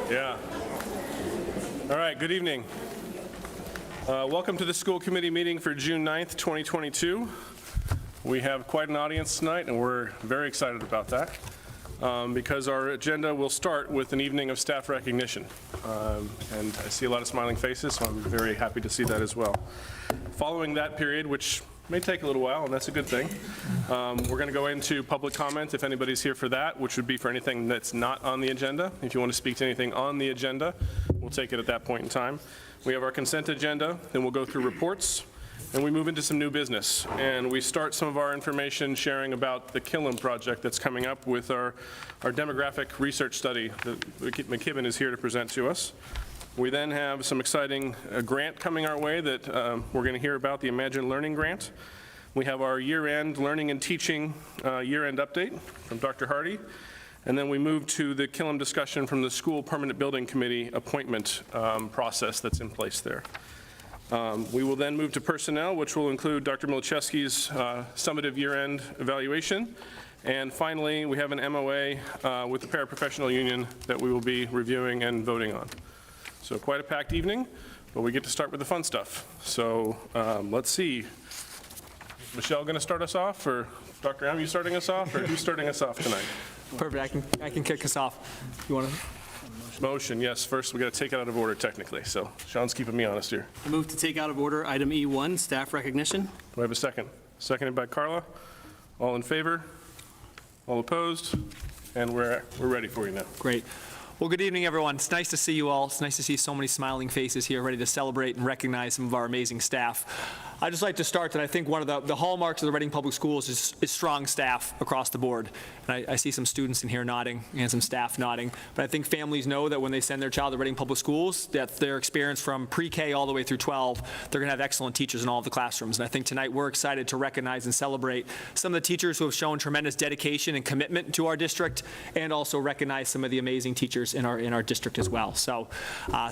Yeah. All right, good evening. Welcome to the school committee meeting for June 9th, 2022. We have quite an audience tonight, and we're very excited about that because our agenda will start with an evening of staff recognition. And I see a lot of smiling faces, so I'm very happy to see that as well. Following that period, which may take a little while, and that's a good thing. We're going to go into public comment if anybody's here for that, which would be for anything that's not on the agenda. If you want to speak to anything on the agenda, we'll take it at that point in time. We have our consent agenda, then we'll go through reports, and we move into some new business. And we start some of our information sharing about the Killam project that's coming up with our demographic research study that McKibben is here to present to us. We then have some exciting grant coming our way that we're going to hear about, the Imagine Learning Grant. We have our year-end learning and teaching year-end update from Dr. Hardy. And then we move to the Killam discussion from the School Permanent Building Committee appointment process that's in place there. We will then move to personnel, which will include Dr. Milczewski's summative year-end evaluation. And finally, we have an MOA with the paraprofessional union that we will be reviewing and voting on. So quite a packed evening, but we get to start with the fun stuff. So let's see. Michelle going to start us off, or Dr. M, you starting us off, or who's starting us off tonight? Perfect. I can kick us off. You want to? Motion, yes. First, we got to take it out of order technically. So Sean's keeping me honest here. I move to take out of order item E1, staff recognition. Do I have a second? Seconded by Carla. All in favor? All opposed? And we're ready for you now. Great. Well, good evening, everyone. It's nice to see you all. It's nice to see so many smiling faces here ready to celebrate and recognize some of our amazing staff. I'd just like to start that I think one of the hallmarks of the Reading Public Schools is strong staff across the board. And I see some students in here nodding and some staff nodding. But I think families know that when they send their child to Reading Public Schools, that their experience from pre-K all the way through 12, they're going to have excellent teachers in all of the classrooms. And I think tonight we're excited to recognize and celebrate some of the teachers who have shown tremendous dedication and commitment to our district, and also recognize some of the amazing teachers in our district as well. So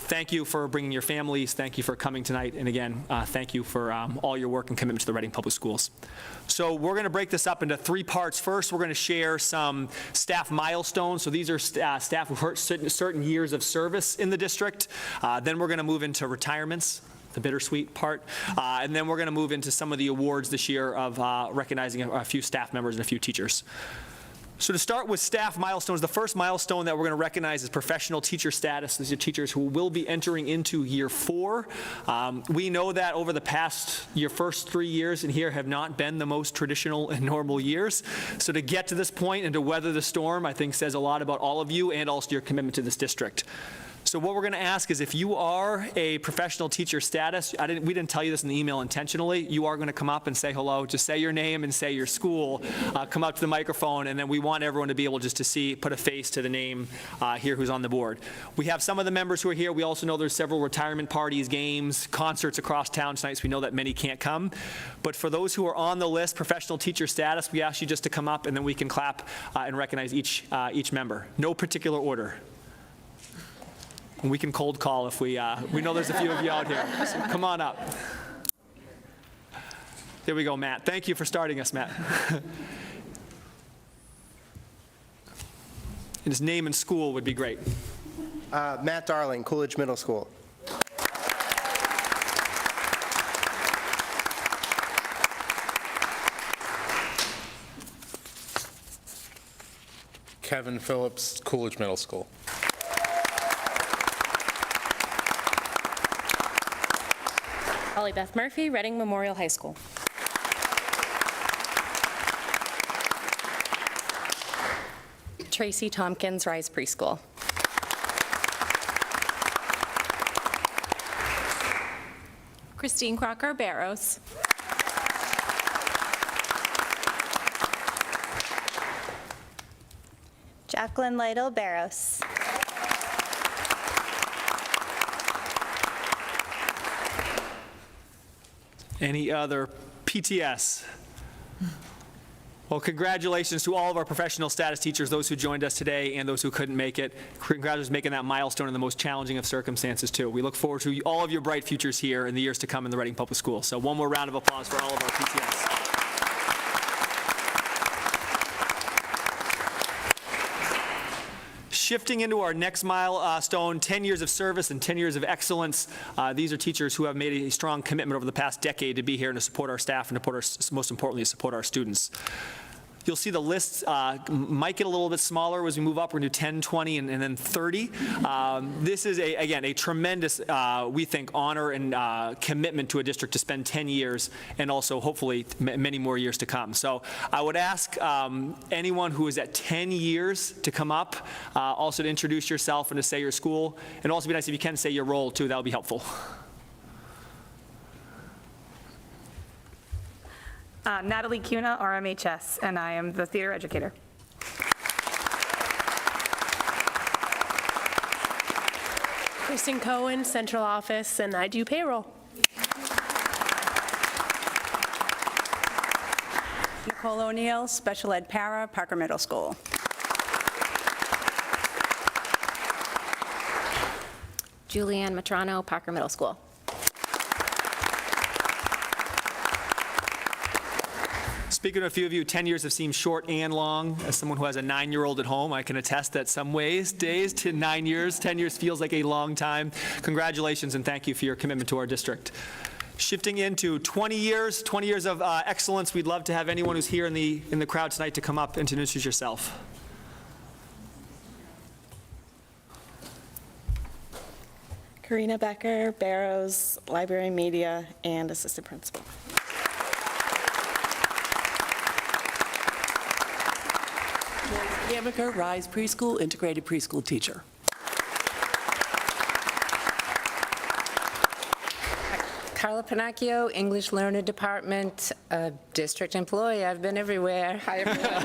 thank you for bringing your families. Thank you for coming tonight. And again, thank you for all your work and commitment to the Reading Public Schools. So we're going to break this up into 3 parts. First, we're going to share some staff milestones. So these are staff who've earned certain years of service in the district. Then we're going to move into retirements, the bittersweet part. And then we're going to move into some of the awards this year of recognizing a few staff members and a few teachers. So to start with staff milestones, the first milestone that we're going to recognize is professional teacher status. These are teachers who will be entering into year 4. We know that over the past, your first 3 years in here have not been the most traditional and normal years. So to get to this point and to weather the storm, I think says a lot about all of you and also your commitment to this district. So what we're going to ask is if you are a professional teacher status, we didn't tell you this in the email intentionally, you are going to come up and say hello, just say your name and say your school, come up to the microphone, and then we want everyone to be able just to put a face to the name here who's on the board. We have some of the members who are here. We also know there's several retirement parties, games, concerts across town tonight, so we know that many can't come. But for those who are on the list, professional teacher status, we ask you just to come up and then we can clap and recognize each member. No particular order. We can cold call if we know there's a few of you out here. So come on up. There we go, Matt. Thank you for starting us, Matt. And his name and school would be great. Matt Darling, Coolidge Middle School. Kevin Phillips, Coolidge Middle School. Holly Beth Murphy, Reading Memorial High School. Tracy Tompkins, Rise Preschool. Christine Crocker, Barrows. Jacqueline Lytle, Barrows. Any other PTS? Well, congratulations to all of our professional status teachers, those who joined us today and those who couldn't make it. Congratulations on making that milestone in the most challenging of circumstances, too. We look forward to all of your bright futures here in the years to come in the Reading Public Schools. So one more round of applause for all of our PTS. Shifting into our next milestone, 10 years of service and 10 years of excellence. These are teachers who have made a strong commitment over the past decade to be here and to support our staff and to most importantly, to support our students. You'll see the list might get a little bit smaller as we move up. We're going to do 10, 20, and then 30. This is, again, a tremendous, we think, honor and commitment to a district to spend 10 years and also, hopefully, many more years to come. So I would ask anyone who is at 10 years to come up, also to introduce yourself and to say your school, and also be nice if you can say your role, too. That would be helpful. Natalie Cuna, RMHS, and I am the theater educator. Kristen Cohen, central office, and I do payroll. Nicole O'Neill, special ed para, Parker Middle School. Julianne Matrano, Parker Middle School. Speaking to a few of you, 10 years have seemed short and long. As someone who has a 9-year-old at home, I can attest that some days to 9 years, 10 years feels like a long time. Congratulations and thank you for your commitment to our district. Shifting into 20 years of excellence, we'd love to have anyone who's here in the crowd tonight to come up and to introduce yourself. Karina Becker, Barrows, Library Media, and Assistant Principal. Hammaker, Rise Preschool, integrated preschool teacher. Carla Pinacchio, English Learner Department, district employee. I've been everywhere. Hi, everyone.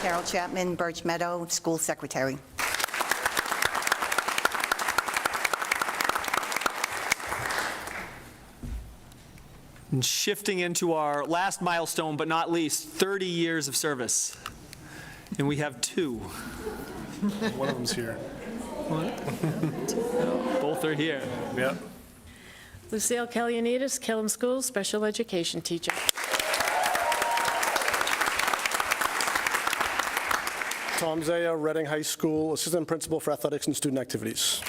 Carol Chapman, Birch Meadow, school secretary. And shifting into our last milestone, but not least, 30 years of service. And we have 2. One of them's here. Both are here. Yep. Lucille Kellyanidis, Killam School, special education teacher. Tom Zaya, Reading High School, assistant principal for athletics and student activities.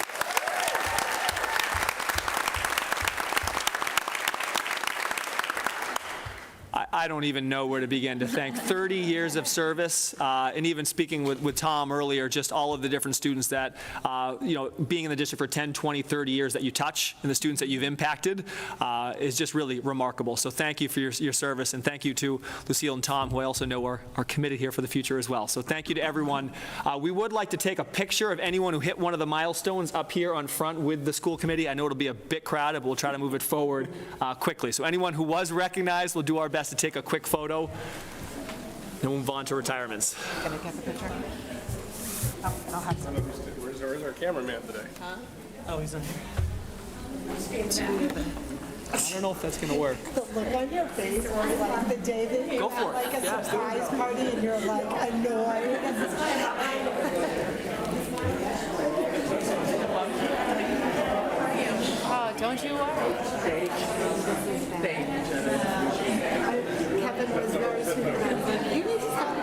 I don't even know where to begin to thank 30 years of service, and even speaking with Tom earlier, just all of the different students that, being in the district for 10, 20, 30 years that you touch, and the students that you've impacted is just really remarkable. So thank you for your service, and thank you to Lucille and Tom, who I also know are committed here for the future as well. So thank you to everyone. We would like to take a picture of anyone who hit one of the milestones up here on front with the school committee. I know it'll be a bit crowded, but we'll try to move it forward quickly. So anyone who was recognized, we'll do our best to take a quick photo, and we'll move on to retirements. Can I get the picture? I'll have some. Where's our cameraman today? Huh? Oh, he's on here. I don't know if that's going to work. The look on your face, or like the day that you Go for have it. like a Yeah. surprise party and you're like annoyed. Oh, don't you worry. Kevin was very sweet. You need to stop.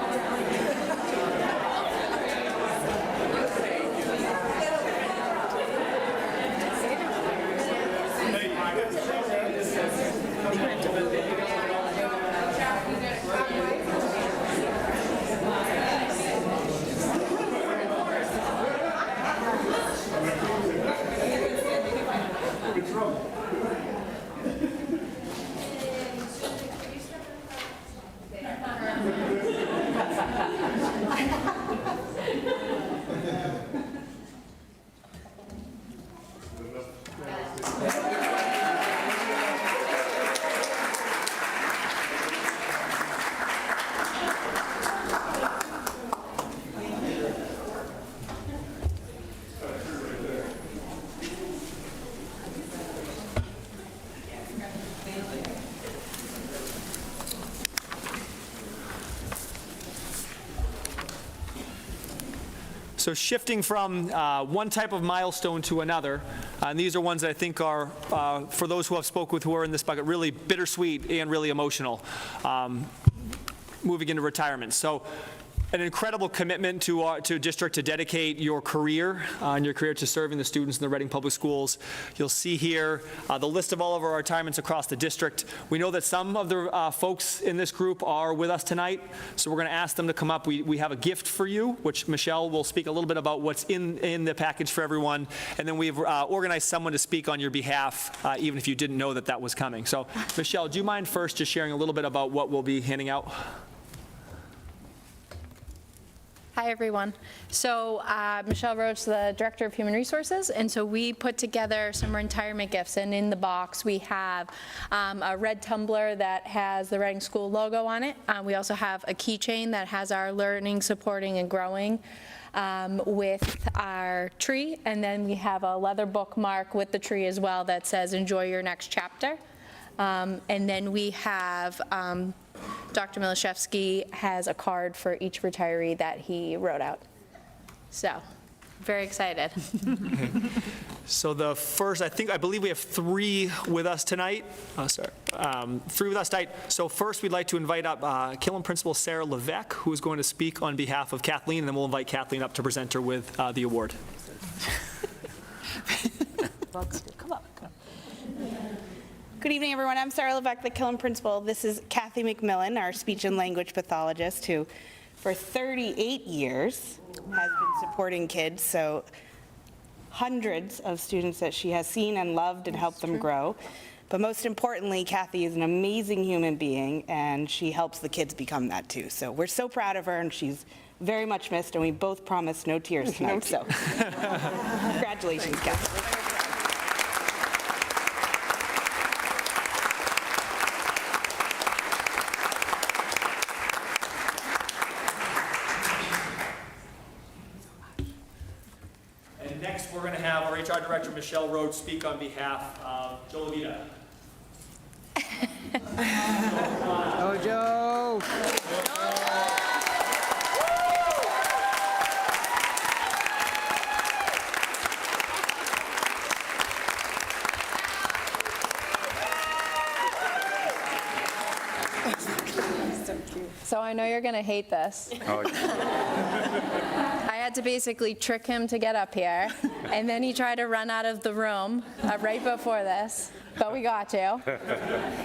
So shifting from one type of milestone to another, and these are ones that I think are, for those who I've spoke with who are in this bucket, really bittersweet and really emotional. moving into retirement. So an incredible commitment to our district to dedicate your career to serving the students in the Reading Public Schools. You'll see here the list of all of our retirements across the district. We know that some of the folks in this group are with us tonight, so we're going to ask them to come up. We have a gift for you, which Michelle will speak a little bit about what's in the package for everyone, and then we've organized someone to speak on your behalf, even if you didn't know that that was coming. So, Michelle, do you mind first just sharing a little bit about what we'll be handing out? Hi, everyone. So Michelle Roach, the Director of Human Resources, and so we put together some retirement gifts, and in the box we have a red tumbler that has the Reading School logo on it. We also have a keychain that has our learning, supporting, and growing with our tree, and then we have a leather bookmark with the tree as well that says, "Enjoy your next chapter." And then we have Dr. Milashevsky has a card for each retiree that he wrote out. So, very excited. So the first, I believe we have 3 with us tonight. 3 with us tonight. So first, we'd like to invite up Killam Principal Sarah Levesque, who is going to speak on behalf of Kathleen, and then we'll invite Kathleen up to present her with the award. Come up. Good evening, everyone. I'm Sarah Levesque, the Killam Principal. This is Kathy McMillan, our speech and language pathologist, who for 38 years has been supporting kids, so hundreds of students that she has seen and loved and helped them grow. But most importantly, Kathy is an amazing human being, and she helps the kids become that too. So we're so proud of her, and she's very much missed, and we both promised no tears tonight. So congratulations, Kathy. We're going to have our HR Director, Michelle Roach, speak on behalf of Joe Levita. Oh, Joe. So I know you're going to hate this. I had to basically trick him to get up here, and then he tried to run out of the room right before this, but we got you.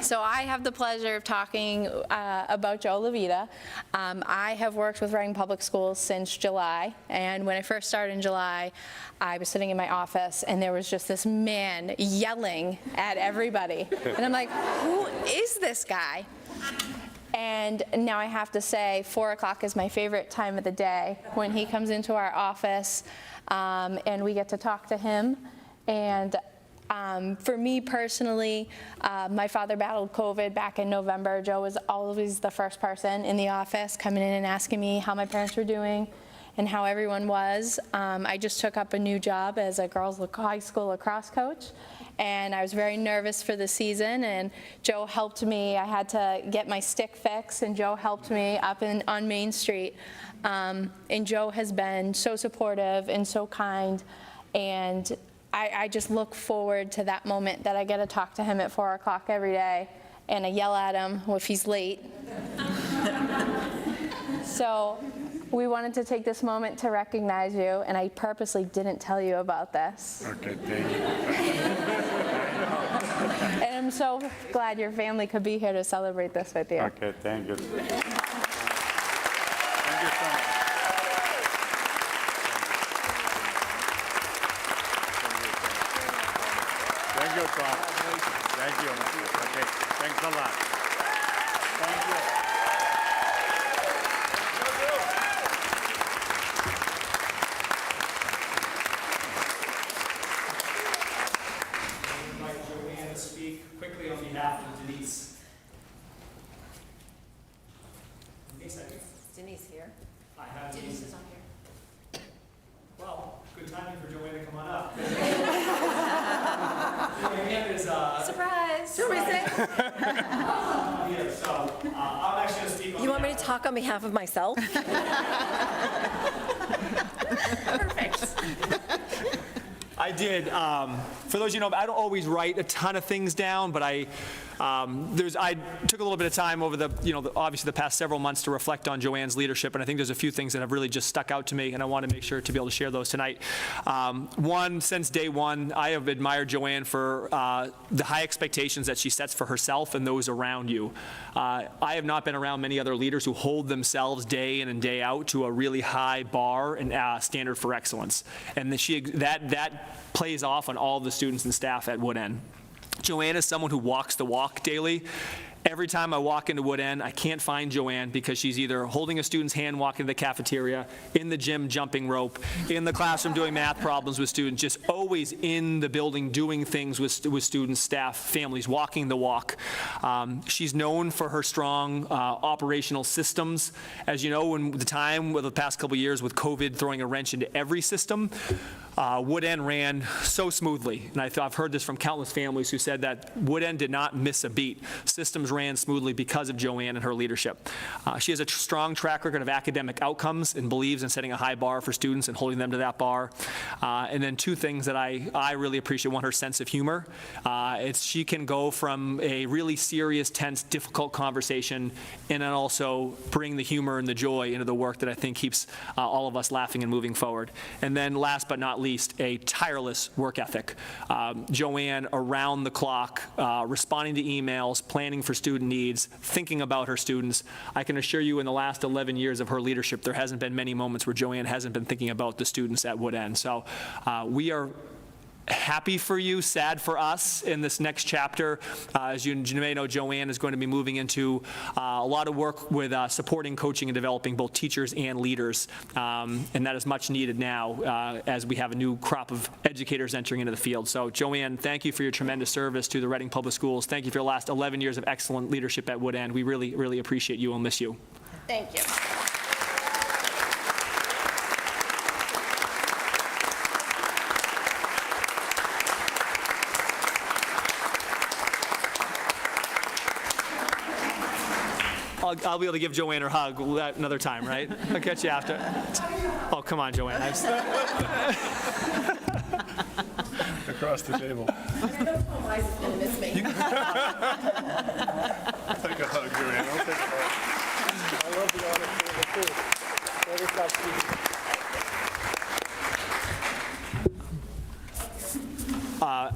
So I have the pleasure of talking about Joe Levita. I have worked with Reading Public Schools since July, and when I first started in July, I was sitting in my office, and there was just this man yelling at everybody. And I'm like, who is this guy? And now I have to say 4 o'clock is my favorite time of the day when he comes into our office and we get to talk to him. And for me personally, my father battled COVID back in November. Joe was always the first person in the office coming in and asking me how my parents were doing and how everyone was. I just took up a new job as a girls' high school lacrosse coach. And I was very nervous for the season, and Joe helped me. I had to get my stick fixed, and Joe helped me up on Main Street. And Joe has been so supportive and so kind, and I just look forward to that moment that I get to talk to him at 4 o'clock every day, and I yell at him if he's late. So we wanted to take this moment to recognize you, and I purposely didn't tell you about this. Okay, thank you. And I'm so glad your family could be here to celebrate this with you. Okay, thank you. Thank you so much. Thank you, Tom. Thank you. Okay, thanks a lot. Thank you. Speak quickly on behalf of Denise. Denise here. I have Denise is on here. Well, good timing for Joanne to come on up. Joanne is Surprise! What we say? here, so I'm actually going to speak on You want me to talk on behalf of myself? Perfect. I I did. For those of you who know, I don't always write a ton of things down, but I took a little bit of time over obviously the past several months to reflect on Joanne's leadership, and I think there's a few things that have really just stuck out to me, and I want to make sure to be able to share those tonight. One, since day one, I have admired Joanne for the high expectations that she sets for herself and those around you. I have not been around many other leaders who hold themselves day in and day out to a really high bar and standard for excellence, and that plays off on all the students and staff at Wood End. Joanne is someone who walks the walk daily. Every time I walk into Wood End, I can't find Joanne because she's either holding a student's hand walking to the cafeteria, in the gym jumping rope, in the classroom doing math problems with students, just always in the building doing things with students, staff, families, walking the walk. She's known for her strong operational systems. As you know, in the past couple of years with COVID throwing a wrench into every system, Wood End ran so smoothly. And I've heard this from countless families who said that Wood End did not miss a beat. Systems ran smoothly because of Joanne and her leadership. She has a strong track record of academic outcomes and believes in setting a high bar for students and holding them to that bar. And then two things that I really appreciate. One, her sense of humor. She can go from a really serious, tense, difficult conversation and then also bring the humor and the joy into the work that I think keeps all of us laughing and moving forward. And then last but not least, a tireless work ethic. Joanne around the clock, responding to emails, planning for student needs, thinking about her students. I can assure you in the last 11 years of her leadership, there hasn't been many moments where Joanne hasn't been thinking about the students at Wood End. So we are happy for you, sad for us in this next chapter. As you may know, Joanne is going to be moving into a lot of work with supporting, coaching, and developing both teachers and leaders, and that is much needed now as we have a new crop of educators entering into the field. So Joanne, thank you for your tremendous service to the Reading Public Schools. Thank you for your last 11 years of excellent leadership at Wood End. We really, really appreciate you and miss you. Thank you. I'll be able to give Joanne her hug another time, right? I'll catch you after. Oh, come on, Joanne. Across the table. Eliza's going to miss me. Take a hug, Joanne. I'll take a hug. I love the honor too. Very nice to meet you.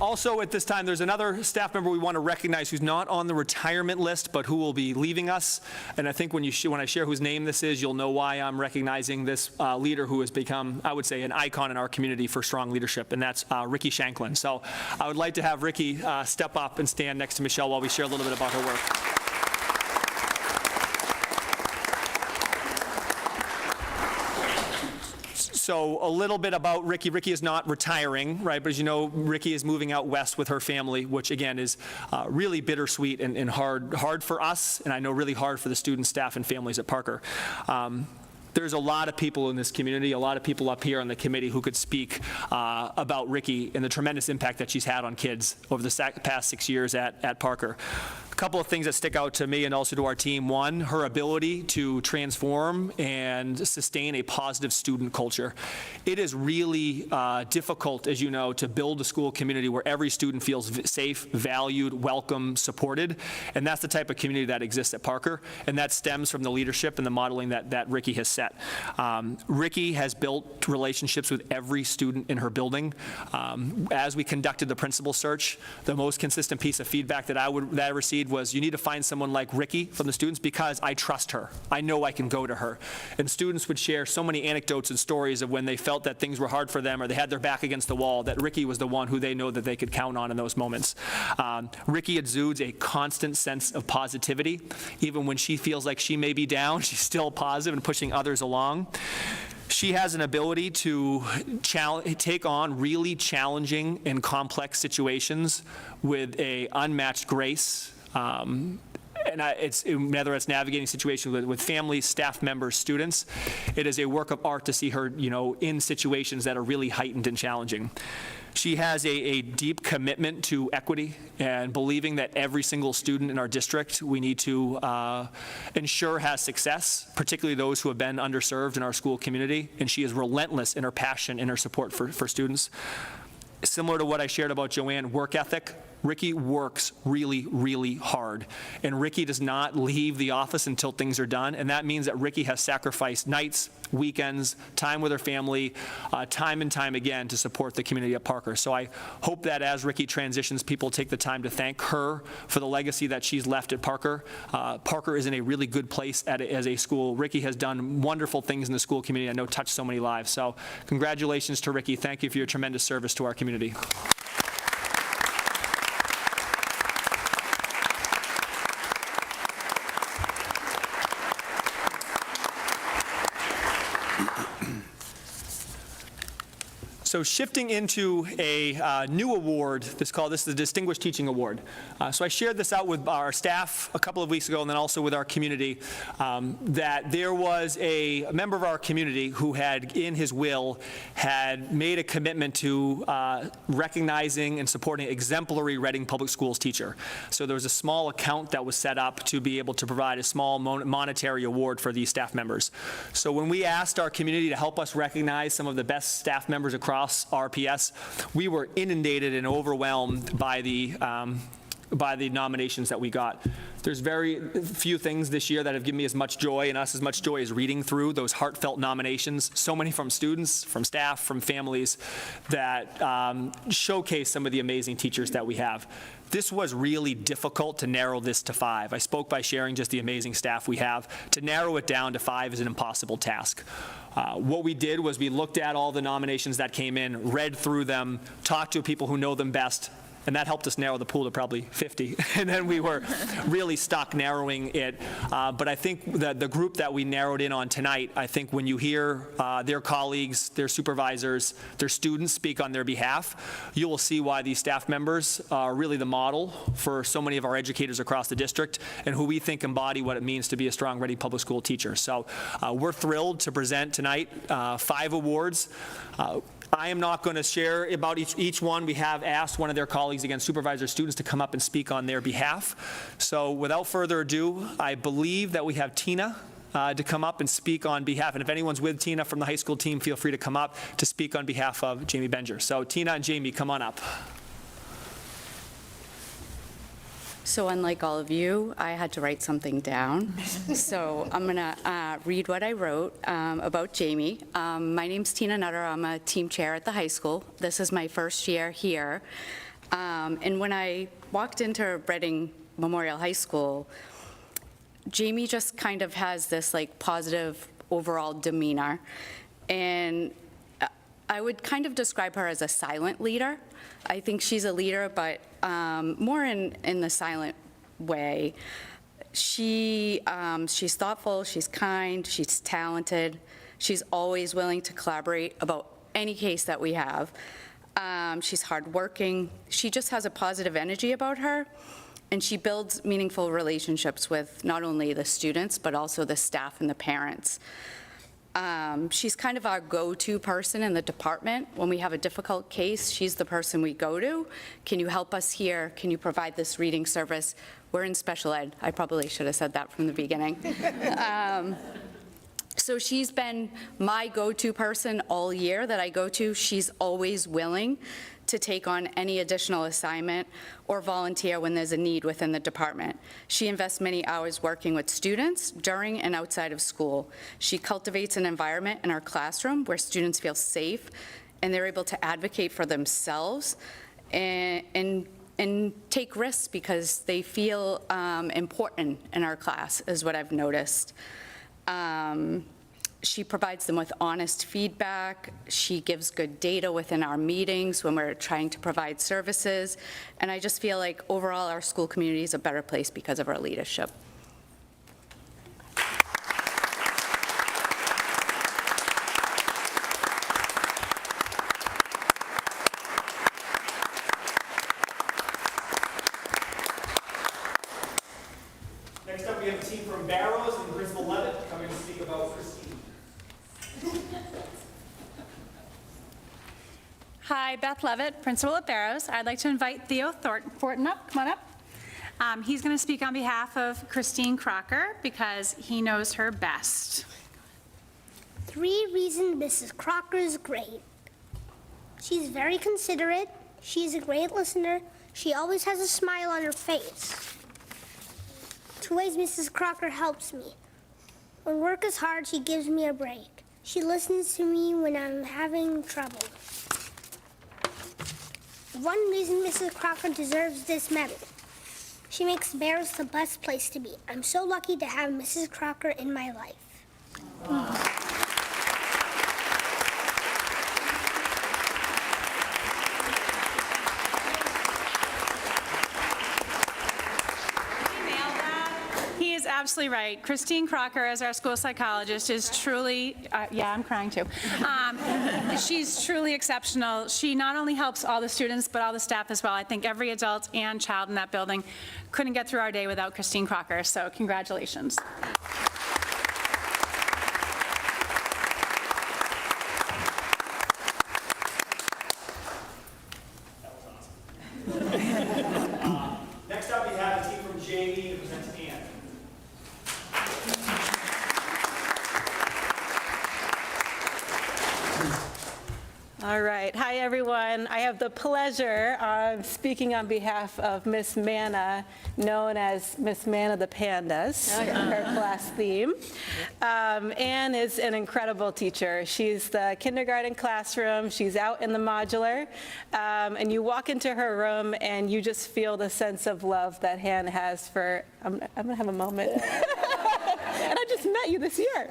Also at this time, there's another staff member we want to recognize who's not on the retirement list, but who will be leaving us. And I think when I share whose name this is, you'll know why I'm recognizing this leader who has become, I would say, an icon in our community for strong leadership, and that's Ricky Shanklin. So I would like to have Ricky step up and stand next to Michelle while we share a little bit about her work. So a little bit about Ricky. Ricky is not retiring, right? But as you know, Ricky is moving out west with her family, which again is really bittersweet and hard for us, and I know really hard for the students, staff, and families at Parker. There's a lot of people in this community, a lot of people up here on the committee who could speak about Ricky and the tremendous impact that she's had on kids over the past 6 years at Parker. A couple of things that stick out to me and also to our team. One, her ability to transform and sustain a positive student culture. It is really difficult, as you know, to build a school community where every student feels safe, valued, welcome, supported, and that's the type of community that exists at Parker, and that stems from the leadership and the modeling that Ricky has set. Ricky has built relationships with every student in her building. As we conducted the principal search, the most consistent piece of feedback that I received was, you need to find someone like Ricky from the students because I trust her. I know I can go to her. And students would share so many anecdotes and stories of when they felt that things were hard for them or they had their back against the wall, that Ricky was the one who they know that they could count on in those moments. Ricky exudes a constant sense of positivity. Even when she feels like she may be down, she's still positive and pushing others along. She has an ability to take on really challenging and complex situations with a unmatched grace. And whether it's navigating situations with families, staff members, students, it is a work of art to see her, in situations that are really heightened and challenging. She has a deep commitment to equity and believing that every single student in our district we need to ensure has success, particularly those who have been underserved in our school community. And she is relentless in her passion and her support for students. Similar to what I shared about Joanne, work ethic. Ricky works really, really hard. And Ricky does not leave the office until things are done. And that means that Ricky has sacrificed nights, weekends, time with her family, time and time again to support the community at Parker. So I hope that as Ricky transitions, people take the time to thank her for the legacy that she's left at Parker. Parker is in a really good place as a school. Ricky has done wonderful things in the school community. I know touched so many lives. So congratulations to Ricky. Thank you for your tremendous service to our community. So shifting into a new award, this is the Distinguished Teaching Award. So I shared this out with our staff a couple of weeks ago and then also with our community, that there was a member of our community who had, in his will, had made a commitment to recognizing and supporting exemplary Reading Public Schools teacher. So there was a small account that was set up to be able to provide a small monetary award for these staff members. So when we asked our community to help us recognize some of the best staff members across RPS, we were inundated and overwhelmed by the nominations that we got. There's very few things this year that have given me as much joy and us as much joy as reading through those heartfelt nominations. So many from students, from staff, from families that showcase some of the amazing teachers that we have. This was really difficult to narrow this to 5. I spoke by sharing just the amazing staff we have. To narrow it down to 5 is an impossible task. What we did was we looked at all the nominations that came in, read through them, talked to people who know them best, and that helped us narrow the pool to probably 50. And then we were really stuck narrowing it. But I think that the group that we narrowed in on tonight, I think when you hear their colleagues, their supervisors, their students speak on their behalf, you will see why these staff members are really the model for so many of our educators across the district and who we think embody what it means to be a strong Reading Public School teacher. So we're thrilled to present tonight 5 awards. I am not going to share about each one. We have asked one of their colleagues, again, supervisor students, to come up and speak on their behalf. So without further ado, I believe that we have Tina to come up and speak on behalf. And if anyone's with Tina from the high school team, feel free to come up to speak on behalf of Jamie Benger. So Tina and Jamie, come on up. So unlike all of you, I had to write something down. So I'm going to read what I wrote about Jamie. My name's Tina Nutter. I'm a team chair at the high school. This is my first year here. And when I walked into Reading Memorial High School, Jamie just kind of has this like positive overall demeanor. And I would kind of describe her as a silent leader. I think she's a leader, but more in the silent way. She's thoughtful, she's kind, she's talented. She's always willing to collaborate about any case that we have. She's hardworking. She just has a positive energy about her, and she builds meaningful relationships with not only the students, but also the staff and the parents. She's kind of our go-to person in the department. When we have a difficult case, she's the person we go to. Can you help us here? Can you provide this reading service? We're in special ed. I probably should have said that from the beginning. So she's been my go-to person all year that I go to. She's always willing to take on any additional assignment or volunteer when there's a need within the department. She invests many hours working with students during and outside of school. She cultivates an environment in our classroom where students feel safe and they're able to advocate for themselves and take risks because they feel important in our class, is what I've noticed. She provides them with honest feedback. She gives good data within our meetings when we're trying to provide services. And I just feel like overall our school community is a better place because of her leadership. Next up, we have a team from Barrows and Principal Levitt coming to speak about Christine. Hi, Beth Levitt, principal at Barrows. I'd like to invite Theo Thornton up. Come on up. He's going to speak on behalf of Christine Crocker because he knows her best. 3 reasons Mrs. Crocker is great. She's very considerate. She's a great listener. She always has a smile on her face. 2 ways Mrs. Crocker helps me. When work is hard, she gives me a break. She listens to me when I'm having trouble. One reason Mrs. Crocker deserves this medal. She makes Barrows the best place to be. I'm so lucky to have Mrs. Crocker in my life. He is absolutely right. Christine Crocker, as our school psychologist, is truly, yeah, I'm crying too. She's truly exceptional. She not only helps all the students, but all the staff as well. I think every adult and child in that building couldn't get through our day without Christine Crocker, so congratulations. Next up, we have a team from JE that presents Ann. All right. Hi, everyone. I have the pleasure of speaking on behalf of Miss Manna, known as Miss Manna the Pandas, her class theme. Ann is an incredible teacher. She's the kindergarten classroom. She's out in the modular. And you walk into her room, and you just feel the sense of love that Ann has for, I'm going to have a moment. And I just met you this year.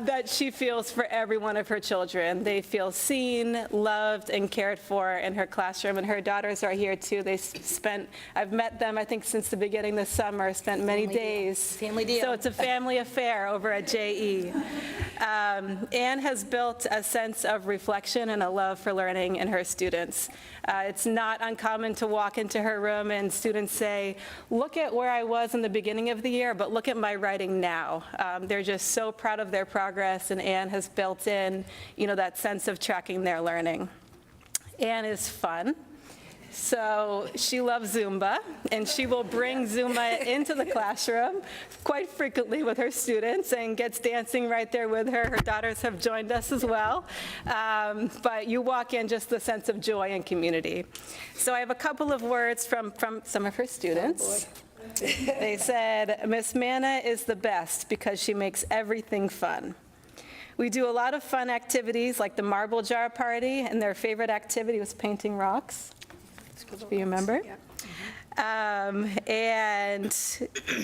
That she feels for every one of her children. They feel seen, loved, and cared for in her classroom. And her daughters are here too. I've met them, I think, since the beginning this summer, spent many days. Family deal. So it's a family affair over at JE. Ann has built a sense of reflection and a love for learning in her students. It's not uncommon to walk into her room and students say, look at where I was in the beginning of the year, but look at my writing now. They're just so proud of their progress, and Ann has built in, that sense of tracking their learning. Ann is fun. So she loves Zumba, and she will bring Zumba into the classroom quite frequently with her students and gets dancing right there with her. Her daughters have joined us as well. But you walk in just the sense of joy and community. So I have a couple of words from some of her students. They said, Miss Manna is the best because she makes everything fun. We do a lot of fun activities like the marble jar party, and their favorite activity was painting rocks. Do you remember? And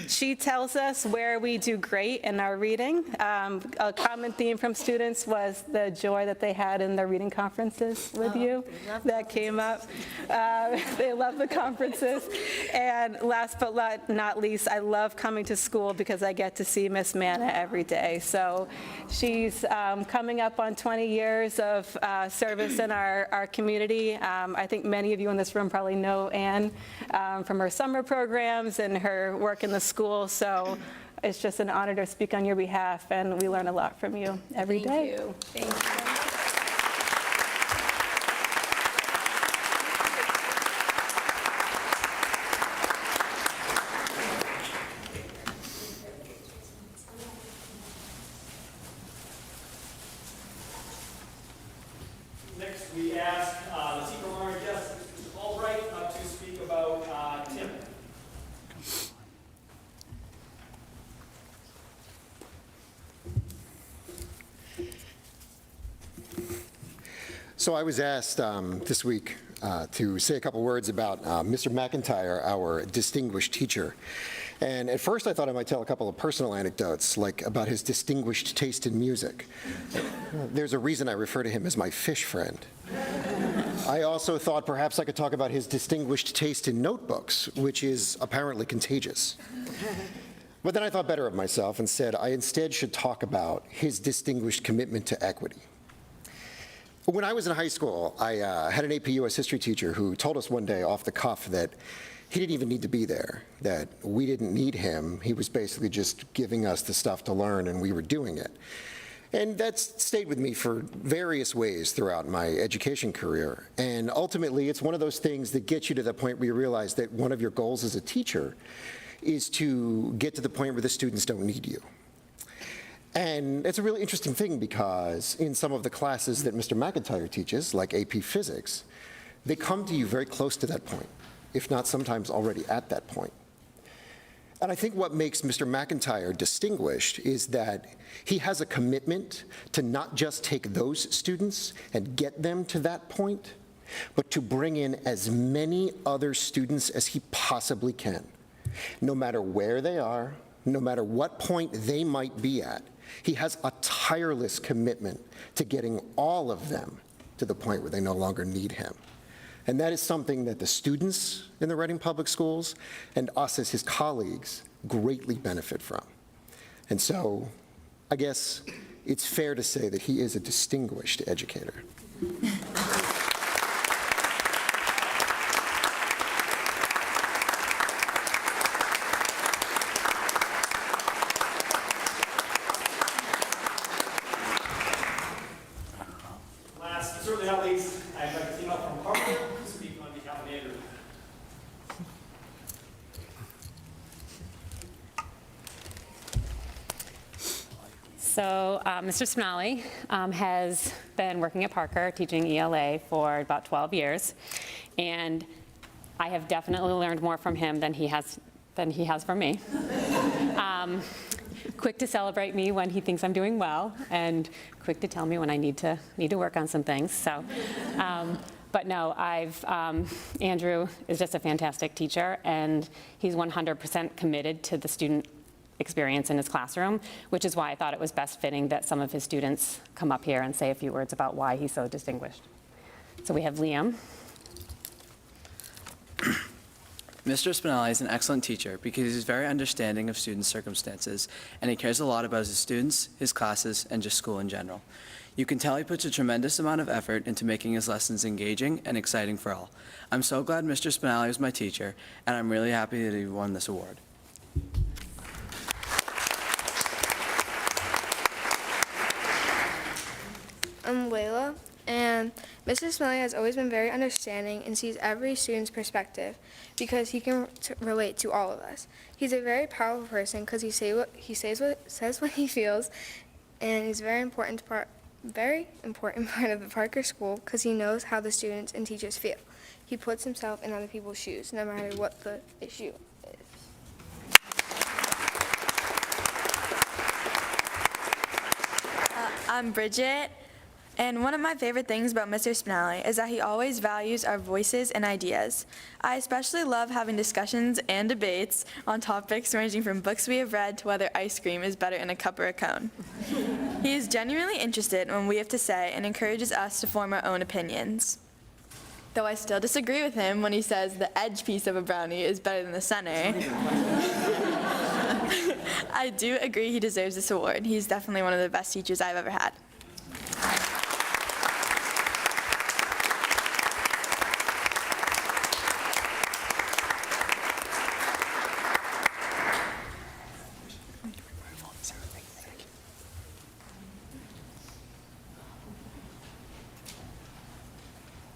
she tells us where we do great in our reading. A common theme from students was the joy that they had in their reading conferences with you. That came up. They love the conferences. And last but not least, I love coming to school because I get to see Miss Manna every day. So she's coming up on 20 years of service in our community. I think many of you in this room probably know Ann from her summer programs and her work in the school. So it's just an honor to speak on your behalf, and we learn a lot from you every day. Thank you. Next, we ask Latifah Lauren Justice, Mr. Albright, to speak about Tim. So I was asked this week to say a couple words about Mr. McIntyre, our distinguished teacher. And at first I thought I might tell a couple of personal anecdotes, like about his distinguished taste in music. There's a reason I refer to him as my fish friend. I also thought perhaps I could talk about his distinguished taste in notebooks, which is apparently contagious. But then I thought better of myself and said I instead should talk about his distinguished commitment to equity. When I was in high school, I had an AP US history teacher who told us one day off the cuff that he didn't even need to be there, that we didn't need him. He was basically just giving us the stuff to learn, and we were doing it. And that's stayed with me for various ways throughout my education career. And ultimately, it's one of those things that gets you to the point where you realize that one of your goals as a teacher is to get to the point where the students don't need you. And it's a really interesting thing because in some of the classes that Mr. McIntyre teaches, like AP Physics, they come to you very close to that point, if not sometimes already at that point. And I think what makes Mr. McIntyre distinguished is that he has a commitment to not just take those students and get them to that point, but to bring in as many other students as he possibly can, no matter where they are, no matter what point they might be at. He has a tireless commitment to getting all of them to the point where they no longer need him. And that is something that the students in the Reading Public Schools and us as his colleagues greatly benefit from. And so I guess it's fair to say that he is a distinguished educator. Last, but certainly not least, I invite the team up from Harvard to speak on behalf of Andrew. So Mr. Spinelli has been working at Parker teaching ELA for about 12 years, and I have definitely learned more from him than he has from me. Quick to celebrate me when he thinks I'm doing well, and quick to tell me when I need to work on some things. So, but no, Andrew is just a fantastic teacher, and he's 100% committed to the student experience in his classroom, which is why I thought it was best fitting that some of his students come up here and say a few words about why he's so distinguished. So we have Liam. Mr. Spinelli is an excellent teacher because he's very understanding of students' circumstances, and he cares a lot about his students, his classes, and just school in general. You can tell he puts a tremendous amount of effort into making his lessons engaging and exciting for all. I'm so glad Mr. Spinelli was my teacher, and I'm really happy that he won this award. I'm Layla, and Mr. Spinelli has always been very understanding and sees every student's perspective because he can relate to all of us. He's a very powerful person because he says what he feels, and he's a very important part of the Parker School because he knows how the students and teachers feel. He puts himself in other people's shoes, no matter what the issue is. I'm Bridget. And one of my favorite things about Mr. Spinelli is that he always values our voices and ideas. I especially love having discussions and debates on topics ranging from books we have read to whether ice cream is better in a cup or a cone. He is genuinely interested in what we have to say and encourages us to form our own opinions. Though I still disagree with him when he says the edge piece of a brownie is better than the center. I do agree he deserves this award. He's definitely one of the best teachers I've ever had.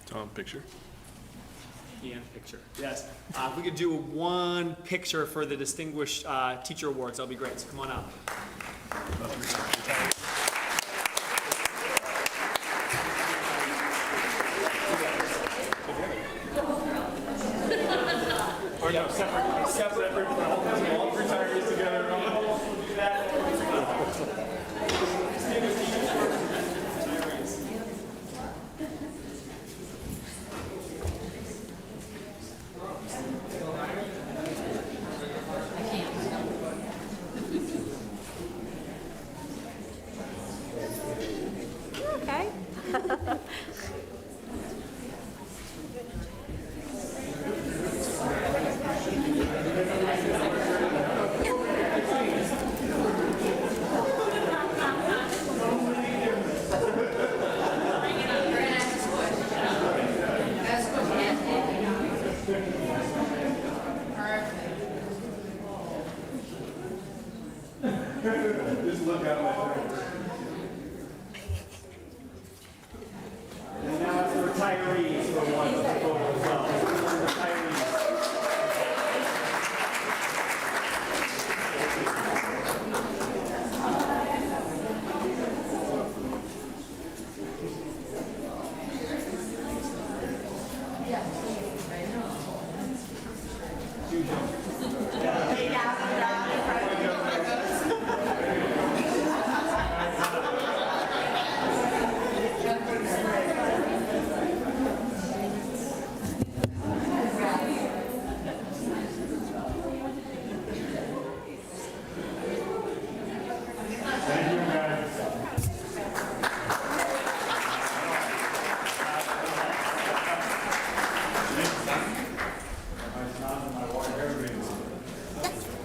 Tom, picture. And picture, yes. If we could do one picture for the Distinguished Teacher Awards, that'll be great. So come on up. Or no, separate, all retirees together. Do that. Okay.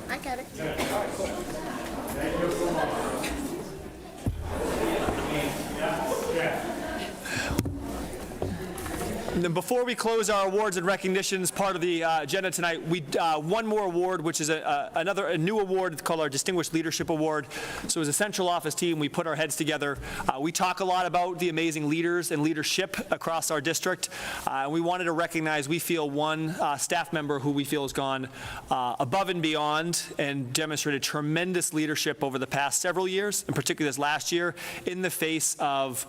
I get it. And then before we close our awards and recognitions part of the agenda tonight, we one more award, which is a new award called our Distinguished Leadership Award. So as a central office team, we put our heads together. We talk a lot about the amazing leaders and leadership across our district. We wanted to recognize, we feel, one staff member who we feel has gone above and beyond and demonstrated tremendous leadership over the past several years, and particularly this last year, in the face of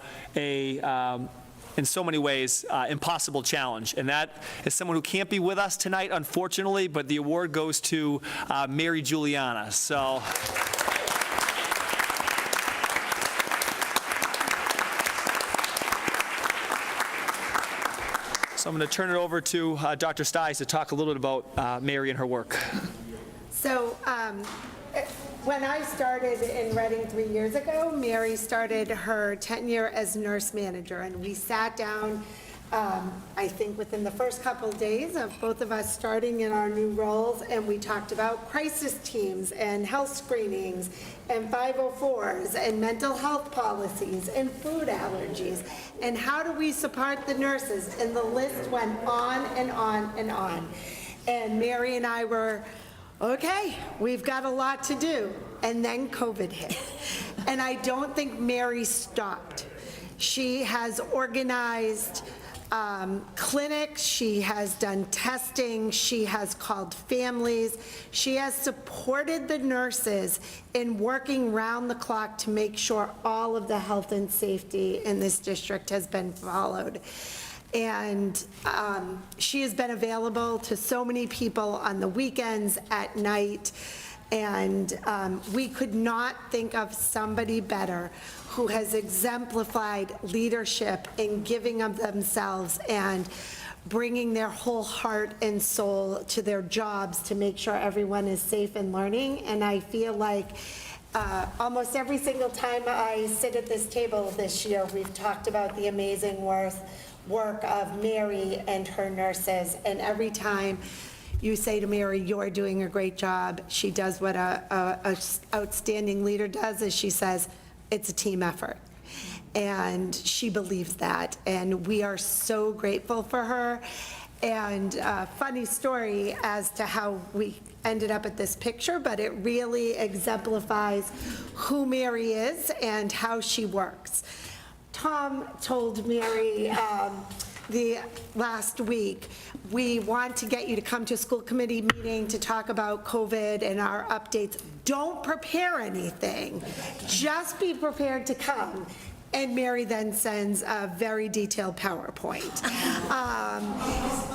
in so many ways, impossible challenge. And that is someone who can't be with us tonight, unfortunately, but the award goes to Mary Juliana. So. So I'm going to turn it over to Dr. Stiles to talk a little bit about Mary and her work. So when I started in Reading 3 years ago, Mary started her tenure as nurse manager, and we sat down, I think within the first couple of days of both of us starting in our new roles, and we talked about crisis teams and health screenings and 504s and mental health policies and food allergies and how do we support the nurses, and the list went on and on and on. And Mary and I were, okay, we've got a lot to do. And then COVID hit. And I don't think Mary stopped. She has organized clinics, she has done testing, she has called families, she has supported the nurses in working round the clock to make sure all of the health and safety in this district has been followed. And she has been available to so many people on the weekends, at night, and we could not think of somebody better who has exemplified leadership in giving of themselves and bringing their whole heart and soul to their jobs to make sure everyone is safe and learning. And I feel like almost every single time I sit at this table this year, we've talked about the amazing work of Mary and her nurses, and every time you say to Mary, you're doing a great job, she does what a outstanding leader does, is she says, it's a team effort. And she believes that, and we are so grateful for her. And funny story as to how we ended up at this picture, but it really exemplifies who Mary is and how she works. Tom told Mary the last week, we want to get you to come to a school committee meeting to talk about COVID and our updates. Don't prepare anything, just be prepared to come. And Mary then sends a very detailed PowerPoint.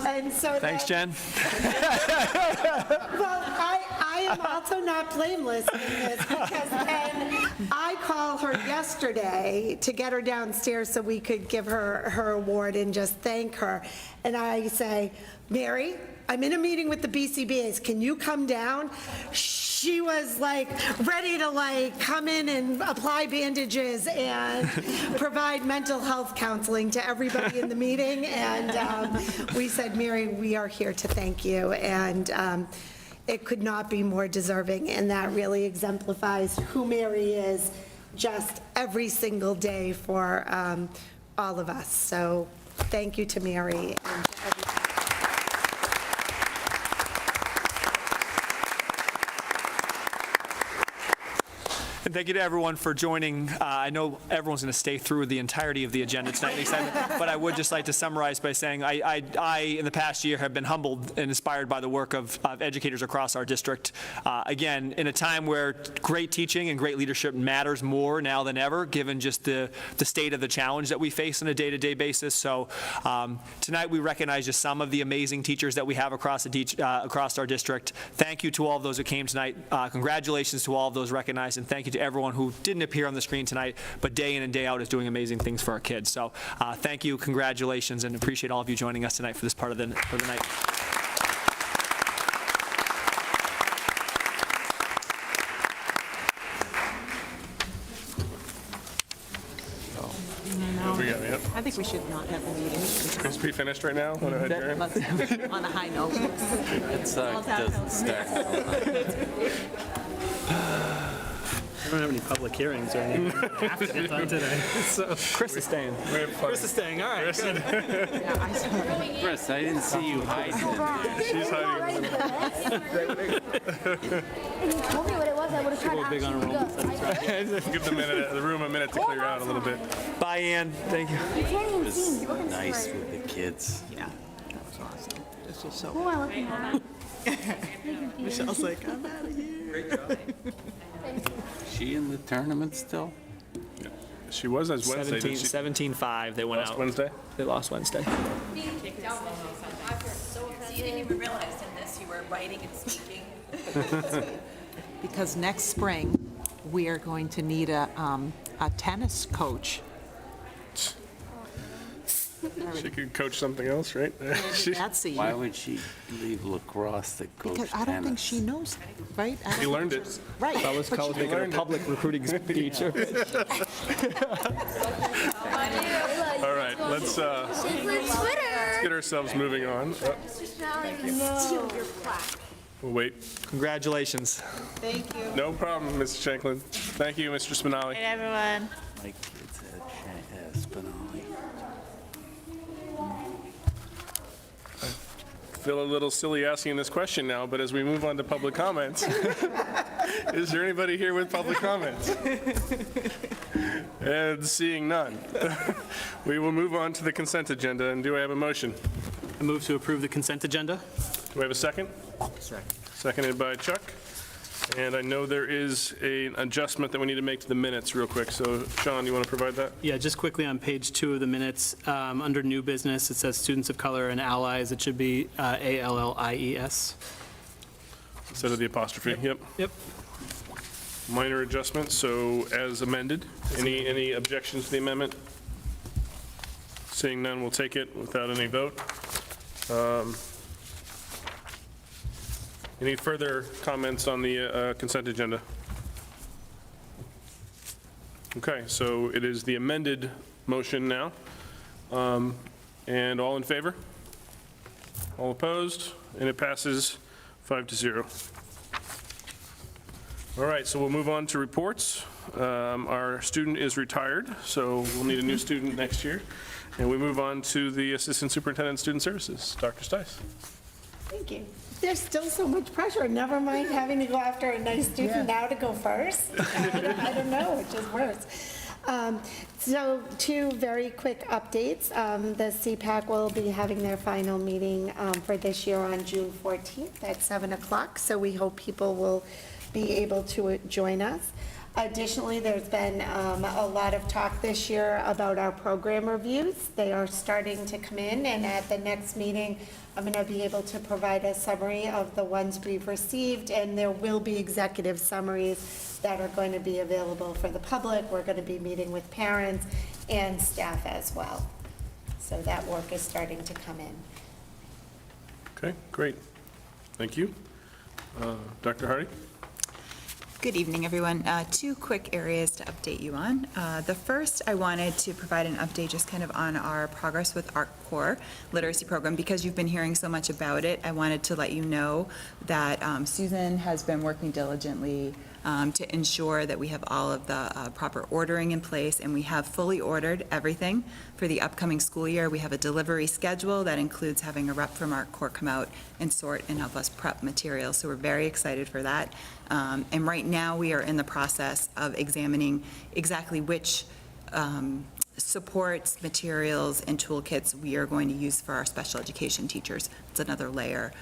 And so thanks, Jen. Well, I am also not blameless in this, because then I call her yesterday to get her downstairs so we could give her her award and just thank her. And I say, Mary, I'm in a meeting with the BCBAs. Can you come down? She was like ready to come in and apply bandages and provide mental health counseling to everybody in the meeting. And we said, Mary, we are here to thank you. And it could not be more deserving. And that really exemplifies who Mary is just every single day for all of us. So thank you to Mary and to everybody. And thank you to everyone for joining. I know everyone's going to stay through the entirety of the agenda tonight, but I would just like to summarize by saying I in the past year, have been humbled and inspired by the work of educators across our district. Again, in a time where great teaching and great leadership matters more now than ever, given just the state of the challenge that we face on a day-to-day basis. So tonight we recognize just some of the amazing teachers that we have across our district. Thank you to all of those who came tonight. Congratulations to all of those recognized, and thank you to everyone who didn't appear on the screen tonight, but day in and day out is doing amazing things for our kids. So thank you, congratulations, and appreciate all of you joining us tonight for this part of the night. think we should not have the meeting. Is we finished right now? Want to adjourn? Let's, on a high note. It doesn't start. I don't have any public hearings or anything I have to get done today. So Chris is staying. Chris is staying. All right, good. Chris, I didn't see you hiding. She's hiding. If you told me what it was, I would have tried Big on asking Give the room a minute to clear out a little bit. Bye, Ann. Thank you. You can't even see me. Look at Nice with the kids. Yeah, that was awesome. This was so. Who am I looking at? Michelle's like, I'm out of here. Great job. She in the tournament still? She was as Wednesday. 17-5, they went Last out. Wednesday? They lost Wednesday. So you didn't even realize in this you were writing and speaking. Because next spring, we are going to need a tennis coach. She could coach something else, right? Betsy. Why would she leave lacrosse to coach Because I don't think tennis? she knows, right? I don't He think learned it. Right. College making a public recruiting speech. All right, let's get ourselves moving on. We'll wait. Congratulations. Thank you. No problem, Mr. Shanklin. Thank you, Mr. Spinelli. everyone. My kids had Spinelli. Feel a little silly asking this question now, but as we move on to public comments, is there anybody here with public comments? And seeing none, we will move on to the consent agenda. And do I have a motion? I move to approve the consent agenda. Do I have a second? Second. Seconded by Chuck. And I know there is an adjustment that we need to make to the minutes real quick. So Sean, you want to provide that? Yeah, just quickly on page 2 of the minutes, under new business, it says students of color and allies. It should be ALLIES. Instead of the apostrophe, yep. Yep. Minor adjustment, so as amended. Any objections to the amendment? Seeing none, we'll take it without any vote. Any further comments on the consent agenda? Okay, so it is the amended motion now. And all in favor? All opposed? And it passes 5-0. All right, so we'll move on to reports. Our student is retired, so we'll need a new student next year. And we move on to the Assistant Superintendent of Student Services, Dr. Stice. Thank you. There's still so much pressure. Never mind having to go after a nice student now to go first. I don't know, it's just worse. So 2 very quick updates. The CPAC will be having their final meeting for this year on June 14th at 7 o'clock. So we hope people will be able to join us. Additionally, there's been a lot of talk this year about our program reviews. They are starting to come in, and at the next meeting, I'm going to be able to provide a summary of the ones we've received, and there will be executive summaries that are going to be available for the public. We're going to be meeting with parents and staff as well. So that work is starting to come in. Okay, great. Thank you. Dr. Hardy? Good evening, everyone. 2 quick areas to update you on. The first, I wanted to provide an update just kind of on our progress with ArtCore literacy program. Because you've been hearing so much about it, I wanted to let you know that Susan has been working diligently to ensure that we have all of the proper ordering in place, and we have fully ordered everything for the upcoming school year. We have a delivery schedule that includes having a rep from ArtCore come out and sort and help us prep materials, so we're very excited for that. And right now, we are in the process of examining exactly which supports, materials, and toolkits we are going to use for our special education teachers. It's another layer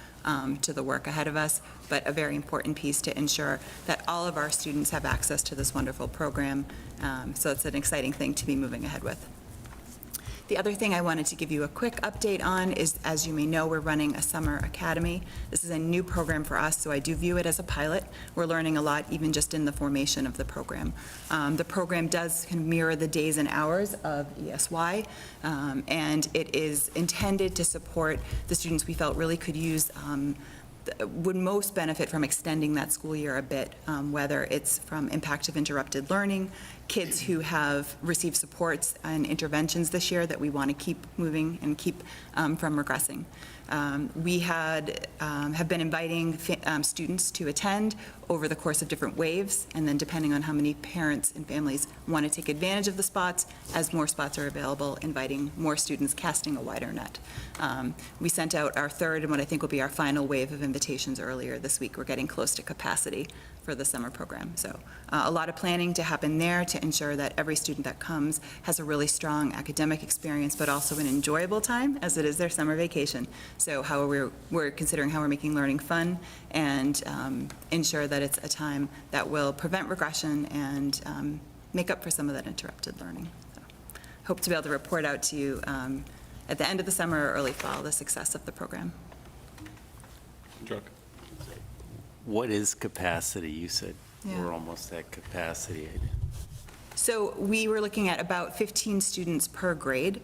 to the work ahead of us, but a very important piece to ensure that all of our students have access to this wonderful program. So it's an exciting thing to be moving ahead with. The other thing I wanted to give you a quick update on is, as you may know, we're running a summer academy. This is a new program for us, so I do view it as a pilot. We're learning a lot, even just in the formation of the program. The program does kind of mirror the days and hours of ESY, and it is intended to support the students we felt really could use would most benefit from extending that school year a bit, whether it's from impact of interrupted learning, kids who have received supports and interventions this year that we want to keep moving and keep from regressing. We have been inviting students to attend over the course of different waves, and then depending on how many parents and families want to take advantage of the spots, as more spots are available, inviting more students, casting a wider net. We sent out our third and what I think will be our final wave of invitations earlier this week. We're getting close to capacity for the summer program. So a lot of planning to happen there to ensure that every student that comes has a really strong academic experience, but also an enjoyable time, as it is their summer vacation. So how we're considering how we're making learning fun and ensure that it's a time that will prevent regression and make up for some of that interrupted learning. So, hope to be able to report out to you at the end of the summer or early fall the success of the program. Chuck? What is capacity? You said Yeah. we're almost at capacity. So we were looking at about 15 students per grade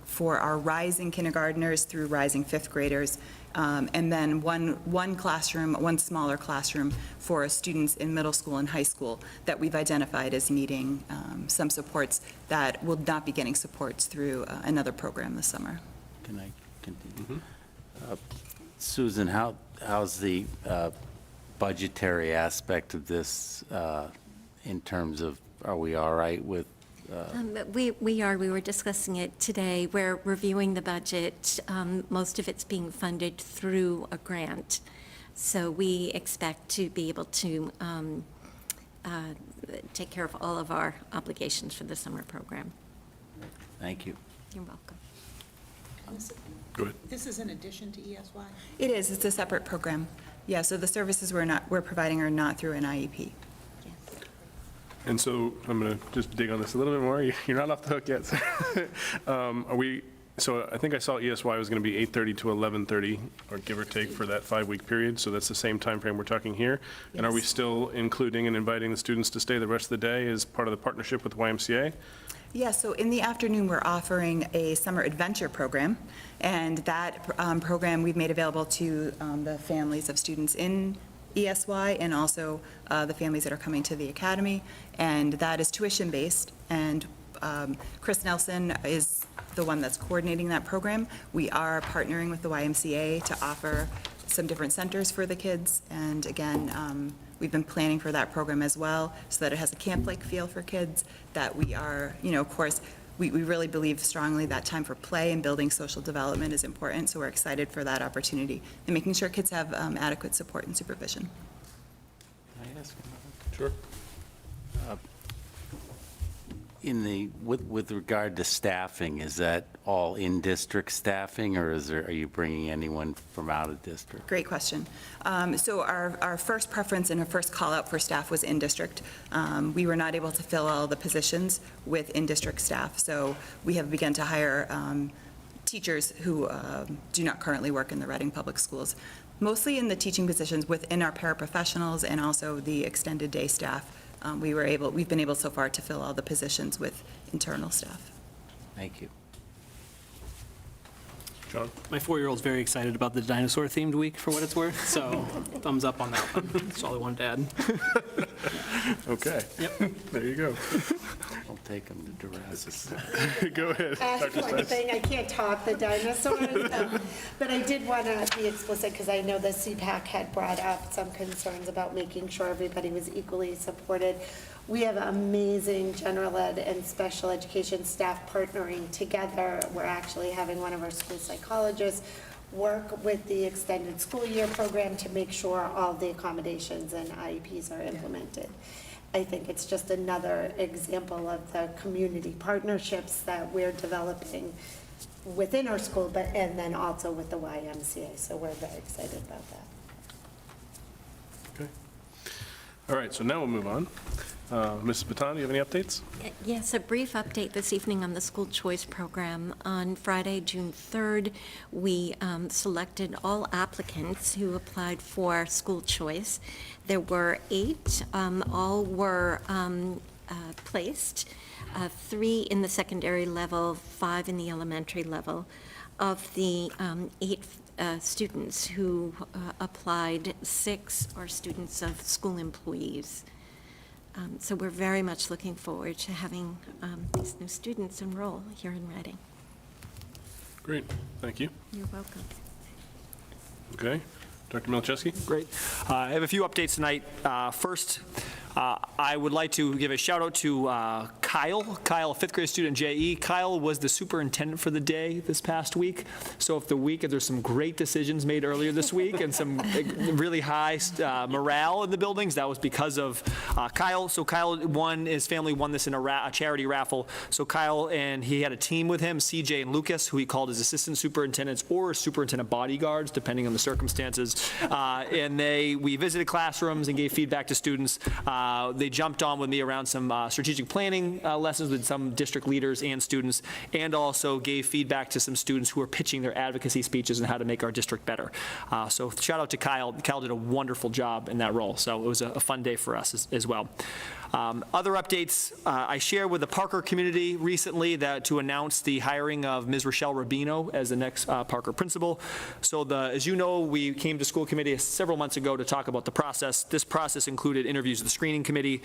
for our rising kindergartners through rising fifth graders, and then one classroom, one smaller classroom for students in middle school and high school that we've identified as needing some supports that will not be getting supports through another program this summer. Can I continue? Susan, how's the budgetary aspect of this in terms of, are we all right with? We are. We were discussing it today. We're reviewing the budget. Most of it's being funded through a grant. So we expect to be able to take care of all of our obligations for the summer program. Thank you. You're welcome. Go ahead. This is in addition to ESY? It is. It's a separate program. Yeah, so the services we're providing are not through an IEP. And so I'm going to just dig on this a little bit more. You're not off the hook yet. So I think I saw ESY was going to be 8:30 to 11:30, or give or take, for that 5-week period. So that's the same time frame we're talking here. And are we still including and inviting the students to stay the rest of the day as part of the partnership with YMCA? Yeah, so in the afternoon, we're offering a summer adventure program, and that program we've made available to the families of students in ESY and also the families that are coming to the academy, and that is tuition-based, and Chris Nelson is the one that's coordinating that program. We are partnering with the YMCA to offer some different centers for the kids, and again, we've been planning for that program as well, so that it has a camp-like feel for kids, that we are, of course, we really believe strongly that time for play and building social development is important, so we're excited for that opportunity and making sure kids have adequate support and supervision. Can I ask another? Sure. With regard to staffing, is that all in-district staffing, or are you bringing anyone from out of district? Great question. So our first preference and our first call out for staff was in-district. We were not able to fill all the positions with in-district staff, so we have begun to hire teachers who do not currently work in the Reading Public Schools, mostly in the teaching positions within our paraprofessionals and also the extended day staff. We've been able so far to fill all the positions with internal staff. Thank you. John? My 4-year-old's very excited about the dinosaur-themed week, for what it's worth, so thumbs up on that one. That's all I wanted to add. Okay. Yep. There you go. I'll take them to Durazzo. Go ahead, Ask Dr. one Stice. thing, I can't talk the dinosaurs, but I did want to be explicit because I know the CPAC had brought up some concerns about making sure everybody was equally supported. We have amazing general ed and special education staff partnering together. We're actually having one of our school psychologists work with the extended school year program to make sure all the accommodations and IEPs are implemented. I think it's just another example of the community partnerships that we're developing within our school, and then also with the YMCA. So we're very excited about that. Okay. All right, so now we'll move on. Mrs. Baton, do you have any updates? Yes, a brief update this evening on the school choice program. On Friday, June 3rd, we selected all applicants who applied for school choice. There were 8, all were placed, 3 in the secondary level, 5 in the elementary level. Of the 8 students who applied, 6 are students of school employees. So we're very much looking forward to having these new students enroll here in Reading. Great, thank you. You're welcome. Okay, Dr. Milczewski? Great. I have a few updates tonight. First, I would like to give a shout out to Kyle. Kyle, a fifth grade student at JE. Kyle was the superintendent for the day this past week. So if there's some great decisions made earlier this week and some really high morale in the buildings, that was because of Kyle. So Kyle his family won this in a charity raffle. So Kyle and he had a team with him, CJ and Lucas, who he called his assistant superintendents or superintendent bodyguards, depending on the circumstances. And we visited classrooms and gave feedback to students. They jumped on with me around some strategic planning lessons with some district leaders and students, and also gave feedback to some students who were pitching their advocacy speeches and how to make our district better. So shout out to Kyle. Kyle did a wonderful job in that role. So it was a fun day for us as well. Other updates, I shared with the Parker community recently to announce the hiring of Ms. Rochelle Rubino as the next Parker principal. So as you know, we came to school committee several months ago to talk about the process. This process included interviews with the screening committee,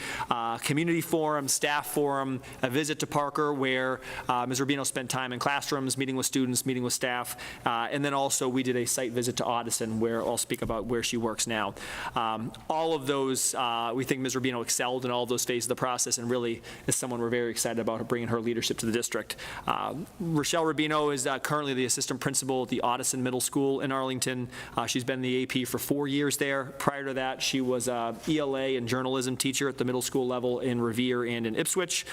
community forum, staff forum, a visit to Parker where Ms. Rubino spent time in classrooms, meeting with students, meeting with staff, and then also we did a site visit to Audison where I'll speak about where she works now. All of those, we think Ms. Rubino excelled in all of those phases of the process and really is someone we're very excited about bringing her leadership to the district. Rochelle Rubino is currently the assistant principal at the Audison Middle School in Arlington. She's been the AP for 4 years there. Prior to that, she was an ELA and journalism teacher at the middle school level in Revere and in Ipswich.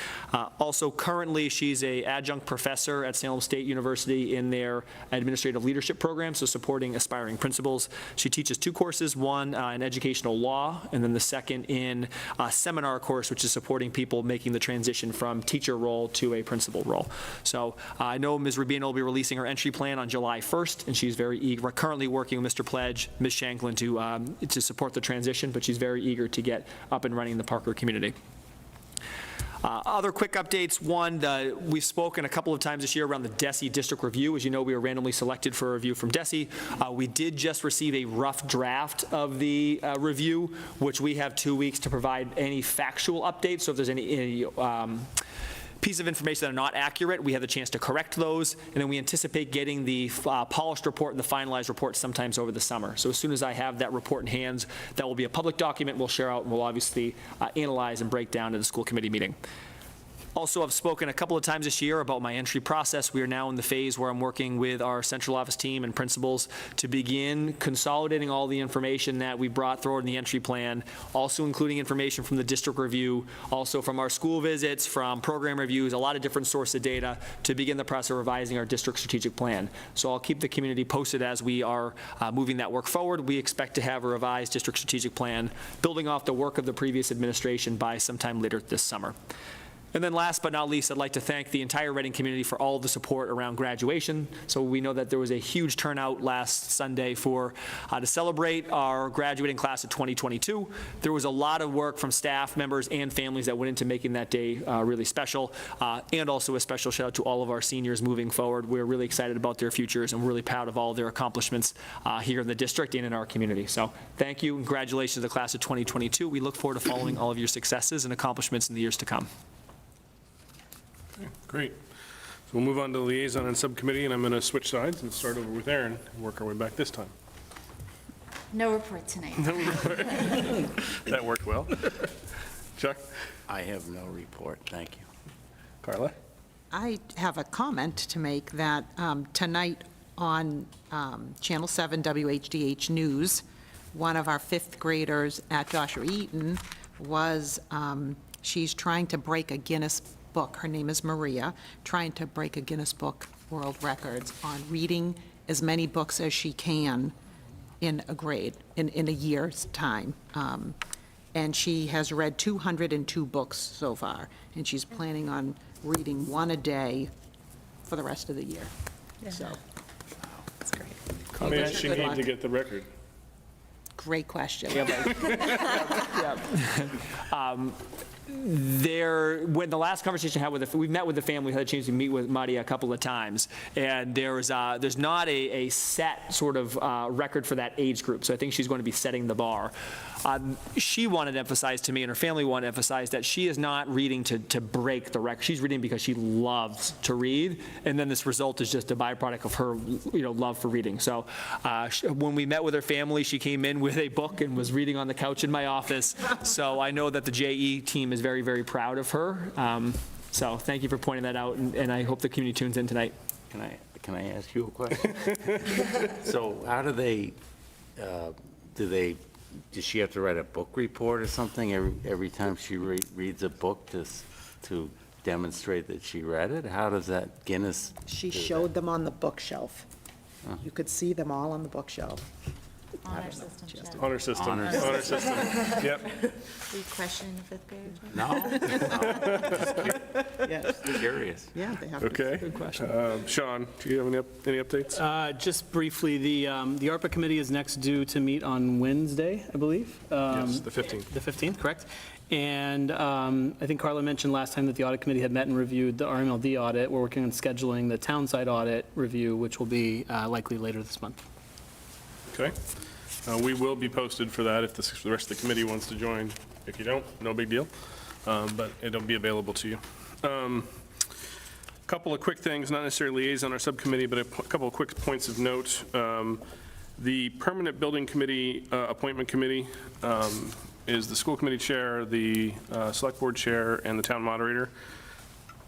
Also, currently, she's an adjunct professor at Salem State University in their administrative leadership program, so supporting aspiring principals. She teaches 2 courses, one in educational law, and then the second in seminar course, which is supporting people making the transition from teacher role to a principal role. So I know Ms. Rubino will be releasing her entry plan on July 1st, and she's very eager, currently working with Mr. Pledge, Ms. Shanklin to support the transition, but she's very eager to get up and running in the Parker community. Other quick updates. One, we've spoken a couple of times this year around the DESE district review. As you know, we were randomly selected for a review from DESE. We did just receive a rough draft of the review, which we have 2 weeks to provide any factual updates. So if there's any piece of information that are not accurate, we have the chance to correct those, and then we anticipate getting the polished report and the finalized report sometimes over the summer. So as soon as I have that report in hands, that will be a public document we'll share out and we'll obviously analyze and break down at the school committee meeting. Also, I've spoken a couple of times this year about my entry process. We are now in the phase where I'm working with our central office team and principals to begin consolidating all the information that we brought forward in the entry plan, also including information from the district review, also from our school visits, from program reviews, a lot of different sources of data to begin the process of revising our district strategic plan. So I'll keep the community posted as we are moving that work forward. We expect to have a revised district strategic plan building off the work of the previous administration by sometime later this summer. And then last but not least, I'd like to thank the entire Reading community for all of the support around graduation. So we know that there was a huge turnout last Sunday to celebrate our graduating class of 2022. There was a lot of work from staff members and families that went into making that day really special. And also a special shout out to all of our seniors moving forward. We're really excited about their futures and we're really proud of all of their accomplishments here in the district and in our community. So thank you and congratulations to the class of 2022. We look forward to following all of your successes and accomplishments in the years to come. Okay, great. So we'll move on to the liaison and subcommittee, and I'm going to switch sides and start over with Aaron and work our way back this time. No report tonight. No report. That worked well. Chuck? I have no report, thank you. Carla? I have a comment to make that tonight on Channel 7 WHDH News, one of our 5th graders at Joshua Eaton was, she's trying to break a Guinness book. Her name is Maria, trying to break a Guinness Book World Records on reading as many books as she can in a grade, in a year's time. And she has read 202 books so far, and she's planning on reading one a day for the rest of the year. So, That's great. How many does she Good need luck. to get the record? Great question. when the last conversation I had with we met with the family, we had a chance to meet with Maria a couple of times, and there's not a set sort of record for that age group, so I think she's going to be setting the bar. She wanted to emphasize to me, and her family wanted to emphasize, that she is not reading to break the record. She's reading because she loves to read, and then this result is just a byproduct of her, love for reading. So when we met with her family, she came in with a book and was reading on the couch in my office. So I know that the JE team is very, very proud of her. So thank you for pointing that out, and I hope the community tunes in tonight. Can I ask you a question? So how does she have to write a book report or something every time she reads a book to demonstrate that she read it? How does that Guinness? She showed them on the bookshelf. You could see them all on the bookshelf. Honor system. Chad. Honor system. Honor system. Yep. Were you questioning the fifth graders? No. Yes. Curious. Yeah, they have. Okay. Good question. Sean, do you have any updates? Just briefly, the ARPA committee is next due to meet on Wednesday, I believe. Yes, the 15th. The 15th, correct. And I think Carla mentioned last time that the audit committee had met and reviewed the RMLD audit. We're working on scheduling the townside audit review, which will be likely later this month. Okay. We will be posted for that if the rest of the committee wants to join. If you don't, no big deal. But it'll be available to you. Couple of quick things, not necessarily liaison or subcommittee, but a couple of quick points of note. The Permanent Building Committee Appointment Committee is the school committee chair, the select board chair, and the town moderator.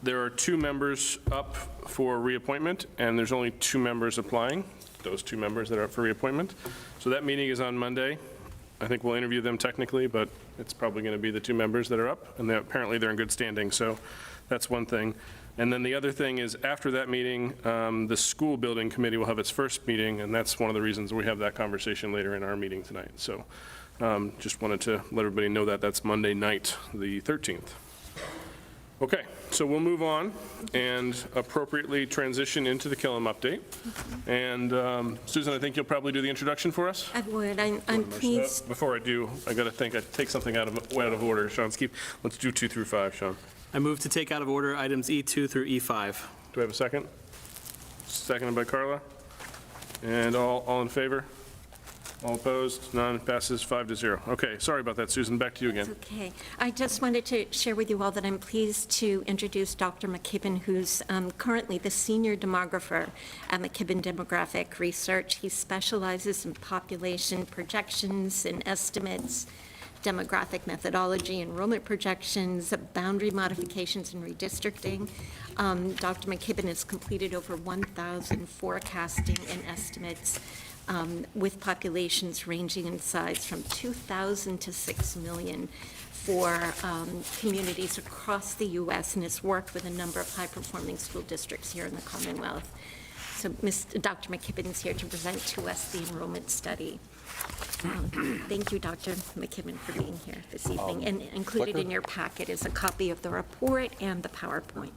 There are 2 members up for reappointment, and there's only 2 members applying, those 2 members that are up for reappointment. So that meeting is on Monday. I think we'll interview them technically, but it's probably going to be the 2 members that are up, and apparently they're in good standing, so that's one thing. And then the other thing is, after that meeting, the school building committee will have its first meeting, and that's one of the reasons we have that conversation later in our meeting tonight. So just wanted to let everybody know that that's Monday night, the 13th. Okay, so we'll move on and appropriately transition into the Killam update. And Susan, I think you'll probably do the introduction for us. I would. I'm pleased. Before I do, I got to think, I take something out of order. Sean, let's do 2 through 5, Sean. I move to take out of order items E2 through E5. Do I have a second? Seconded by Carla. And all in favor? All opposed? None. Passes 5-0. Okay, sorry about that, Susan. Back to you again. Okay. I just wanted to share with you all that I'm pleased to introduce Dr. McKibben, who's currently the senior demographer at McKibben Demographic Research. He specializes in population projections and estimates, demographic methodology, enrollment projections, boundary modifications, and redistricting. Dr. McKibben has completed over 1,000 forecasting and estimates with populations ranging in size from 2,000 to 6 million for communities across the U.S. and has worked with a number of high-performing school districts here in the Commonwealth. So Dr. McKibben is here to present to us the enrollment study. Thank you, Dr. McKibben, for being here this evening. And included in your packet is a copy of the report and the PowerPoint.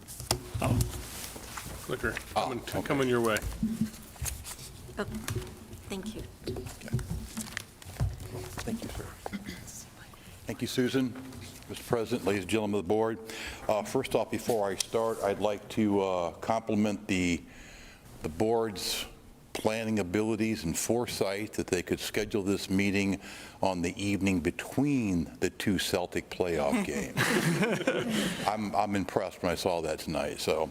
Clicker, coming your way. Oh, thank you. Thank you, sir. Thank you, Susan. Mr. President, ladies and gentlemen of the board. First off, before I start, I'd like to compliment the board's planning abilities and foresight that they could schedule this meeting on the evening between the 2 Celtic playoff games. I'm impressed when I saw that tonight. So,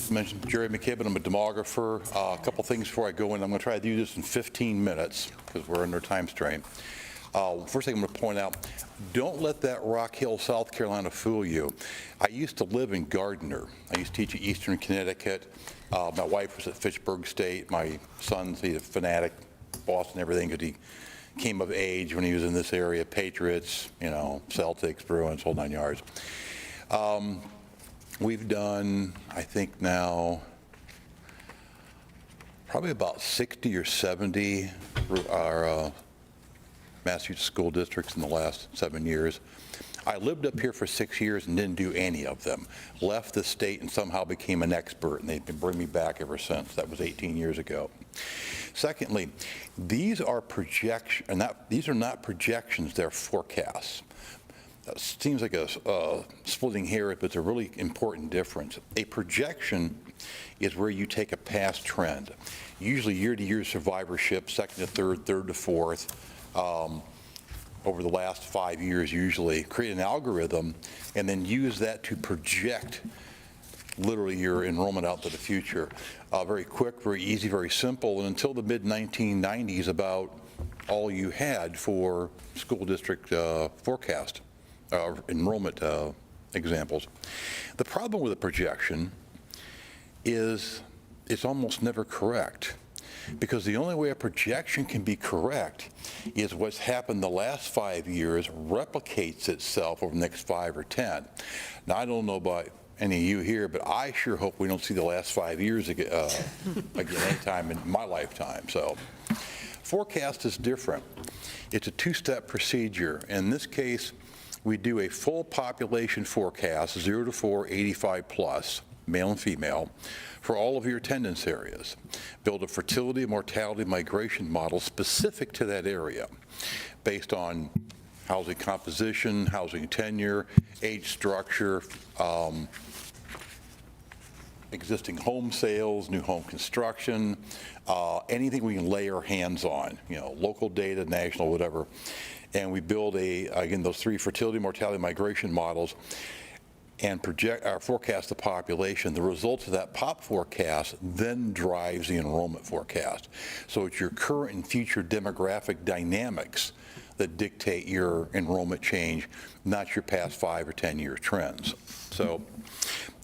mentioned Jerry McKibben. I'm a demographer. A couple things before I go in. I'm going to try to do this in 15 minutes because we're under time strain. First thing I'm going to point out, don't let that Rock Hill, South Carolina fool you. I used to live in Gardner. I used to teach at Eastern Connecticut. My wife was at Fitchburg State. My son's, he's a fanatic, Boston, everything, because he came of age when he was in this area. Patriots, Celtics, Bruins, whole 9 yards. We've done, I think now, probably about 60 or 70 our Massachusetts school districts in the last 7 years. I lived up here for 6 years and didn't do any of them. Left the state and somehow became an expert, and they've been bringing me back ever since. That was 18 years ago. Secondly, these are not projections, they're forecasts. seems like a splitting hair, but it's a really important difference. A projection is where you take a past trend, usually year-to-year survivorship, second to third, third to fourth, over the last 5 years usually, create an algorithm, and then use that to project literally your enrollment out to the future. Very quick, very easy, very simple, and until the mid-1990s, about all you had for school district forecast enrollment examples. The problem with a projection is it's almost never correct, because the only way a projection can be correct is what's happened the last 5 years replicates itself over the next 5 or 10. Now, I don't know about any of you here, but I sure hope we don't see the last 5 years again anytime in my lifetime. So forecast is different. It's a two-step procedure. In this case, we do a full population forecast, 0 to 4, 85 plus, male and female, for all of your attendance areas. Build a fertility, mortality, migration model specific to that area based on housing composition, housing tenure, age structure, existing home sales, new home construction, anything we can lay our hands on, local data, national, whatever. And we build again, those 3 fertility, mortality, migration models, and forecast the population. The results of that pop forecast then drives the enrollment forecast. So it's your current and future demographic dynamics that dictate your enrollment change, not your past 5 or 10 year trends. So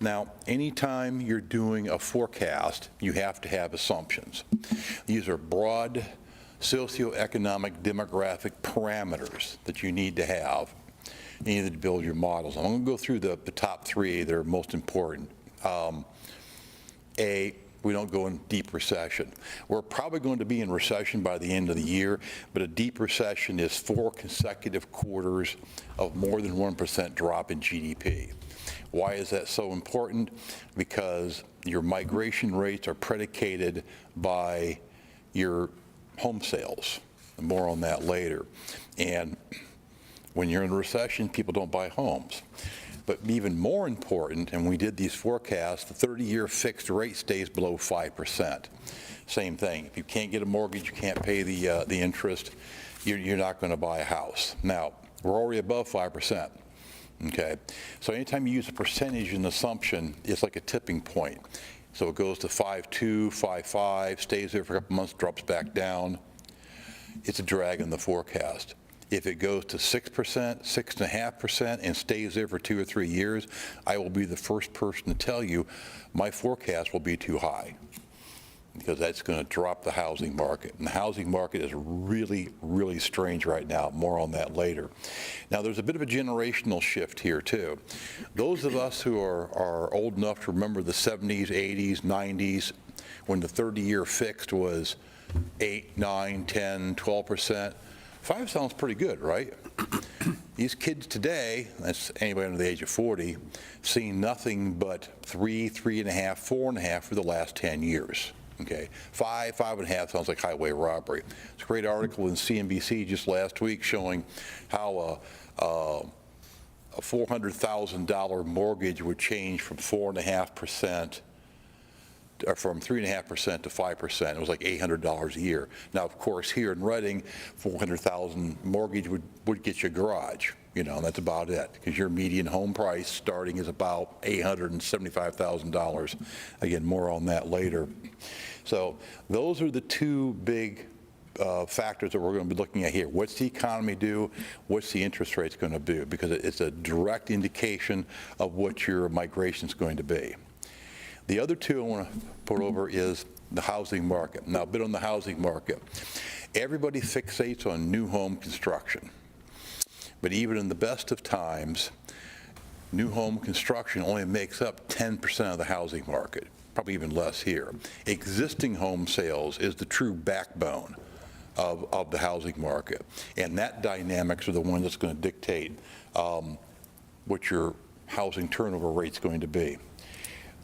now, anytime you're doing a forecast, you have to have assumptions. These are broad socioeconomic demographic parameters that you need to have. You need to build your models. I'm going to go through the top 3 that are most important. A, we don't go in deep recession. We're probably going to be in recession by the end of the year, but a deep recession is 4 consecutive quarters of more than 1% drop in GDP. Why is that so important? Because your migration rates are predicated by your home sales. More on that later. And when you're in a recession, people don't buy homes. But even more important, and we did these forecasts, the 30-year fixed rate stays below 5%. Same thing. If you can't get a mortgage, you can't pay the interest, you're not going to buy a house. Now, we're already above 5%. Okay, so anytime you use a percentage in assumption, it's like a tipping point. So it goes to 5.2, 5.5, stays there for a couple months, drops back down. It's a drag in the forecast. If it goes to 6%, 6.5%, and stays there for 2 or 3 years, I will be the first person to tell you my forecast will be too high, because that's going to drop the housing market. And the housing market is really, really strange right now. More on that later. Now, there's a bit of a generational shift here, too. Those of us who are old enough to remember the 70s, 80s, 90s, when the 30-year fixed was 8, 9, 10, 12%, 5 sounds pretty good, right? These kids today, that's anybody under the age of 40, seeing nothing but 3, 3.5, 4.5 for the last 10 years. Okay, 5, 5.5 sounds like highway robbery. It's a great article in CNBC just last week showing how a $400,000 mortgage would change from 4.5%, or from 3.5% to 5%. It was like $800 a year. Now, of course, here in Reading, $400,000 mortgage would get you a garage. And that's about it, because your median home price starting is about $875,000. Again, more on that later. So those are the 2 big factors that we're going to be looking at here. What's the economy do? What's the interest rates going to do? Because it's a direct indication of what your migration is going to be. The other 2 I want to put over is the housing market. Now, a bit on the housing market. Everybody fixates on new home construction. But even in the best of times, new home construction only makes up 10% of the housing market, probably even less here. Existing home sales is the true backbone of the housing market. And that dynamics are the one that's going to dictate what your housing turnover rate's going to be.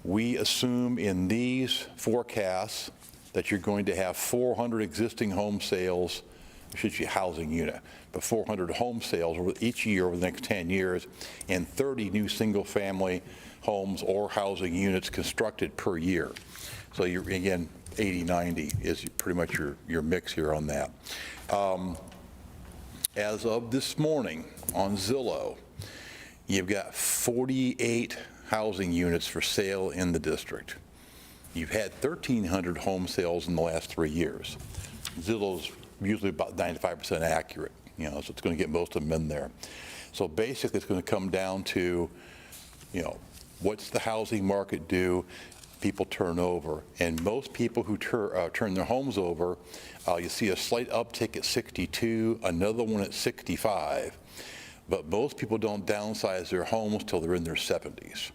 We assume in these forecasts that you're going to have 400 existing home sales should be a housing unit, but 400 home sales each year over the next 10 years, and 30 new single-family homes or housing units constructed per year. So you're, again, 80, 90 is pretty much your mix here on that. As of this morning on Zillow, you've got 48 housing units for sale in the district. You've had 1,300 home sales in the last 3 years. Zillow's usually about 95% accurate, so it's going to get most of them in there. So basically, it's going to come down to, what's the housing market do? People turn over, and most people who turn their homes over, you see a slight uptick at 62, another one at 65, but most people don't downsize their homes till they're in their 70s.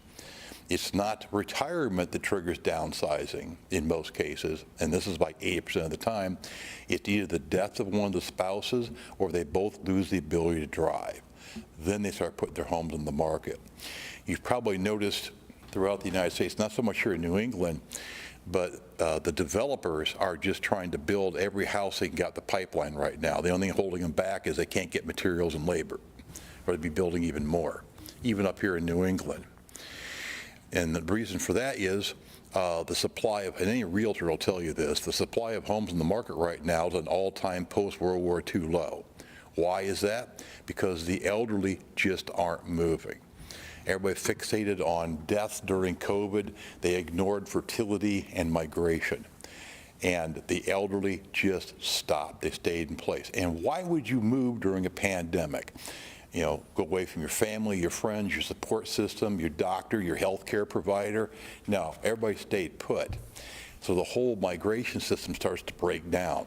It's not retirement that triggers downsizing in most cases, and this is like 80% of the time. It's either the death of one of the spouses or they both lose the ability to drive. Then they start putting their homes on the market. You've probably noticed throughout the United States, not so much here in New England, but the developers are just trying to build every house they can get the pipeline right now. The only thing holding them back is they can't get materials and labor, or they'd be building even more, even up here in New England. And the reason for that is the supply of, and any realtor will tell you this, the supply of homes in the market right now is an all-time post-World War II low. Why is that? Because the elderly just aren't moving. Everybody fixated on deaths during COVID. They ignored fertility and migration. And the elderly just stopped. They stayed in place. And why would you move during a pandemic? Go away from your family, your friends, your support system, your doctor, your health care provider. No, everybody stayed put. So the whole migration system starts to break down.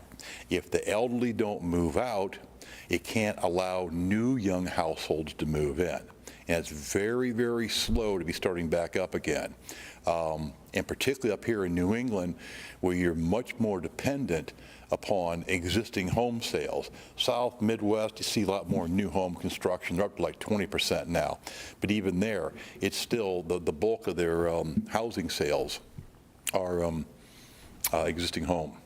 If the elderly don't move out, it can't allow new young households to move in. And it's very, very slow to be starting back up again. And particularly up here in New England, where you're much more dependent upon existing home sales. South, Midwest, you see a lot more new home construction. They're up to like 20% now. But even there, it's still the bulk of their housing sales are existing home.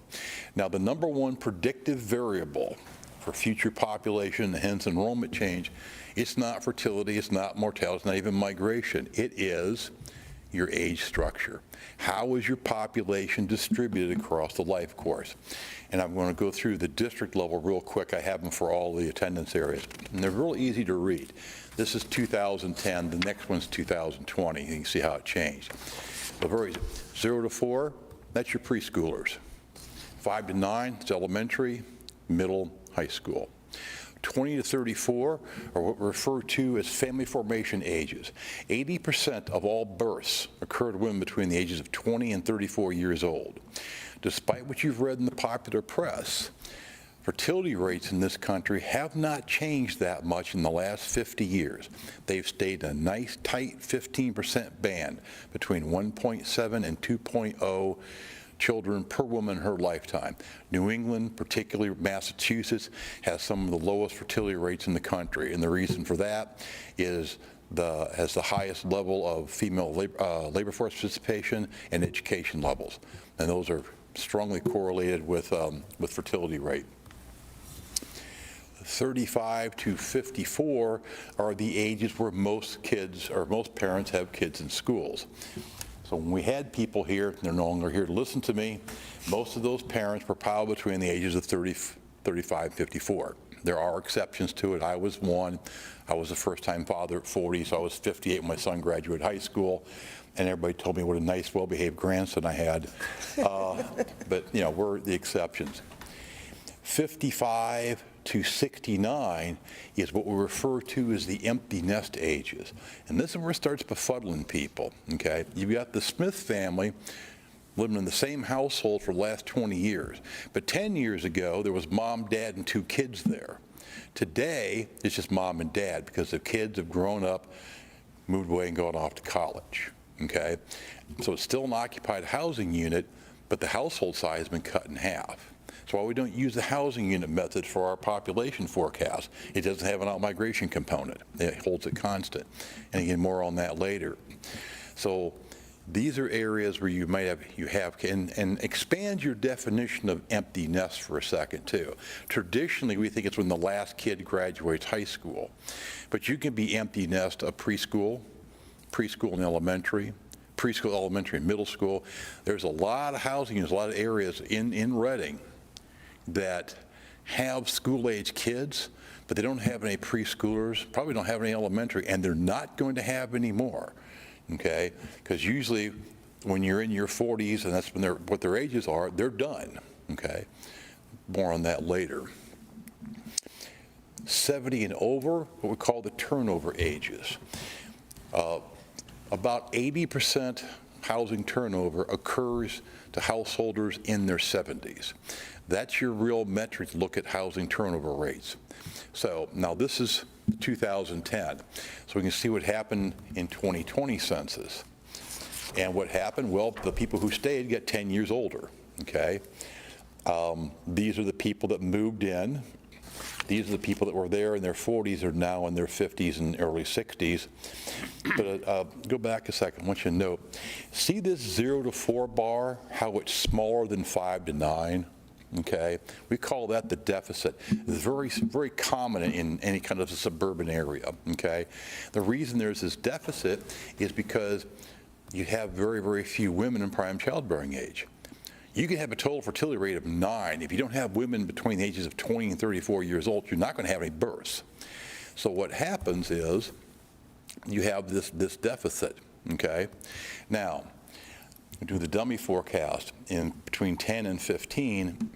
Now, the number one predictive variable for future population, hence enrollment change, it's not fertility, it's not mortality, it's not even migration. It is your age structure. How is your population distributed across the life course? And I'm going to go through the district level real quick. I have them for all the attendance areas. And they're real easy to read. This is 2010. The next one's 2020. You can see how it changed. But very easy. 0 to 4, that's your preschoolers. 5 to 9, it's elementary, middle, high school. 20 to 34 are what we refer to as family formation ages. 80% of all births occur to women between the ages of 20 and 34 years old. Despite what you've read in the popular press, fertility rates in this country have not changed that much in the last 50 years. They've stayed in a nice, tight 15% band between 1.7 and 2.0 children per woman in her lifetime. New England, particularly Massachusetts, has some of the lowest fertility rates in the country, and the reason for that is has the highest level of female labor force participation and education levels, and those are strongly correlated with fertility rate. 35 to 54 are the ages where most kids or most parents have kids in schools. So when we had people here, they're no longer here to listen to me, most of those parents were probably between the ages of 30, 35, 54. There are exceptions to it. I was one. I was a first-time father at 40, so I was 58 when my son graduated high school, and everybody told me what a nice, well-behaved grandson I had. But, we're the exceptions. 55 to 69 is what we refer to as the empty nest ages. And this is where it starts befuddling people, okay? You've got the Smith family living in the same household for the last 20 years. But 10 years ago, there was mom, dad, and 2 kids there. Today, it's just mom and dad because the kids have grown up, moved away, and gone off to college, okay? So it's still an occupied housing unit, but the household size has been cut in half. That's why we don't use the housing unit method for our population forecast. It doesn't have an out-migration component. It holds it constant. And again, more on that later. So these are areas where you have, and expand your definition of empty nest for a second too. Traditionally, we think it's when the last kid graduates high school, but you can be empty nest of preschool and elementary, preschool, elementary, and middle school. There's a lot of housing, there's a lot of areas in Reading that have school-age kids, but they don't have any preschoolers, probably don't have any elementary, and they're not going to have any more, okay? Because usually when you're in your 40s, and that's when what their ages are, they're done, okay? More on that later. 70 and over, what we call the turnover ages. About 80% housing turnover occurs to householders in their 70s. That's your real metric to look at housing turnover rates. So now this is 2010. So we can see what happened in 2020 census. And what happened? Well, the people who stayed got 10 years older, okay? These are the people that moved in. These are the people that were there in their 40s are now in their 50s and early 60s. But go back a second. I want you to note, see this 0 to 4 bar, how it's smaller than 5 to 9? Okay, we call that the deficit. It's very common in any kind of a suburban area, okay? The reason there's this deficit is because you have very, very few women in prime childbearing age. You can have a total fertility rate of 9. If you don't have women between the ages of 20 and 34 years old, you're not going to have any births. So what happens is you have this deficit, okay? Now, do the dummy forecast in between 10 and 15.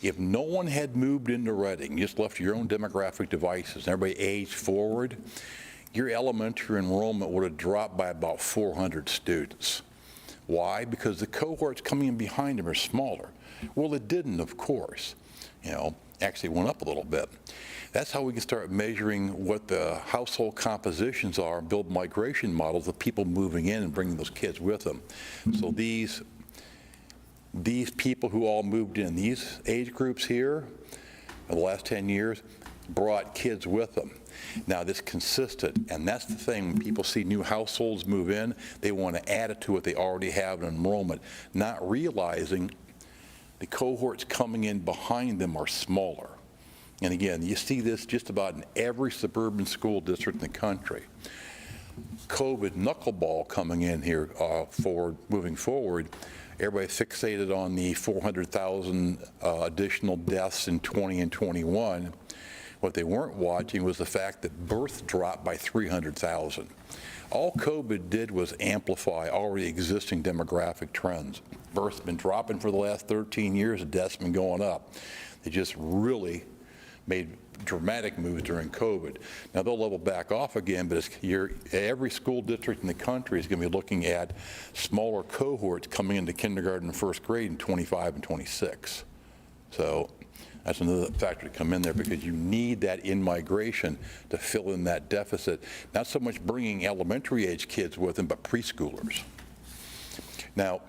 If no one had moved into Reading, just left your own demographic devices, and everybody aged forward, your elementary enrollment would have dropped by about 400 students. Why? Because the cohorts coming in behind them are smaller. Well, it didn't, of course. Actually went up a little bit. That's how we can start measuring what the household compositions are, build migration models of people moving in and bringing those kids with them. So these people who all moved in, these age groups here, in the last 10 years, brought kids with them. Now, this consistent, and that's the thing, when people see new households move in, they want to add it to what they already have in enrollment, not realizing the cohorts coming in behind them are smaller. And again, you see this just about in every suburban school district in the country. COVID knuckleball coming in here moving forward, everybody fixated on the 400,000 additional deaths in 20 and 21. What they weren't watching was the fact that births dropped by 300,000. All COVID did was amplify already existing demographic trends. Births have been dropping for the last 13 years, and deaths have been going up. They just really made dramatic moves during COVID. Now they'll level back off again, but every school district in the country is going to be looking at smaller cohorts coming into kindergarten and first grade in 25 and 26. So that's another factor to come in there, because you need that in-migration to fill in that deficit. Not so much bringing elementary age kids with them, but preschoolers. Now,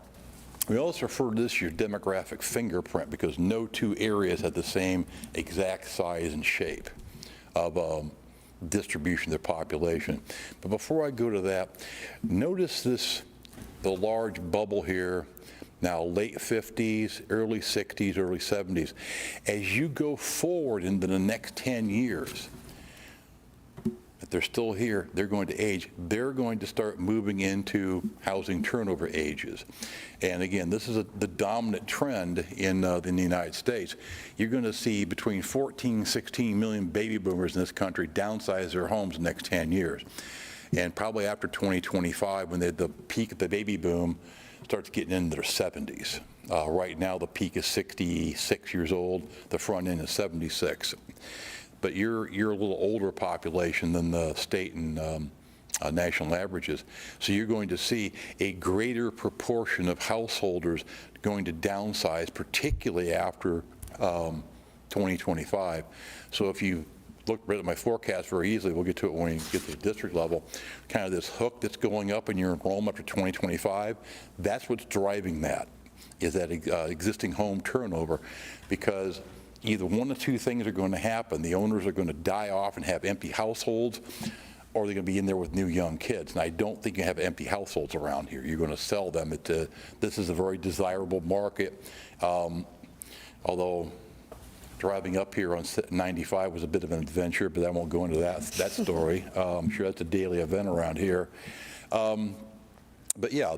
we also refer to this your demographic fingerprint, because no two areas have the same exact size and shape of distribution of their population. But before I go to that, notice the large bubble here, now late 50s, early 60s, early 70s. As you go forward into the next 10 years, if they're still here, they're going to age. They're going to start moving into housing turnover ages. And again, this is the dominant trend in the United States. You're going to see between 14 and 16 million baby boomers in this country downsize their homes in the next 10 years. And probably after 2025, when the peak of the baby boom starts getting into their 70s. Right now, the peak is 66 years old. The front end is 76. But you're a little older population than the state and national averages. So you're going to see a greater proportion of householders going to downsize, particularly after 2025. So if you look right at my forecast very easily, we'll get to it when we get to the district level, kind of this hook that's going up in your enrollment for 2025, that's what's driving that, is that existing home turnover, because either one of two things are going to happen. The owners are going to die off and have empty households, or are they going to be in there with new young kids? And I don't think you have empty households around here. You're going to sell them. This is a very desirable market, although driving up here on 95 was a bit of an adventure, but I won't go into that story. I'm sure that's a daily event around here. But yeah,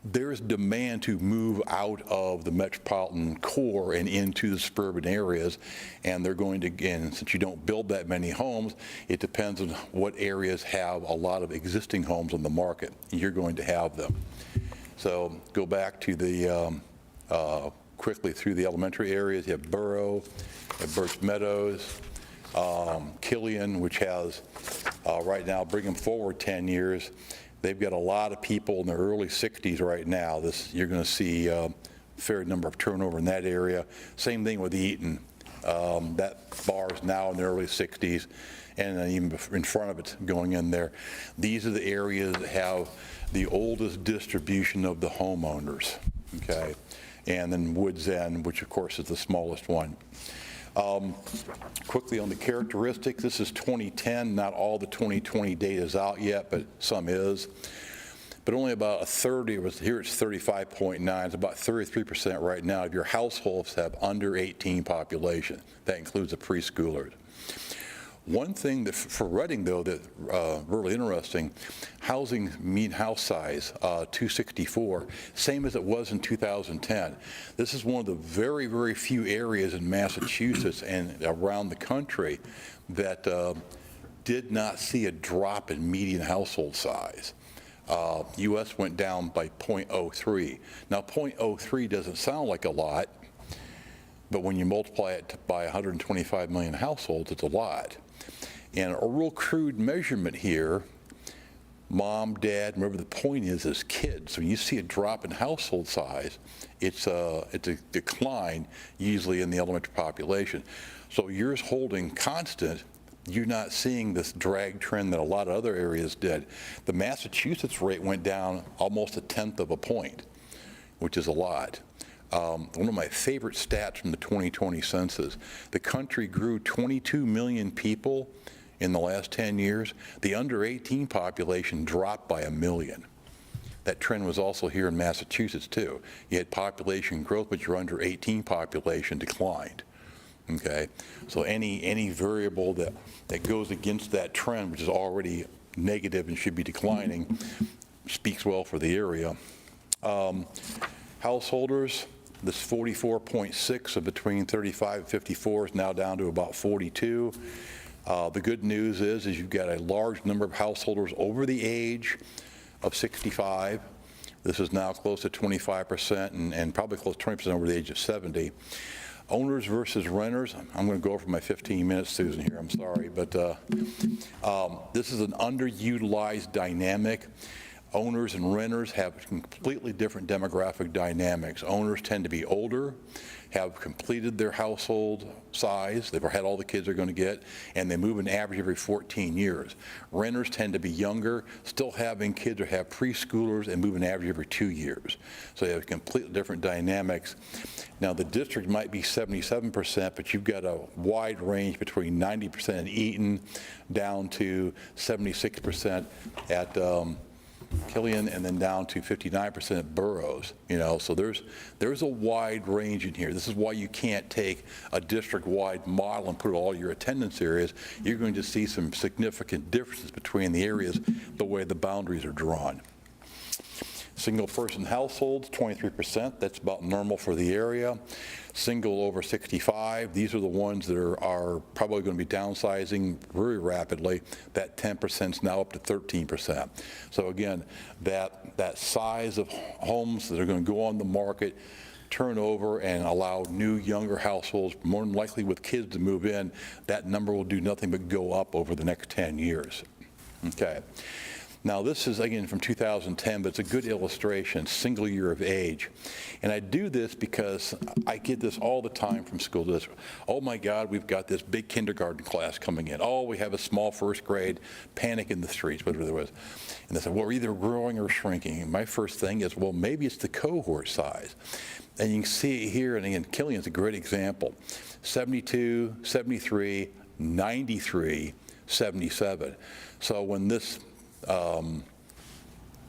there's demand to move out of the metropolitan core and into the suburban areas, and they're going to, again, since you don't build that many homes, it depends on what areas have a lot of existing homes on the market. You're going to have them. So go back to the, quickly through the elementary areas. You have Borough, you have Birch Meadows, Killian, which has right now, bring them forward 10 years, they've got a lot of people in their early 60s right now. You're going to see a fair number of turnover in that area. Same thing with Eaton. That bar is now in the early 60s, and then even in front of it going in there. These are the areas that have the oldest distribution of the homeowners, okay? And then Woods End, which of course is the smallest one. Quickly on the characteristics, this is 2010, not all the 2020 data is out yet, but some is. But only about a third, here it's 35.9, it's about 33% right now of your households have under 18 population. That includes the preschoolers. One thing that for Reading, though, that really interesting, housing mean house size, 264, same as it was in 2010. This is one of the very, very few areas in Massachusetts and around the country that did not see a drop in median household size. U.S. went down by 0.03. Now, 0.03 doesn't sound like a lot, but when you multiply it by 125 million households, it's a lot. And a real crude measurement here, mom, dad, remember the point is kids. So when you see a drop in household size, it's a decline usually in the elementary population. So yours holding constant, you're not seeing this drag trend that a lot of other areas did. The Massachusetts rate went down almost 1/10 of a point, which is a lot. One of my favorite stats from the 2020 census, the country grew 22 million people in the last 10 years. The under 18 population dropped by 1 million. That trend was also here in Massachusetts too. You had population growth, but your under 18 population declined. Okay, so any variable that goes against that trend, which is already negative and should be declining, speaks well for the area. Householders, this 44.6 of between 35 and 54 is now down to about 42. The good news is you've got a large number of householders over the age of 65. This is now close to 25% and probably close to 20% over the age of 70. Owners versus renters, I'm going to go over my 15 minutes, Susan, here, I'm sorry, but this is an underutilized dynamic. Owners and renters have completely different demographic dynamics. Owners tend to be older, have completed their household size, they've had all the kids they're going to get, and they move an average every 14 years. Renters tend to be younger, still having kids or have preschoolers, and move an average every 2 years. So they have completely different dynamics. Now the district might be 77%, but you've got a wide range between 90% at Eaton down to 76% at Killian, and then down to 59% at Burroughs. You know, so there's a wide range in here. This is why you can't take a district-wide model and put all your attendance areas. You're going to see some significant differences between the areas the way the boundaries are drawn. Single-person households, 23%. That's about normal for the area. Single over 65, these are the ones that are probably going to be downsizing very rapidly. That 10% is now up to 13%. So again, that size of homes that are going to go on the market, turn over and allow new, younger households, more than likely with kids, to move in, that number will do nothing but go up over the next 10 years. Okay. Now this is again from 2010, but it's a good illustration, single year of age. And I do this because I get this all the time from school districts. Oh my God, we've got this big kindergarten class coming in. Oh, we have a small first grade, panic in the streets, whatever there was. And they said, well, we're either growing or shrinking. And my first thing is, well, maybe it's the cohort size. And you can see it here, and again, Killian's a great example. 72, 73, 93, 77. So when this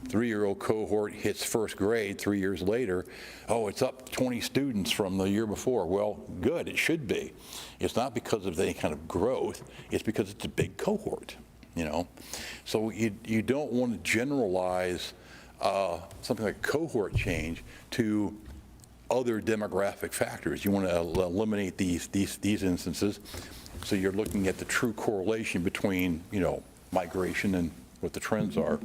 3-year-old cohort hits first grade 3 years later, oh, it's up 20 students from the year before. Well, good, it should be. It's not because of any kind of growth, it's because it's a big cohort, you know? So you don't want to generalize something like cohort change to other demographic factors. You want to eliminate these instances, so you're looking at the true correlation between, you know, migration and what the trends are.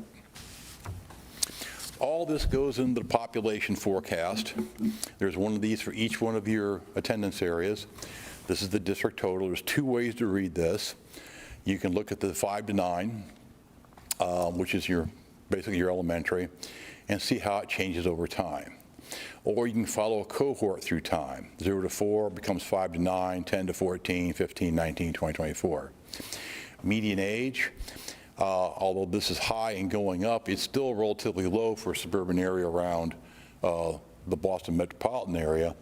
All this goes into the population forecast. There's one of these for each one of your attendance areas. This is the district total. There's 2 ways to read this. You can look at the 5 to 9, which is basically your elementary, and see how it changes over time. Or you can follow a cohort through time. 0 to 4 becomes 5 to 9, 10 to 14, 15, 19, 20, 24. Median age, although this is high and going up, it's still relatively low for a suburban area around the Boston metropolitan area.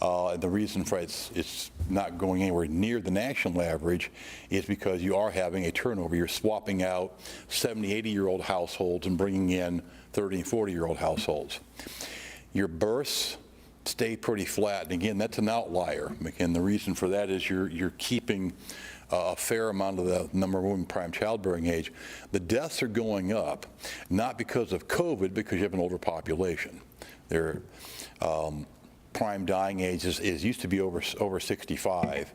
The reason for it's not going anywhere near the national average is because you are having a turnover. You're swapping out 70, 80-year-old households and bringing in 30 and 40-year-old households. Your births stay pretty flat. And again, that's an outlier. And the reason for that is you're keeping a fair amount of the number of women prime childbearing age. The deaths are going up, not because of COVID, because you have an older population. Their prime dying age is used to be over 65,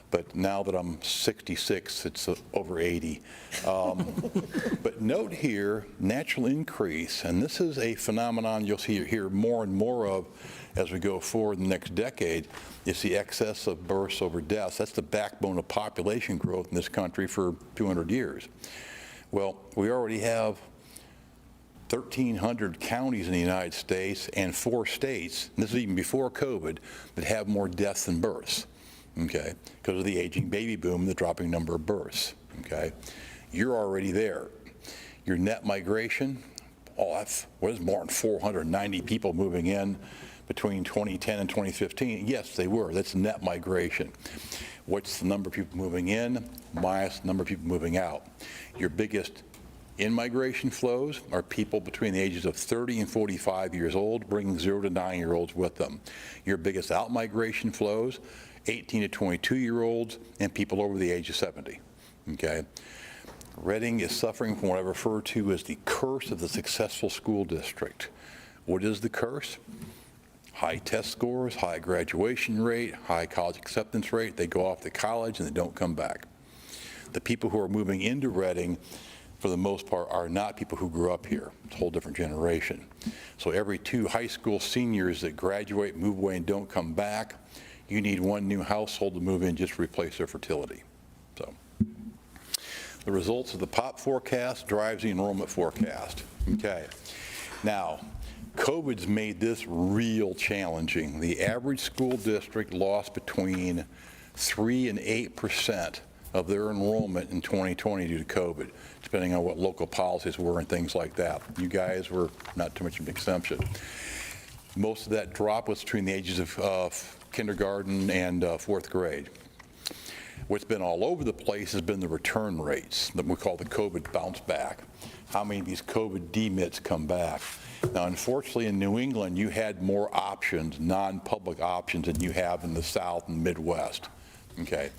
but now that I'm 66, it's over 80. But note here, natural increase, and this is a phenomenon you'll hear more and more of as we go forward in the next decade, is the excess of births over deaths. That's the backbone of population growth in this country for 200 years. Well, we already have 1,300 counties in the United States and 4 states, and this is even before COVID, that have more deaths than births, okay, because of the aging baby boom and the dropping number of births, okay? You're already there. Your net migration, what is more than 490 people moving in between 2010 and 2015? Yes, they were. That's net migration. What's the number of people moving in minus the number of people moving out? Your biggest in-migration flows are people between the ages of 30 and 45 years old, bringing 0 to 9-year-olds with them. Your biggest out-migration flows, 18 to 22-year-olds and people over the age of 70, okay? Reading is suffering from what I refer to as the curse of the successful school district. What is the curse? High test scores, high graduation rate, high college acceptance rate. They go off to college and they don't come back. The people who are moving into Reading, for the most part, are not people who grew up here. It's a whole different generation. So every 2 high school seniors that graduate, move away, and don't come back, you need 1 new household to move in just to replace their fertility. So the results of the POP forecast drives the enrollment forecast. Okay. Now, COVID's made this real challenging. The average school district lost between 3 and 8% of their enrollment in 2020 due to COVID, depending on what local policies were and things like that. You guys were not too much of an exception. Most of that drop was between the ages of kindergarten and 4th grade. What's been all over the place has been the return rates that we call the COVID bounce back. How many of these COVID demits come back? Now, unfortunately, in New England, you had more options, non-public options, than you have in the South and Midwest. Okay,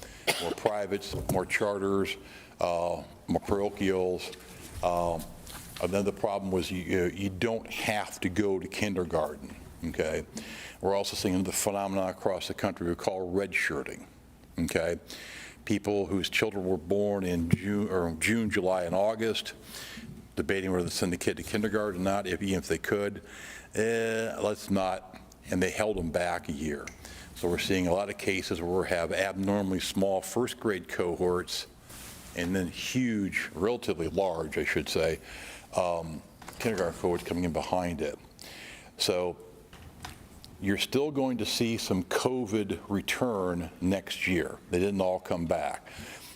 more privates, more charters, more parochials. And then the problem was you don't have to go to kindergarten. Okay, we're also seeing the phenomenon across the country we call redshirting. Okay, people whose children were born in June, July, and August, debating whether to send the kid to kindergarten or not, even if they could. Let's not, and they held them back a year. So we're seeing a lot of cases where we have abnormally small 1st grade cohorts and then huge, relatively large, I should say, kindergarten cohorts coming in behind it. So you're still going to see some COVID return next year. They didn't all come back.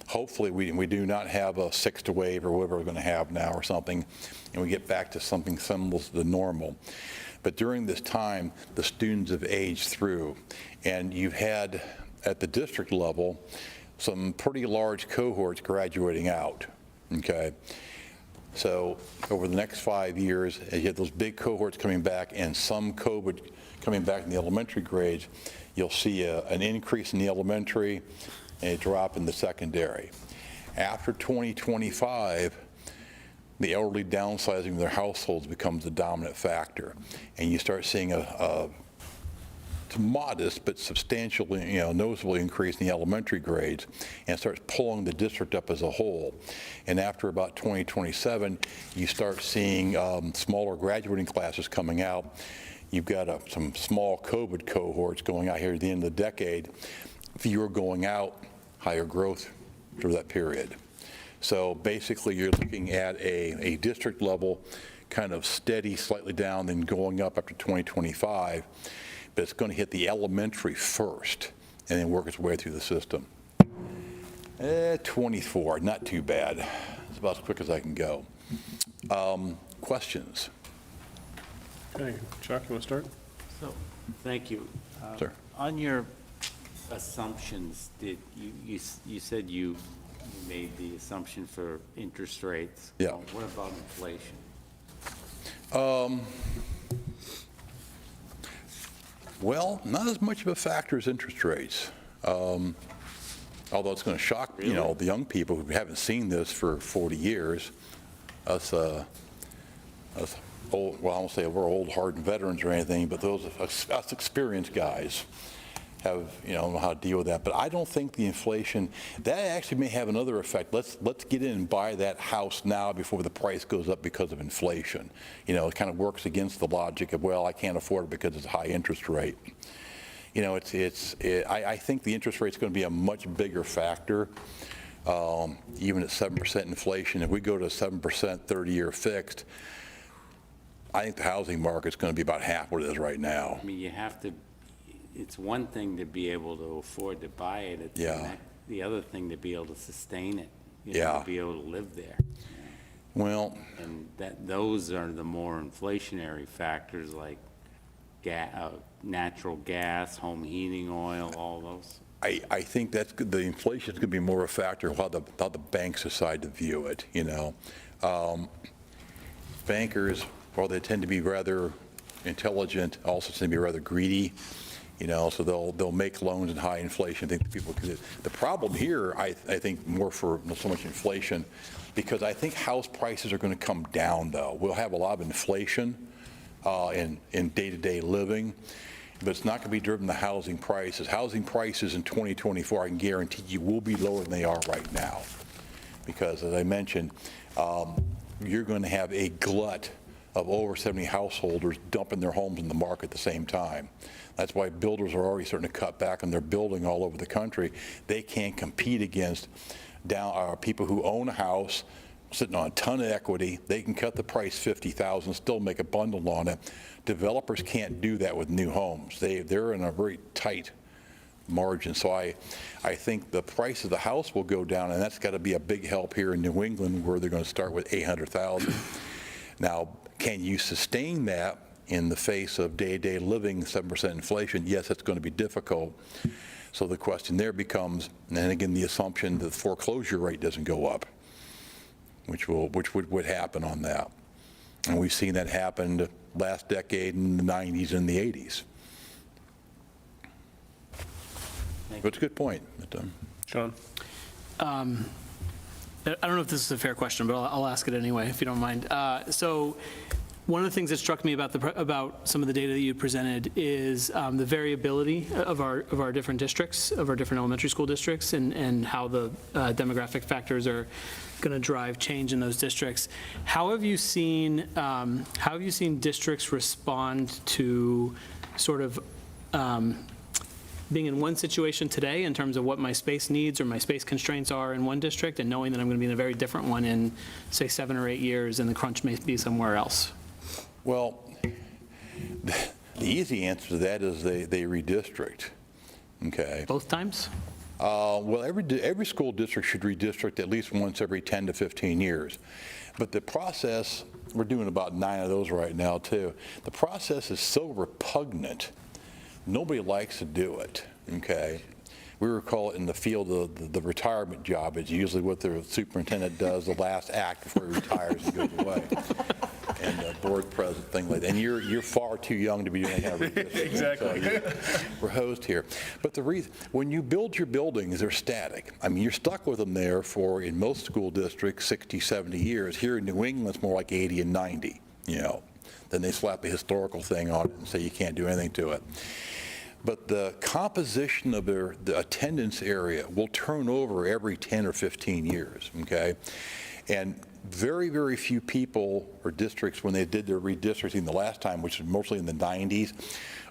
Hopefully we do not have a 6th wave or whatever we're going to have now or something, and we get back to something similar to the normal. But during this time, the students have aged through, and you've had, at the district level, some pretty large cohorts graduating out, okay? So over the next 5 years, as you have those big cohorts coming back and some COVID coming back in the elementary grades, you'll see an increase in the elementary and a drop in the secondary. After 2025, the elderly downsizing of their households becomes the dominant factor, and you start seeing it's modest but substantially, noticeably increase in the elementary grades, and starts pulling the district up as a whole. And after about 2027, you start seeing smaller graduating classes coming out. You've got some small COVID cohorts going out here at the end of the decade. Fewer going out, higher growth through that period. So basically, you're looking at a district level, kind of steady, slightly down, then going up after 2025. But it's going to hit the elementary first and then work its way through the system. 24, not too bad. It's about as quick as I can go. Questions? Okay, Chuck, you want to start? So, thank you. Sir. On your assumptions, you said you made the assumption for interest rates. Yeah. What about inflation? Well, not as much of a factor as interest rates. Although it's going to shock, the young people who haven't seen this for 40 years. Us old, well, I won't say we're old, hardened veterans or anything, but those of us experienced guys have, know how to deal with that. But I don't think the inflation, that actually may have another effect. Let's get in and buy that house now before the price goes up because of inflation. It kind of works against the logic of, well, I can't afford it because it's a high interest rate. I think the interest rate's going to be a much bigger factor, even at 7% inflation. If we go to 7% 30-year fixed, I think the housing market's going to be about half what it is right now. I mean, you have to, it's one thing to be able to afford to buy it. It's the other thing to be able to sustain it. To be able to live there. Well. And those are the more inflationary factors like natural gas, home heating oil, all those. I think the inflation is going to be more a factor of how the banks decide to view it. Bankers, while they tend to be rather intelligent, also tend to be rather greedy. So they'll make loans in high inflation. I think the problem here, I think more for not so much inflation, because I think house prices are going to come down. Though we'll have a lot of inflation in day-to-day living, but it's not going to be driven by housing prices. Housing prices in 2024, I can guarantee you, will be lower than they are right now, because as I mentioned, you're going to have a glut of over 70 householders dumping their homes in the market at the same time. That's why builders are already starting to cut back on their building all over the country. They can't compete against people who own a house sitting on a ton of equity. They can cut the price $50,000, still make a bundle on it. Developers can't do that with new homes. They're in a very tight margin. So I think the price of the house will go down, and that's got to be a big help here in New England, where they're going to start with $800,000. Now, can you sustain that in the face of day-to-day living, 7% inflation? Yes, it's going to be difficult. So the question there becomes, and again, the assumption that the foreclosure rate doesn't go up, which would happen on that. And we've seen that happen last decade in the 90s and the 80s. But it's a good point. John? I don't know if this is a fair question, but I'll ask it anyway, if you don't mind. So one of the things that struck me about some of the data that you presented is the variability of our different districts, of our different elementary school districts, and how the demographic factors are going to drive change in those districts. How have you seen districts respond to sort of being in one situation today in terms of what my space needs or my space constraints are in one district, and knowing that I'm going to be in a very different one in, say, 7 or 8 years, and the crunch may be somewhere else? Well, the easy answer to that is they redistrict. Okay. Both times? Well, every school district should redistrict at least once every 10 to 15 years. But the process, we're doing about 9 of those right now too. The process is so repugnant. Nobody likes to do it, okay? we would call it in the field the retirement job. It's usually what the superintendent does, the last act before he retires and goes away. And the board president, thing like that. And you're far too young to be doing that kind of redistricting. Exactly. So we're hosed here. But the reason, when you build your buildings, they're static. I mean, you're stuck with them there for, in most school districts, 60, 70 years. Here in New England, it's more like 80 and 90, you know. Then they slap a historical thing on it and say you can't do anything to it. But the composition of the attendance area will turn over every 10 or 15 years, okay? And very, very few people or districts, when they did their redistricting the last time, which was mostly in the 90s,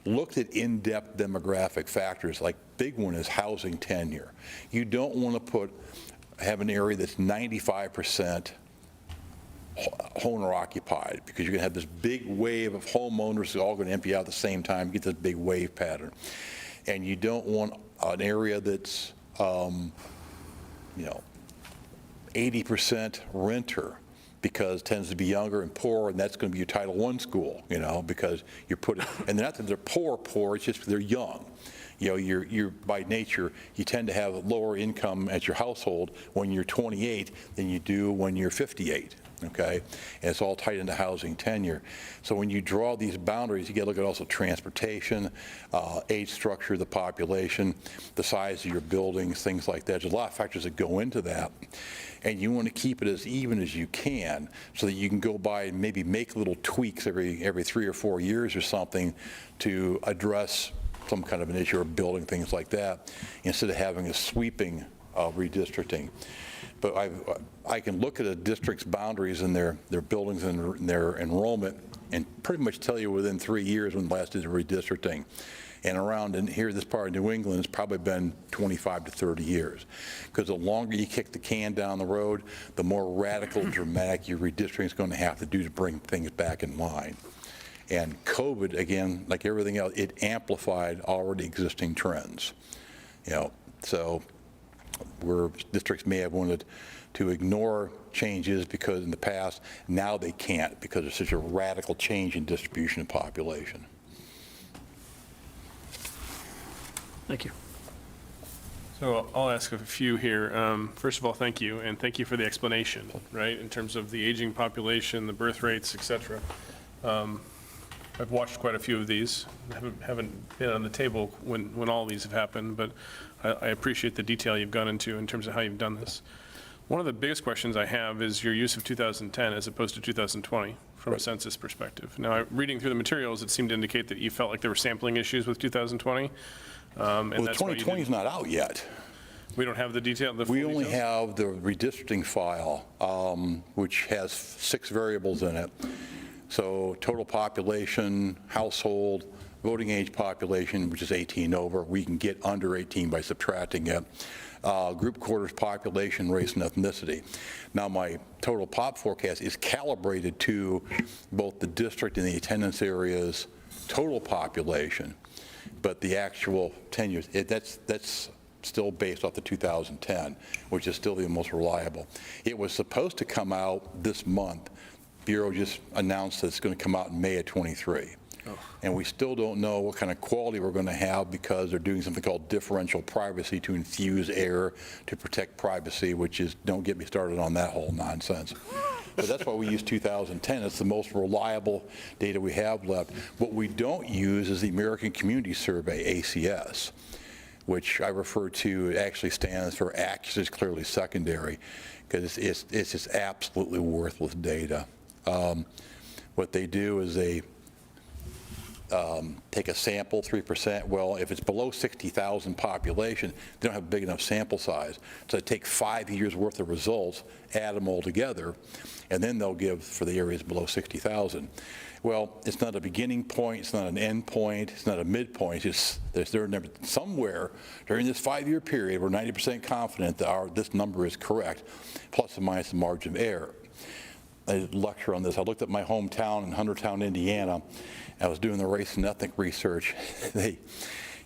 looked at in-depth demographic factors. Like, big one is housing tenure. You don't want to have an area that's 95% owner occupied, because you're going to have this big wave of homeowners all going to empty out at the same time, you get this big wave pattern. And you don't want an area that's, 80% renter, because it tends to be younger and poor, and that's going to be your Title I school, because you're putting, and not that they're poor, it's just they're young. You're by nature, you tend to have a lower income at your household when you're 28 than you do when you're 58. Okay, and it's all tied into housing tenure. So when you draw these boundaries, you got to look at also transportation, age structure of the population, the size of your buildings, things like that. There's a lot of factors that go into that, and you want to keep it as even as you can, so that you can go by and maybe make little tweaks every 3 or 4 years or something to address some kind of an issue or building things like that, instead of having a sweeping redistricting. But I can look at a district's boundaries and their buildings and their enrollment and pretty much tell you within 3 years when last did redistricting. And around in here, this part of New England, it's probably been 25 to 30 years. Because the longer you kick the can down the road, the more radical, dramatic your redistricting is going to have to do to bring things back in line. And COVID, again, like everything else, it amplified already existing trends. So where districts may have wanted to ignore changes because in the past, now they can't, because there's such a radical change in distribution of population. Thank you. So I'll ask a few here. First of all, thank you, and thank you for the explanation, right, in terms of the aging population, the birth rates, et cetera. I've watched quite a few of these. Haven't been on the table when all these have happened, but I appreciate the detail you've gone into in terms of how you've done this. One of the biggest questions I have is your use of 2010 as opposed to 2020 from a census perspective. Now, reading through the materials, it seemed to indicate that you felt like there were sampling issues with 2020. Well, the 2020 is not out yet. We don't have the detail? We only have the redistricting file, which has 6 variables in it. So total population, household, voting age population, which is 18 over. We can get under 18 by subtracting it. Group quarters population, race, and ethnicity. Now, my total pop forecast is calibrated to both the district and the attendance area's total population, but the actual 10 years, that's still based off the 2010, which is still the most reliable. It was supposed to come out this month. Bureau just announced that it's going to come out in May of 23. Oh. And we still don't know what kind of quality we're going to have, because they're doing something called differential privacy to infuse error to protect privacy, which is, don't get me started on that whole nonsense. But that's why we use 2010. It's the most reliable data we have left. What we don't use is the American Community Survey, ACS, which I refer to, it actually stands for Access Clearly Secondary, because it's just absolutely worthless data. What they do is they take a sample, 3%. Well, if it's below 60,000 population, they don't have a big enough sample size. So they take 5 years worth of results, add them all together, and then they'll give for the areas below 60,000. Well, it's not a beginning point, it's not an end point, it's not a midpoint. It's they're somewhere during this 5-year period, we're 90% confident that this number is correct, plus or minus the margin of error. I lecture on this. I looked at my hometown in Huntertown, Indiana. I was doing the race and ethnic research. They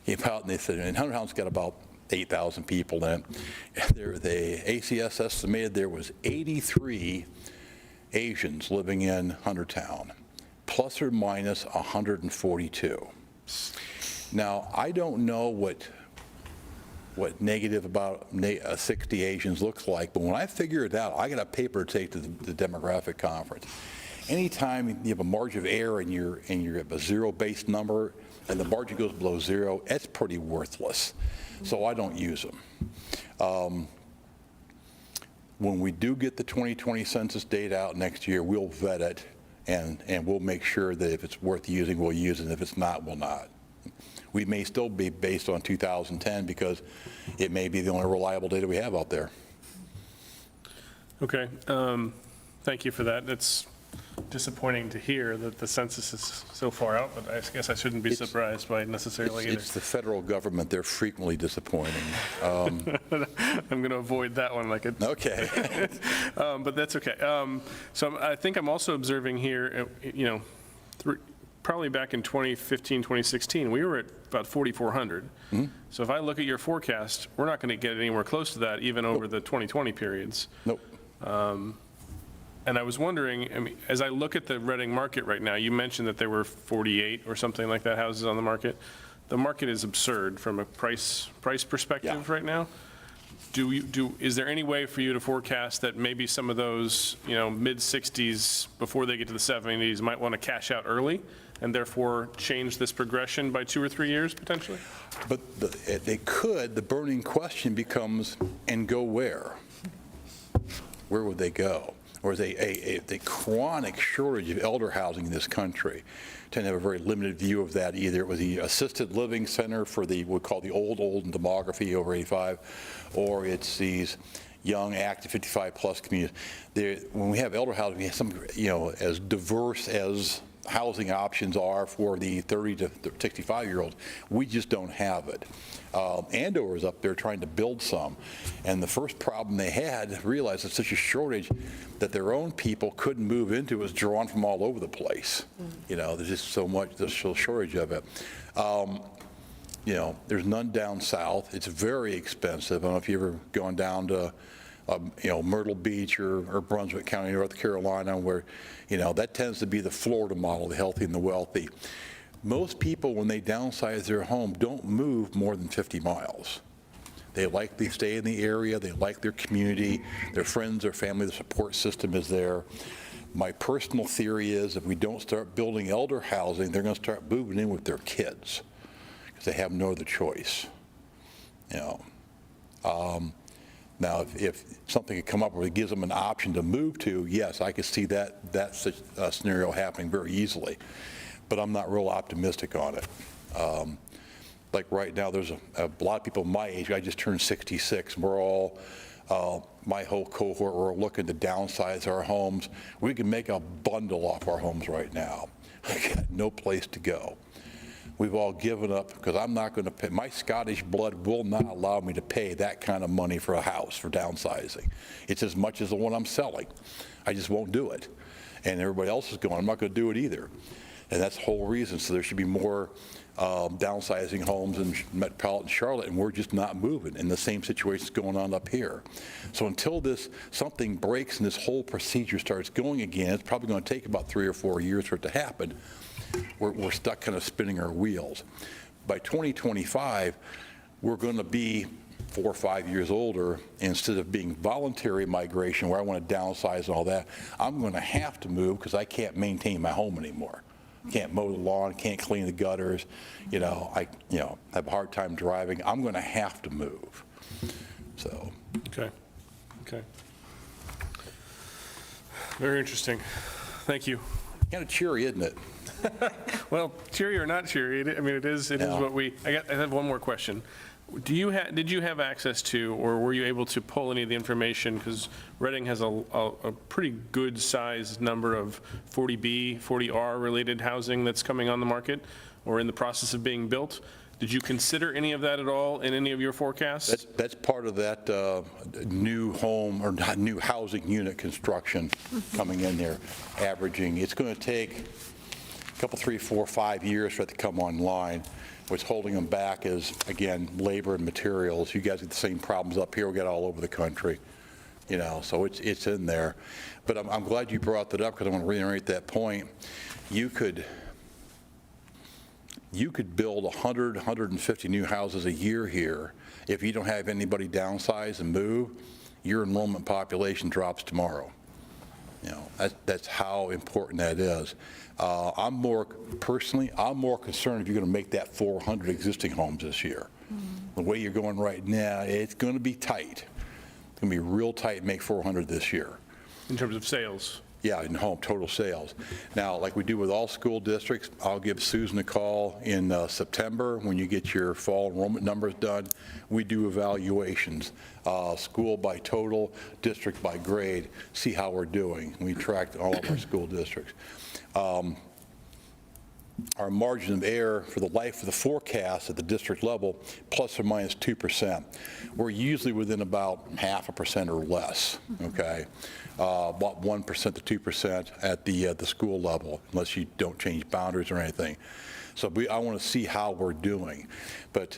came out and they said, and Huntertown's got about 8,000 people in it. The ACS estimated there was 83 Asians living in Huntertown, plus or minus 142. Now, I don't know what what negative about 60 Asians looks like, but when I figure it out, I got a paper to take to the demographic conference. Anytime you have a margin of error and you have a zero-based number and the margin goes below zero, that's pretty worthless. So I don't use them. When we do get the 2020 census data out next year, we'll vet it and we'll make sure that if it's worth using, we'll use it, and if it's not, we'll not. We may still be based on 2010 because it may be the only reliable data we have out there. Okay, thank you for that. It's disappointing to hear that the census is so far out, but I guess I shouldn't be surprised by it necessarily either. It's the federal government. They're frequently disappointing. I'm going to avoid that one like it. Okay. But that's okay. So I think I'm also observing here, probably back in 2015, 2016, we were at about 4,400. Mm-hmm. So if I look at your forecast, we're not going to get anywhere close to that even over the 2020 periods. Nope. And I was wondering, I mean, as I look at the Reading market right now, you mentioned that there were 48 or something like that houses on the market. The market is absurd from a price perspective right now. Is there any way for you to forecast that maybe some of those, mid-60s before they get to the 70s might want to cash out early and therefore change this progression by 2 or 3 years potentially? But they could. The burning question becomes, and go where? Where would they go? Or is a chronic shortage of elder housing in this country? Tend to have a very limited view of that. Either it was the assisted living center for the, what we call the old in demography over 85, or it's these young, active 55-plus communities. When we have elder housing, we have some, as diverse as housing options are for the 30 to 65-year-olds. We just don't have it. Andover is up there trying to build some, and the first problem they had, realized it's such a shortage that their own people couldn't move into it, was drawn from all over the place. There's just so much, there's a shortage of it. There's none down south. It's very expensive. I don't know if you've ever gone down to Myrtle Beach or Brunswick County, North Carolina, where, that tends to be the Florida model, the healthy and the wealthy. Most people, when they downsize their home, don't move more than 50 miles. They stay in the area, they like their community, their friends, their family, the support system is there. My personal theory is if we don't start building elder housing, they're going to start moving in with their kids because they have no other choice. Now, if something could come up where it gives them an option to move to, yes, I could see that scenario happening very easily. But I'm not real optimistic on it. Like right now, there's a lot of people my age. I just turned 66. We're all, my whole cohort, we're looking to downsize our homes. We can make a bundle off our homes right now. We got no place to go. We've all given up because I'm not going to pay. My Scottish blood will not allow me to pay that kind of money for a house for downsizing. It's as much as the one I'm selling. I just won't do it. And everybody else is going, I'm not going to do it either. And that's the whole reason. So there should be more downsizing homes in Metropolitan Charlotte, and we're just not moving. And the same situation's going on up here. So until something breaks and this whole procedure starts going again, it's probably going to take about 3 or 4 years for it to happen. We're stuck kind of spinning our wheels. By 2025, we're going to be 4 or 5 years older. Instead of being voluntary migration where I want to downsize and all that, I'm going to have to move because I can't maintain my home anymore. Can't mow the lawn, can't clean the gutters. I have a hard time driving. I'm going to have to move. So. Okay. Very interesting. Thank you. Kind of cheery, isn't it? Well, cheery or not cheery, it is what we, I have one more question. Did you have access to, or were you able to pull any of the information, because Reading has a pretty good sized number of 40B, 40R related housing that's coming on the market or in the process of being built. Did you consider any of that at all in any of your forecasts? That's part of that new home or not new housing unit construction coming in there, averaging. It's going to take a couple, 3, 4, 5 years for it to come online. What's holding them back is, again, labor and materials. You guys get the same problems up here. We got all over the country, so it's in there. But I'm glad you brought that up because I want to reiterate that point. You could you could build 100, 150 new houses a year here. If you don't have anybody downsize and move, your enrollment population drops tomorrow. You know, that's how important that is. I'm more concerned if you're going to make that 400 existing homes this year. The way you're going right now, it's going to be tight. It's going to be real tight, make 400 this year. In terms of sales? Yeah, in home, total sales. Now, like we do with all school districts, I'll give Susan a call in September when you get your fall enrollment numbers done. We do evaluations, school by total, district by grade, see how we're doing. We track all of our school districts. Our margin of error for the life of the forecast at the district level, plus or minus 2%. We're usually within about 0.5% or less, okay? About 1% to 2% at the school level, unless you don't change boundaries or anything. So I want to see how we're doing. But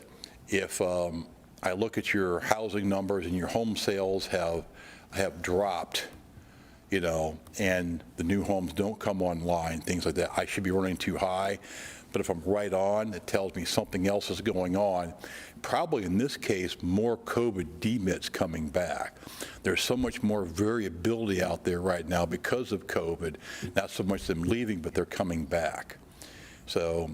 if I look at your housing numbers and your home sales have dropped, you know, and the new homes don't come online, things like that, I should be running too high. But if I'm right on, it tells me something else is going on. Probably in this case, more COVID demits coming back. There's so much more variability out there right now because of COVID, not so much them leaving, but they're coming back. So,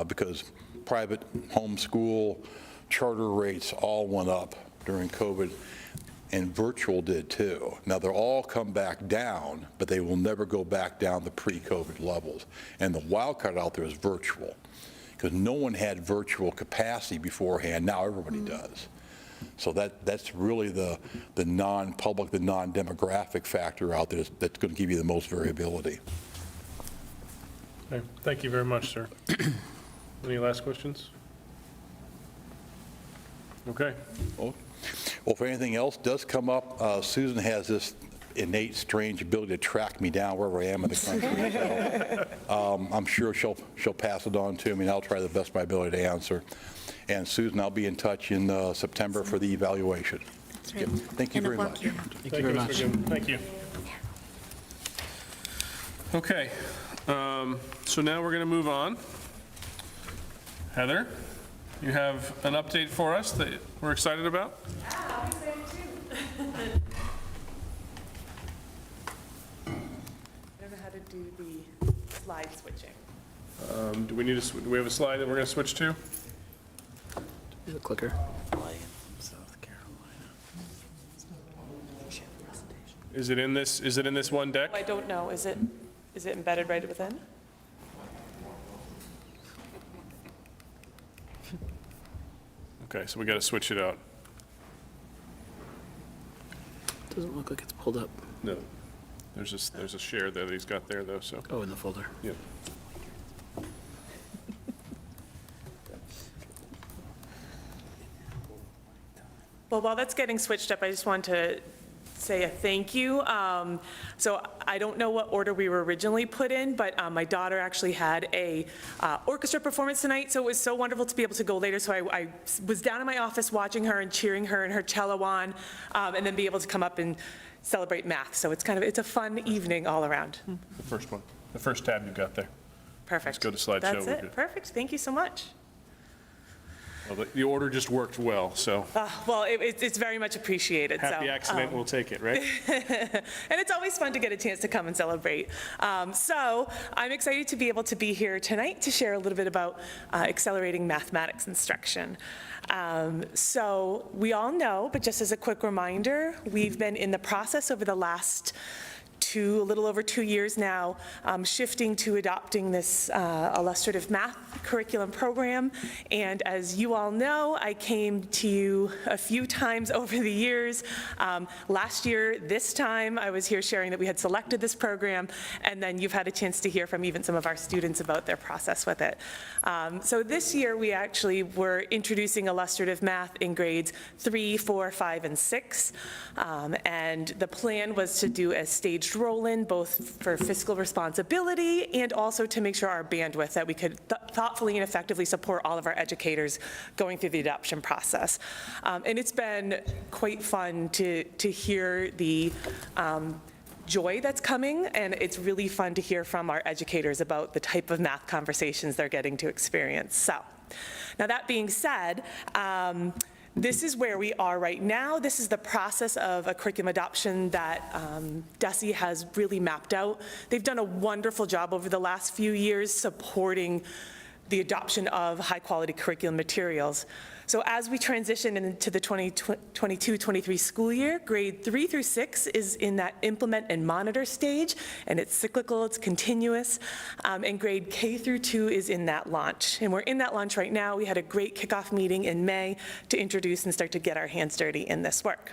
because private homeschool charter rates all went up during COVID, and virtual did too. Now, they'll all come back down, but they will never go back down to pre-COVID levels. And the wild card out there is virtual, because no one had virtual capacity beforehand. Now everybody does. So that's really the non-public, the non-demographic factor out there that's going to give you the most variability. Okay. Thank you very much, sir. Any last questions? Okay. Well, if anything else does come up, Susan has this innate, strange ability to track me down wherever I am in the country. So, I'm sure she'll pass it on to me, and I'll try the best of my ability to answer. And Susan, I'll be in touch in September for the evaluation. That's right. Thank you very much. Thank you very much. Thank you. Okay. So now we're going to move on. Heather, you have an update for us that we're excited about? Yeah, I'm excited too. I don't know how to do the slide switching. Do we have a slide that we're going to switch to? Here's a clicker. Is it in this one deck? I don't know. Is it embedded right within? Okay, so we got to switch it out. Doesn't look like it's pulled up. No. There's a share that he's got there, though, so. Oh, in the folder. Yeah. Well, while that's getting switched up, I just want to say a thank you. So I don't know what order we were originally put in, but my daughter actually had a orchestra performance tonight, so it was so wonderful to be able to go later. So I was down in my office watching her and cheering her and her cello on, and then be able to come up and celebrate math. So it's a fun evening all around. The first one, the first tab you've got there. Perfect. Let's go to slideshow. That's We're it. good. Perfect. Thank you so much. Well, the order just worked well, so Well, it's very much appreciated. happy so, accident, we'll take it, right? And it's always fun to get a chance to come and celebrate. So I'm excited to be able to be here tonight to share a little bit about accelerating mathematics instruction. So we all know, but just as a quick reminder, we've been in the process over the last a little over 2 years now, shifting to adopting this illustrative math curriculum program. And as you all know, I came to you a few times over the years. Last year, this time, I was here sharing that we had selected this program, and then you've had a chance to hear from even some of our students about their process with it. So this year, we actually were introducing illustrative math in grades 3, 4, 5, and 6. And the plan was to do a staged roll-in, both for fiscal responsibility and also to make sure our bandwidth, that we could thoughtfully and effectively support all of our educators going through the adoption process. And it's been quite fun to hear the joy that's coming, and it's really fun to hear from our educators about the type of math conversations they're getting to experience. So, now that being said, this is where we are right now. This is the process of a curriculum adoption that DESE has really mapped out. They've done a wonderful job over the last few years supporting the adoption of high-quality curriculum materials. So as we transition into the 2022-23 school year, grade 3 through 6 is in that implement and monitor stage, and it's cyclical, it's continuous, and grade K through 2 is in that launch. And we're in that launch right now. We had a great kickoff meeting in May to introduce and start to get our hands dirty in this work.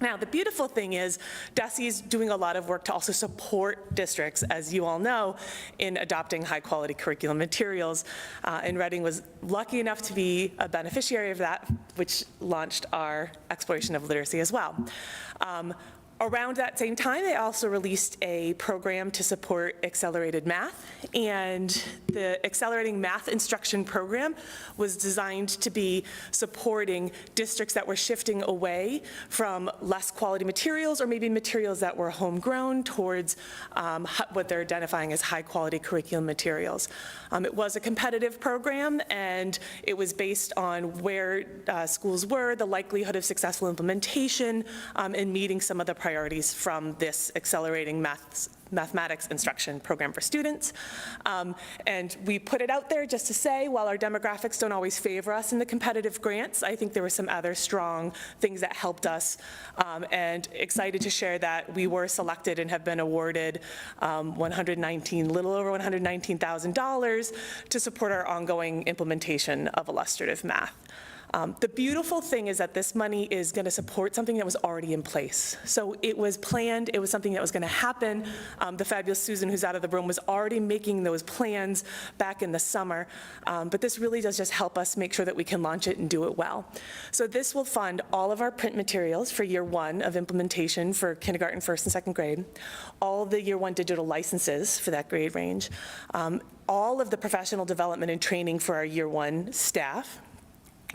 Now, the beautiful thing is DESE is doing a lot of work to also support districts, as you all know, in adopting high-quality curriculum materials. And Reading was lucky enough to be a beneficiary of that, which launched our exploration of literacy as well. Around that same time, they also released a program to support accelerated math, and the Accelerating Math Instruction Program was designed to be supporting districts that were shifting away from less quality materials or maybe materials that were homegrown towards what they're identifying as high-quality curriculum materials. It was a competitive program, and it was based on where schools were, the likelihood of successful implementation, and meeting some of the priorities from this Accelerating Mathematics Instruction Program for students. And we put it out there just to say, while our demographics don't always favor us in the competitive grants, I think there were some other strong things that helped us, and excited to share that we were selected and have been awarded little over $119,000 to support our ongoing implementation of illustrative math. The beautiful thing is that this money is going to support something that was already in place. So it was planned, it was something that was going to happen. The fabulous Susan, who's out of the room, was already making those plans back in the summer. But this really does just help us make sure that we can launch it and do it well. So this will fund all of our print materials for year 1 of implementation for kindergarten, 1st and 2nd grade, all of the year 1 digital licenses for that grade range, all of the professional development and training for our year 1 staff,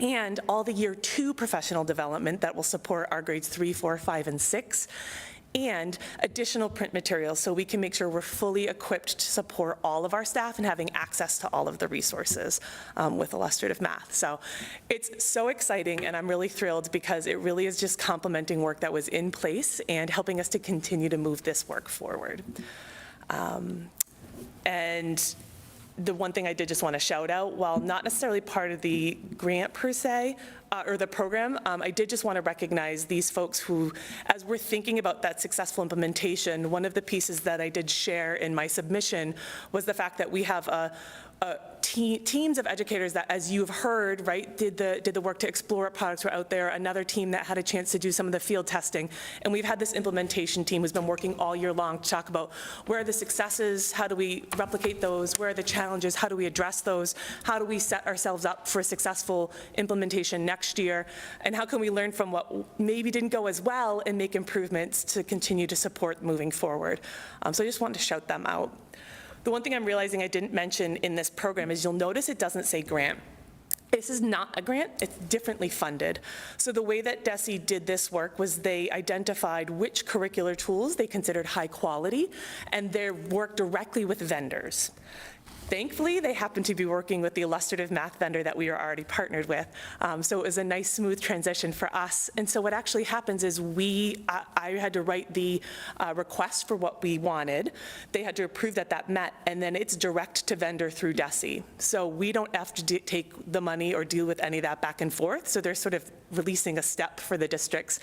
and all the year 2 professional development that will support our grades 3, 4, 5, and 6, and additional print materials so we can make sure we're fully equipped to support all of our staff and having access to all of the resources with illustrative math. So it's so exciting, and I'm really thrilled because it really is just complementing work that was in place and helping us to continue to move this work forward. And the one thing I did just want to shout out, while not necessarily part of the grant per se, or the program, I did just want to recognize these folks who, as we're thinking about that successful implementation, one of the pieces that I did share in my submission was the fact that we have teams of educators that, as you've heard, right, did the work to explore what products were out there, another team that had a chance to do some of the field testing, and we've had this implementation team who's been working all year long to talk about where are the successes, how do we replicate those, where are the challenges, how do we address those, how do we set ourselves up for a successful implementation next year, and how can we learn from what maybe didn't go as well and make improvements to continue to support moving forward. So I just wanted to shout them out. The one thing I'm realizing I didn't mention in this program is you'll notice it doesn't say grant. This is not a grant, it's differently funded. So the way that DESE did this work was they identified which curricular tools they considered high quality, and they worked directly with vendors. Thankfully, they happened to be working with the illustrative math vendor that we are already partnered with. So it was a nice, smooth transition for us. And so what actually happens is I had to write the request for what we wanted. They had to approve that that met, and then it's direct to vendor through DESE. So we don't have to take the money or deal with any of that back and forth. So they're sort of releasing a step for the districts.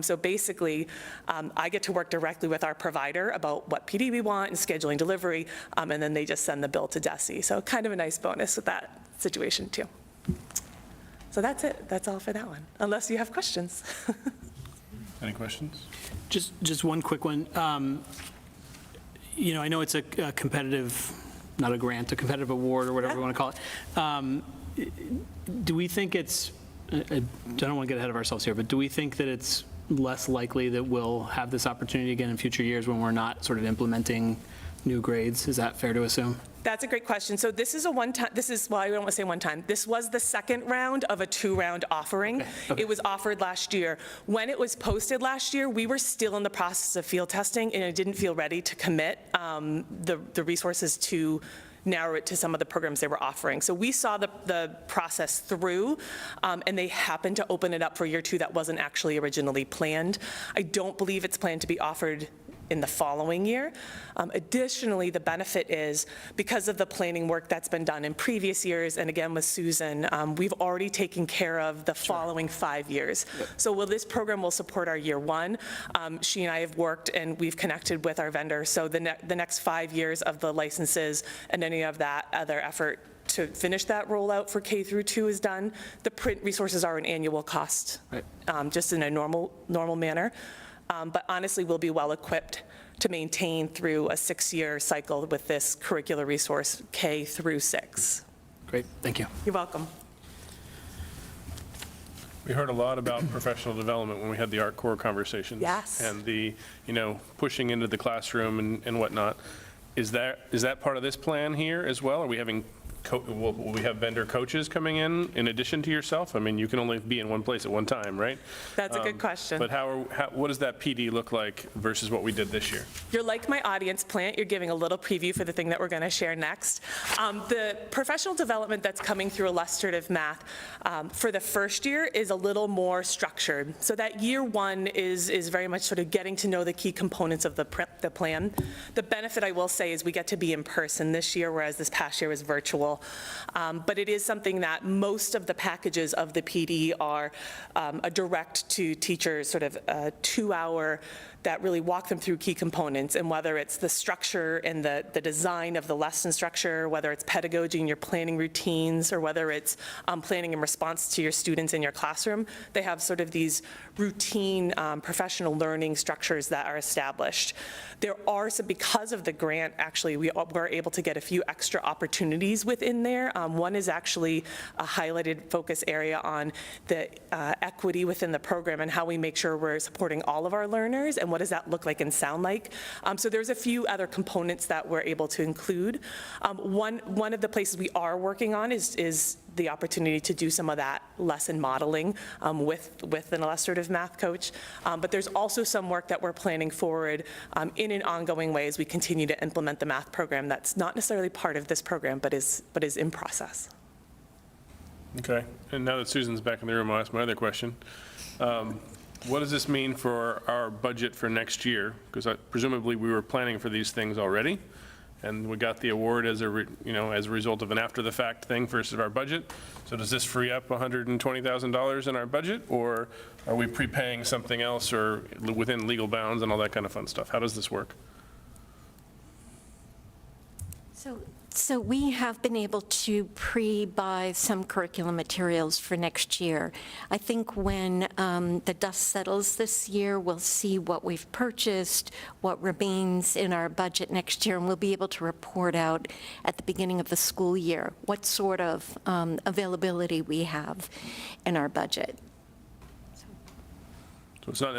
So basically, I get to work directly with our provider about what PD we want and scheduling delivery, and then they just send the bill to DESE. So kind of a nice bonus with that situation too. So that's it. That's all for that one, unless you have questions. Any questions? Just one quick one. You know, I know it's a competitive, not a grant, a competitive award or whatever you want to call it. Do we think it's, I don't want to get ahead of ourselves here, but do we think that it's less likely that we'll have this opportunity again in future years when we're not sort of implementing new grades? Is that fair to assume? That's a great question. So this is a one-time, well, I don't want to say one time. This was the second round of a 2-round offering. Okay. It was offered last year. When it was posted last year, we were still in the process of field testing, and I didn't feel ready to commit the resources to narrow it to some of the programs they were offering. So we saw the process through, and they happened to open it up for year 2 that wasn't actually originally planned. I don't believe it's planned to be offered in the following year. Additionally, the benefit is because of the planning work that's been done in previous years, and again with Susan, we've already taken care of the following 5 years. So this program will support our year 1. She and I have worked and we've connected with our vendor. So the next 5 years of the licenses and any of that other effort to finish that rollout for K through 2 is done. The print resources are an annual cost, just in a normal manner. But honestly, we'll be well-equipped to maintain through a 6-year cycle with this curricular resource, K through 6. Great, thank you. You're welcome. We heard a lot about professional development when we had the Art Core conversations. Yes. And the, pushing into the classroom and whatnot. Is that part of this plan here as well? Are we having, will we have vendor coaches coming in addition to yourself? I mean, you can only be in one place at one time, right? That's a good question. But what does that PD look like versus what we did this year? You're like my audience plant. You're giving a little preview for the thing that we're going to share next. The professional development that's coming through illustrative math for the first year is a little more structured. So that year 1 is very much sort of getting to know the key components of the plan. The benefit, I will say, is we get to be in person this year, whereas this past year was virtual. But it is something that most of the packages of the PD are a direct to teachers sort of 2-hour that really walk them through key components, and whether it's the structure and the design of the lesson structure, whether it's pedagogy and your planning routines, or whether it's planning in response to your students in your classroom, they have sort of these routine professional learning structures that are established. There are some, because of the grant, actually, we're able to get a few extra opportunities within there. One is actually a highlighted focus area on the equity within the program and how we make sure we're supporting all of our learners, and what does that look like and sound like. So there's a few other components that we're able to include. One of the places we are working on is the opportunity to do some of that lesson modeling with an illustrative math coach. But there's also some work that we're planning forward in an ongoing way as we continue to implement the math program that's not necessarily part of this program, but is in process. Okay, and now that Susan's back in the room, I'll ask my other question. What does this mean for our budget for next year? Because presumably we were planning for these things already, and we got the award as a result of an after-the-fact thing versus our budget. So does this free up $120,000 in our budget, or are we prepaying something else or within legal bounds and all that kind of fun stuff? How does this work? So we have been able to pre-buy some curriculum materials for next year. I think when the dust settles this year, we'll see what we've purchased, what remains in our budget next year, and we'll be able to report out at the beginning of the school year what sort of availability we have in our budget. So it's not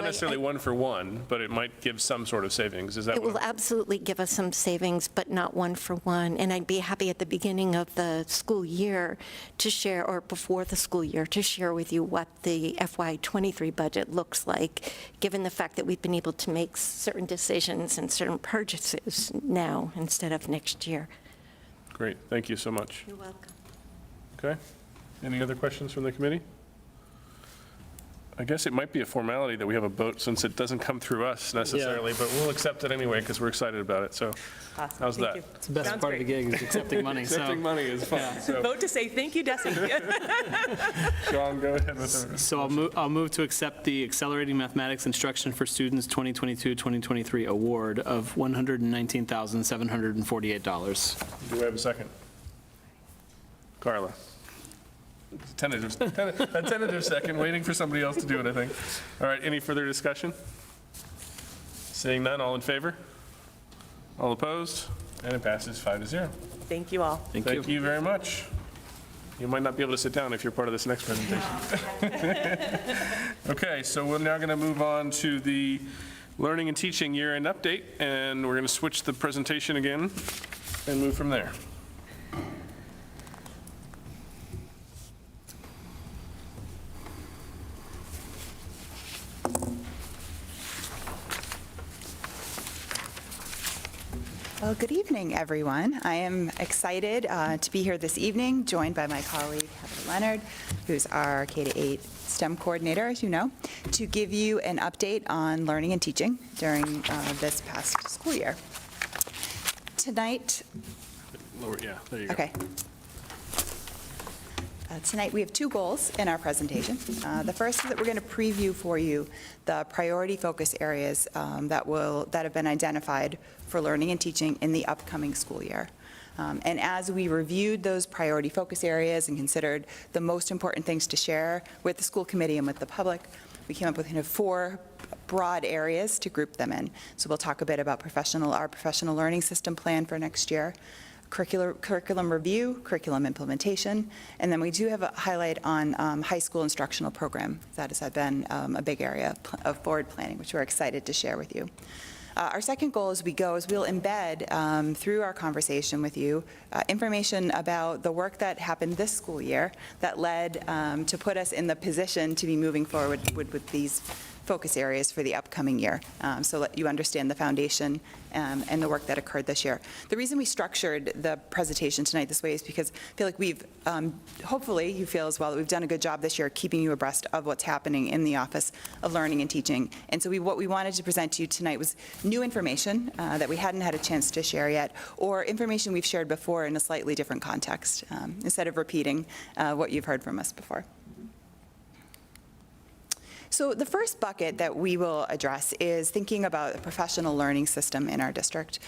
necessarily one for one, but it might give some sort of savings. Is that It will absolutely give us some savings, but not one for one. And I'd be happy at the beginning of the school year to share, or before the school year, to share with you what the FY23 budget looks like, given the fact that we've been able to make certain decisions and certain purchases now instead of next year. Great, thank you so much. You're welcome. Okay, any other questions from the committee? I guess it might be a formality that we have a vote since it doesn't come through us necessarily, but we'll accept it anyway because we're excited about it. So Awesome. how's Thank that? you. It's the best Sounds part of the great. gig is accepting money. Accepting money is fun. Yeah. So, Vote to say thank you, Desi. Sean, go ahead with it. So I'll move to accept the Accelerating Mathematics Instruction for Students 2022-2023 award of $119,748. Do we have a second? Carla. Tentative second, waiting for somebody else to do it, I think. All right, any further discussion? Seeing none, all in favor? All opposed? And it passes 5-0. Thank you all. Thank you very much. You might not be able to sit down if you're part of this next presentation. Okay, so we're now going to move on to the Learning and Teaching Year-End Update, and we're going to switch the presentation again. and move from there. Well, good evening, everyone. I am excited to be here this evening, joined by my colleague Heather Leonard, who's our K-8 STEM coordinator, as you know, to give you an update on learning and teaching during this past school year. Tonight, Lower, yeah, there you go. okay. Tonight, we have two goals in our presentation. The first is that we're going to preview for you the priority focus areas that have been identified for learning and teaching in the upcoming school year. And as we reviewed those priority focus areas and considered the most important things to share with the school committee and with the public, we came up with 4 broad areas to group them in. So we'll talk a bit about our professional learning system plan for next year, curriculum review, curriculum implementation, and then we do have a highlight on high school instructional program. That has been a big area of forward planning, which we're excited to share with you. Our second goal as we go is we'll embed through our conversation with you information about the work that happened this school year that led to put us in the position to be moving forward with these focus areas for the upcoming year, so that you understand the foundation and the work that occurred this year. The reason we structured the presentation tonight this way is because I feel like we've, hopefully you feel as well, that we've done a good job this year keeping you abreast of what's happening in the Office of Learning and Teaching. And so what we wanted to present to you tonight was new information that we hadn't had a chance to share yet, or information we've shared before in a slightly different context, instead of repeating what you've heard from us before. So the first bucket that we will address is thinking about the professional learning system in our district.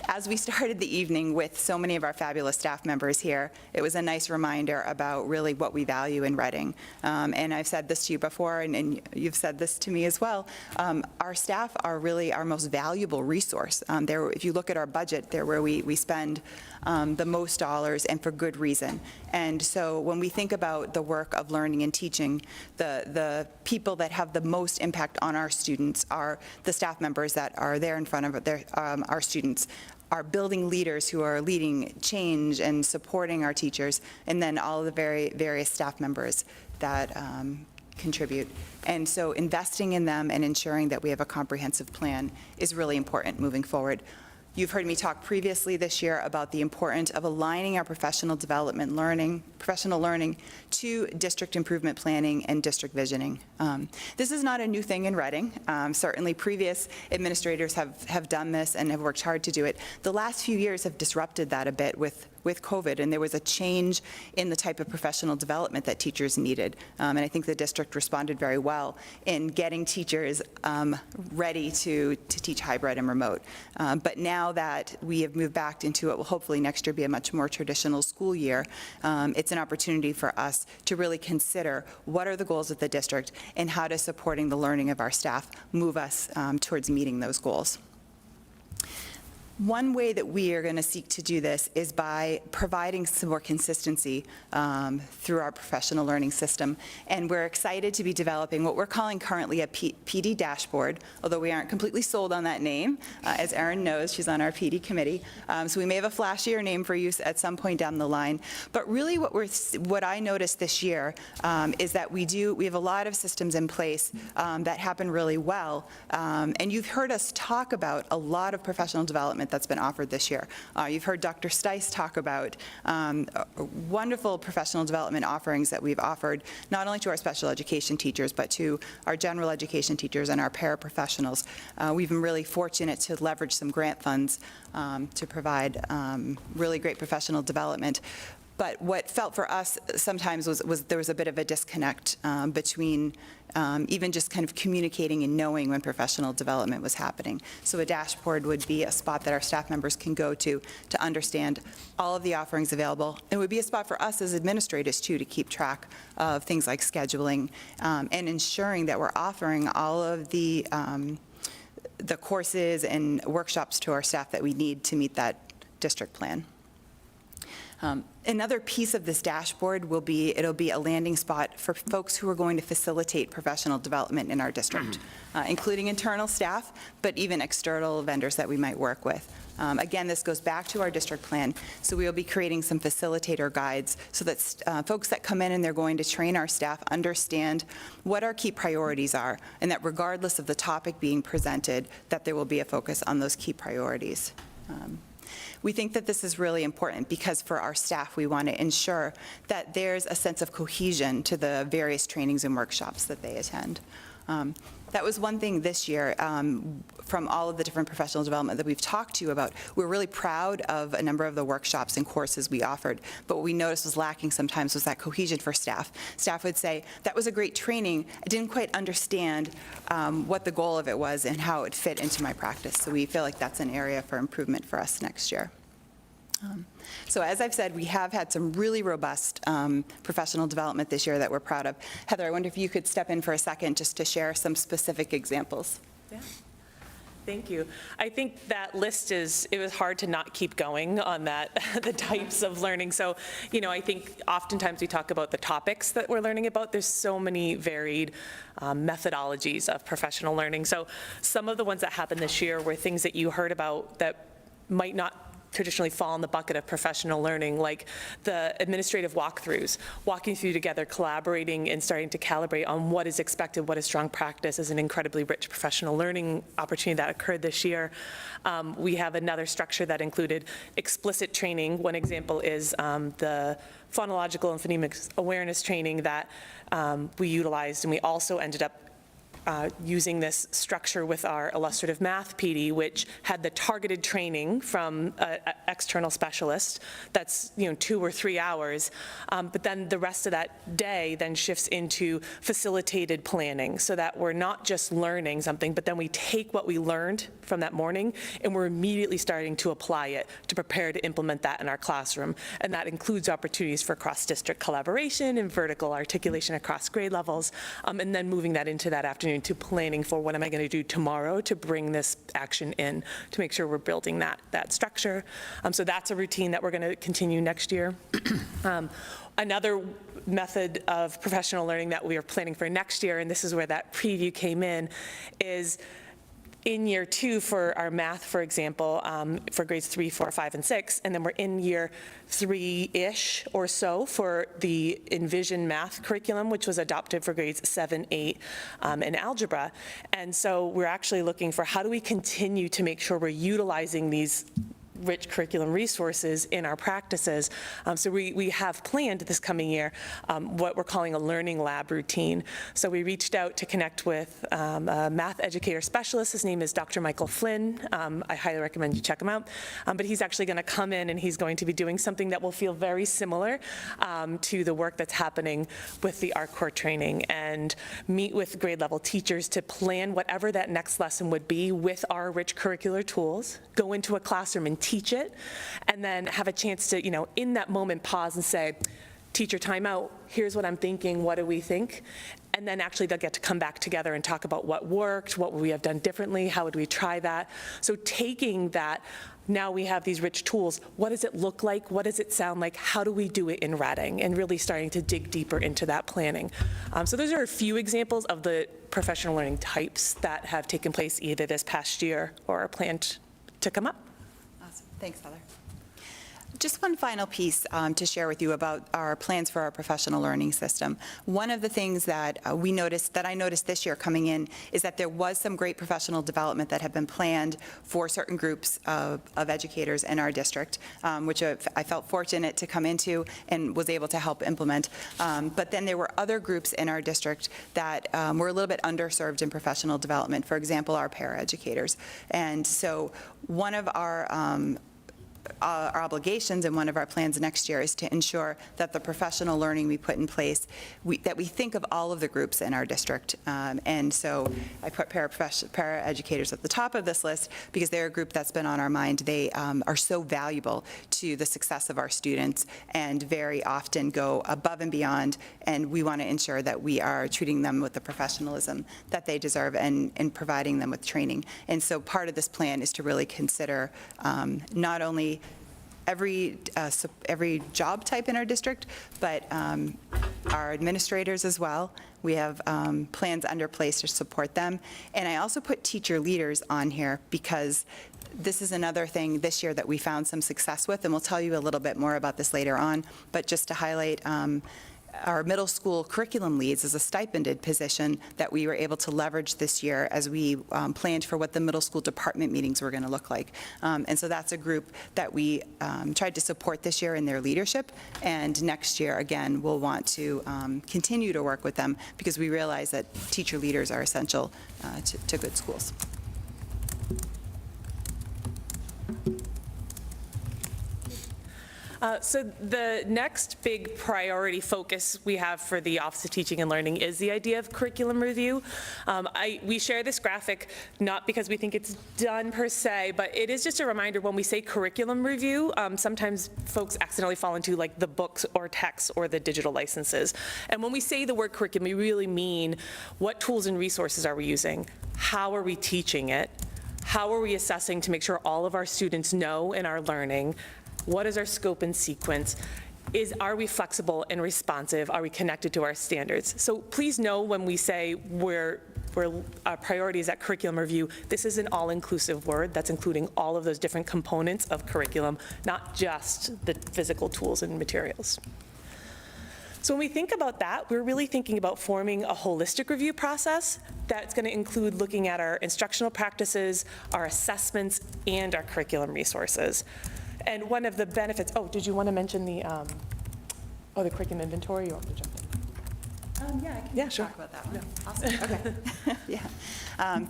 As we started the evening with so many of our fabulous staff members here, it was a nice reminder about really what we value in Reading. And I've said this to you before, and you've said this to me as well. Our staff are really our most valuable resource. If you look at our budget, they're where we spend the most dollars, and for good reason. And so when we think about the work of learning and teaching, the people that have the most impact on our students are the staff members that are there in front of our students, our building leaders who are leading change and supporting our teachers, and then all of the various staff members that contribute. And so investing in them and ensuring that we have a comprehensive plan is really important moving forward. You've heard me talk previously this year about the importance of aligning our professional learning to district improvement planning and district visioning. This is not a new thing in Reading. Certainly previous administrators have done this and have worked hard to do it. The last few years have disrupted that a bit with COVID, and there was a change in the type of professional development that teachers needed. And I think the district responded very well in getting teachers ready to teach hybrid and remote. But now that we have moved back into what will hopefully next year be a much more traditional school year, it's an opportunity for us to really consider what are the goals of the district and how does supporting the learning of our staff move us towards meeting those goals. One way that we are going to seek to do this is by providing some more consistency through our professional learning system. And we're excited to be developing what we're calling currently a PD dashboard, although we aren't completely sold on that name. As Erin knows, she's on our PD committee. So we may have a flashier name for you at some point down the line. But really what I noticed this year is that we have a lot of systems in place that happen really well. And you've heard us talk about a lot of professional development that's been offered this year. You've heard Dr. Stice talk about wonderful professional development offerings that we've offered, not only to our special education teachers, but to our general education teachers and our paraprofessionals. We've been really fortunate to leverage some grant funds to provide really great professional development. But what felt for us sometimes was there was a bit of a disconnect between even just kind of communicating and knowing when professional development was happening. So a dashboard would be a spot that our staff members can go to understand all of the offerings available. It would be a spot for us as administrators, too, to keep track of things like scheduling and ensuring that we're offering all of the courses and workshops to our staff that we need to meet that district plan. Another piece of this dashboard it'll be a landing spot for folks who are going to facilitate professional development in our district, including internal staff, but even external vendors that we might work with. Again, this goes back to our district plan, so we will be creating some facilitator guides so that folks that come in and they're going to train our staff understand what our key priorities are, and that regardless of the topic being presented, that there will be a focus on those key priorities. We think that this is really important because for our staff, we want to ensure that there's a sense of cohesion to the various trainings and workshops that they attend. That was one thing this year from all of the different professional development that we've talked to you about. We're really proud of a number of the workshops and courses we offered, but what we noticed was lacking sometimes was that cohesion for staff. Staff would say, that was a great training, I didn't quite understand what the goal of it was and how it fit into my practice. So we feel like that's an area for improvement for us next year. So as I've said, we have had some really robust professional development this year that we're proud of. Heather, I wonder if you could step in for a second just to share some specific examples. Yeah. Thank you. I think that list it was hard to not keep going on that, the types of learning. So, I think oftentimes we talk about the topics that we're learning about. There's so many varied methodologies of professional learning. So some of the ones that happened this year were things that you heard about that might not traditionally fall in the bucket of professional learning, like the administrative walkthroughs, walking through together, collaborating, and starting to calibrate on what is expected, what is strong practice, is an incredibly rich professional learning opportunity that occurred this year. We have another structure that included explicit training. One example is the phonological and phonemic awareness training that we utilized, and we also ended up using this structure with our illustrative math PD, which had the targeted training from an external specialist that's 2 or 3 hours, but then the rest of that day then shifts into facilitated planning, so that we're not just learning something, but then we take what we learned from that morning and we're immediately starting to apply it to prepare to implement that in our classroom. And that includes opportunities for cross-district collaboration and vertical articulation across grade levels, and then moving that into that afternoon to planning for what am I going to do tomorrow to bring this action in, to make sure we're building that structure. So that's a routine that we're going to continue next year. Another method of professional learning that we are planning for next year, and this is where that preview came in, is in year 2 for our math, for example, for grades 3, 4, 5, and 6, and then we're in year 3-ish or so for the Envision math curriculum, which was adopted for grades 7, 8, and algebra. And so we're actually looking for how do we continue to make sure we're utilizing these rich curriculum resources in our practices. So we have planned this coming year what we're calling a learning lab routine. So we reached out to connect with a math educator specialist. His name is Dr. Michael Flynn. I highly recommend you check him out. But he's actually going to come in and he's going to be doing something that will feel very similar to the work that's happening with the ARC-Core training, and meet with grade level teachers to plan whatever that next lesson would be with our rich curricular tools, go into a classroom and teach it, and then have a chance to, in that moment, pause and say, teacher, time out, here's what I'm thinking, what do we think? And then actually they'll get to come back together and talk about what worked, what would we have done differently, how would we try that? So taking that, now we have these rich tools, what does it look like, what does it sound like, how do we do it in Reading, and really starting to dig deeper into that planning. So those are a few examples of the professional learning types that have taken place either this past year or are planned to come up. Thanks, Heather. Just one final piece to share with you about our plans for our professional learning system. One of the things that I noticed this year coming in is that there was some great professional development that had been planned for certain groups of educators in our district, which I felt fortunate to come into and was able to help implement. But then there were other groups in our district that were a little bit underserved in professional development, for example, our paraeducators. And so one of our obligations and one of our plans next year is to ensure that the professional learning we put in place, that we think of all of the groups in our district. And so I put paraeducators at the top of this list because they're a group that's been on our mind. They are so valuable to the success of our students and very often go above and beyond, and we want to ensure that we are treating them with the professionalism that they deserve and providing them with training. And so part of this plan is to really consider not only every job type in our district, but our administrators as well. We have plans under place to support them. And I also put teacher leaders on here because this is another thing this year that we found some success with, and we'll tell you a little bit more about this later on. But just to highlight, our middle school curriculum leads is a stipended position that we were able to leverage this year as we planned for what the middle school department meetings were going to look like. And so that's a group that we tried to support this year in their leadership. And next year, again, we'll want to continue to work with them because we realize that teacher leaders are essential to good schools. So the next big priority focus we have for the Office of Teaching and Learning is the idea of curriculum review. We share this graphic not because we think it's done per se, but it is just a reminder when we say curriculum review, sometimes folks accidentally fall into like the books or texts or the digital licenses. And when we say the word curriculum, we really mean what tools and resources are we using? How are we teaching it? How are we assessing to make sure all of our students know and are learning? What is our scope and sequence? Are we flexible and responsive? Are we connected to our standards? So please know when we say our priority is at curriculum review, this is an all-inclusive word that's including all of those different components of curriculum, not just the physical tools and materials. So when we think about that, we're really thinking about forming a holistic review process that's going to include looking at our instructional practices, our assessments, and our curriculum resources. And one of the benefits, did you want to mention the curriculum inventory? You want to jump in? Yeah, I can talk about that one. Awesome. Okay. Yeah.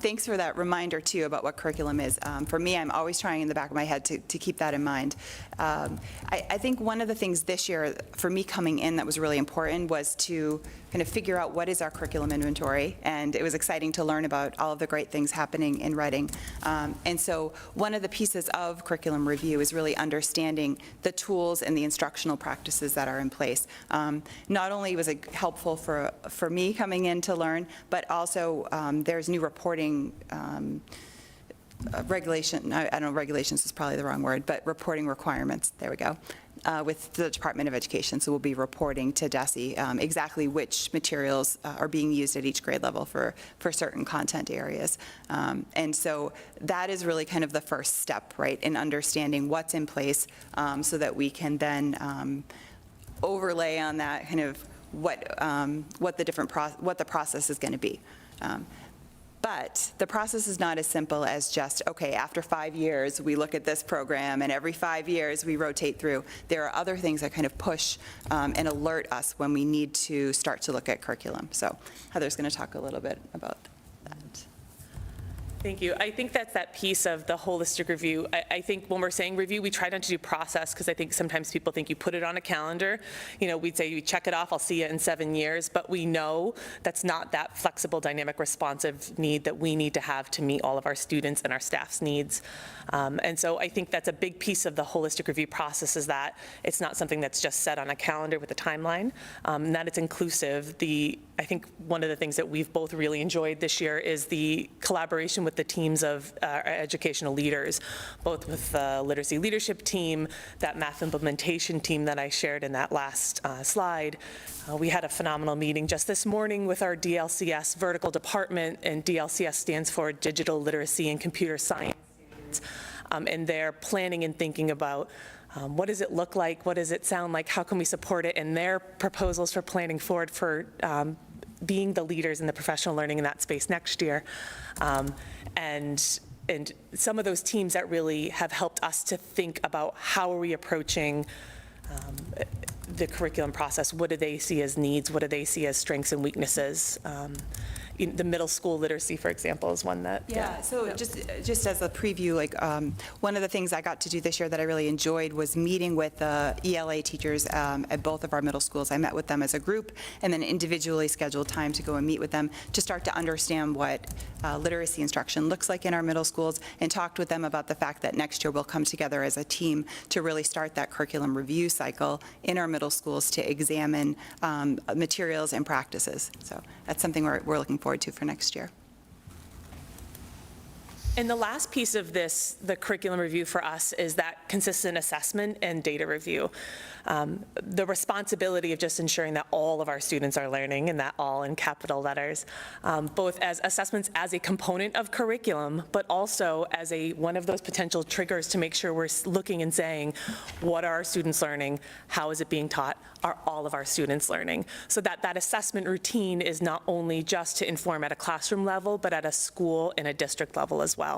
Thanks for that reminder, too, about what curriculum is. For me, I'm always trying in the back of my head to keep that in mind. I think one of the things this year, for me coming in, that was really important was to kind of figure out what is our curriculum inventory, and it was exciting to learn about all of the great things happening in Reading. And so one of the pieces of curriculum review is really understanding the tools and the instructional practices that are in place. Not only was it helpful for me coming in to learn, but also there's new reporting regulation, I don't know, regulations is probably the wrong word, but reporting requirements, there we go, with the Department of Education. So we'll be reporting to DESE exactly which materials are being used at each grade level for certain content areas. And so that is really kind of the first step, right, in understanding what's in place so that we can then overlay on that kind of what the process is going to be. But the process is not as simple as just, okay, after 5 years, we look at this program, and every 5 years, we rotate through. There are other things that kind of push and alert us when we need to start to look at curriculum. So Heather's going to talk a little bit about that. Thank you. I think that's that piece of the holistic review. I think when we're saying review, we try not to do process because I think sometimes people think you put it on a calendar. You know, we'd say you check it off, I'll see you in 7 years, but we know that's not that flexible, dynamic, responsive need that we need to have to meet all of our students and our staff's needs. And so I think that's a big piece of the holistic review process is that it's not something that's just set on a calendar with a timeline, and that it's inclusive. I think one of the things that we've both really enjoyed this year is the collaboration with the teams of our educational leaders, both with the literacy leadership team, that math implementation team that I shared in that last slide. We had a phenomenal meeting just this morning with our DLCS vertical department, and DLCS stands for Digital Literacy and Computer Science. And they're planning and thinking about what does it look like, what does it sound like, how can we support it, and their proposals for planning forward for being the leaders in the professional learning in that space next year. And some of those teams that really have helped us to think about how are we approaching the curriculum process, what do they see as needs, what do they see as strengths and weaknesses. The middle school literacy, for example, is one that. Yeah, so just as a preview, like one of the things I got to do this year that I really enjoyed was meeting with the ELA teachers at both of our middle schools. I met with them as a group and then individually scheduled time to go and meet with them to start to understand what literacy instruction looks like in our middle schools, and talked with them about the fact that next year we'll come together as a team to really start that curriculum review cycle in our middle schools to examine materials and practices. So that's something we're looking forward to for next year. And the last piece of this, the curriculum review for us, is that consistent assessment and data review. The responsibility of just ensuring that all of our students are learning, and that all in capital letters, both as assessments as a component of curriculum, but also as one of those potential triggers to make sure we're looking and saying, what are our students learning? How is it being taught? Are all of our students learning? So that assessment routine is not only just to inform at a classroom level, but at a school and a district level as well.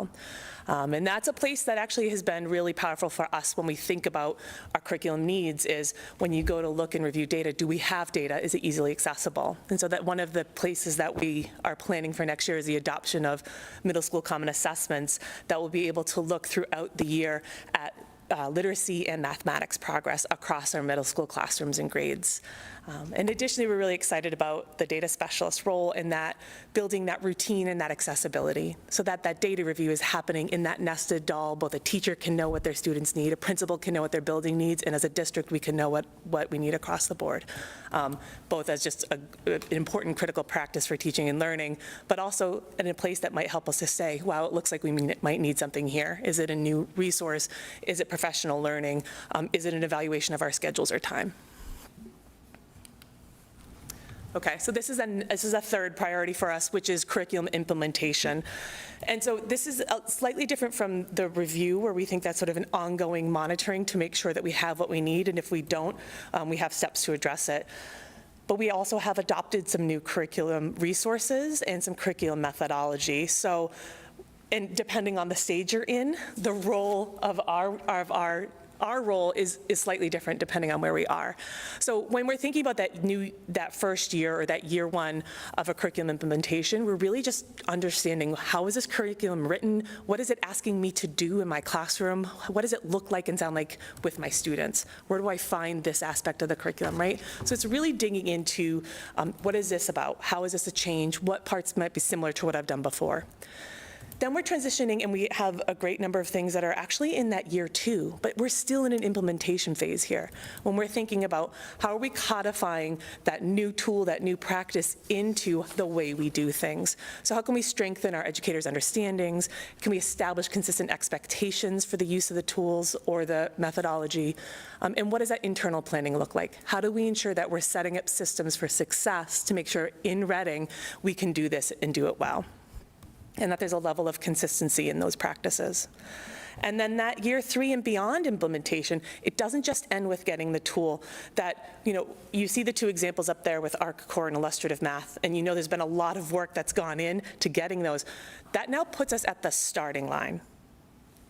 And that's a place that actually has been really powerful for us when we think about our curriculum needs, is when you go to look and review data, do we have data? Is it easily accessible? And so that one of the places that we are planning for next year is the adoption of middle school common assessments that will be able to look throughout the year at literacy and mathematics progress across our middle school classrooms and grades. And additionally, we're really excited about the data specialist role in that building that routine and that accessibility, so that that data review is happening in that nested doll. Both a teacher can know what their students need, a principal can know what their building needs, and as a district, we can know what we need across the board, both as just an important critical practice for teaching and learning, but also in a place that might help us to say, wow, it looks like we might need something here. Is it a new resource? Is it professional learning? Is it an evaluation of our schedules or time? Okay, so this is a third priority for us, which is curriculum implementation. And so this is slightly different from the review, where we think that's sort of an ongoing monitoring to make sure that we have what we need, and if we don't, we have steps to address it. But we also have adopted some new curriculum resources and some curriculum methodology. So, and depending on the stage you're in, the role of our role is slightly different depending on where we are. So when we're thinking about that first year, or that year one of a curriculum implementation, we're really just understanding, how is this curriculum written? What is it asking me to do in my classroom? What does it look like and sound like with my students? Where do I find this aspect of the curriculum, right? So it's really digging into what is this about? How is this a change? What parts might be similar to what I've done before? Then we're transitioning, and we have a great number of things that are actually in that year two, but we're still in an implementation phase here. When we're thinking about how are we codifying that new tool, that new practice into the way we do things. So how can we strengthen our educators' understandings? Can we establish consistent expectations for the use of the tools or the methodology? And what does that internal planning look like? How do we ensure that we're setting up systems for success to make sure in Reading we can do this and do it well? And that there's a level of consistency in those practices. And then that year three and beyond implementation, it doesn't just end with getting the tool that, you see the two examples up there with ArcCore and illustrative math, and there's been a lot of work that's gone in to getting those. That now puts us at the starting line.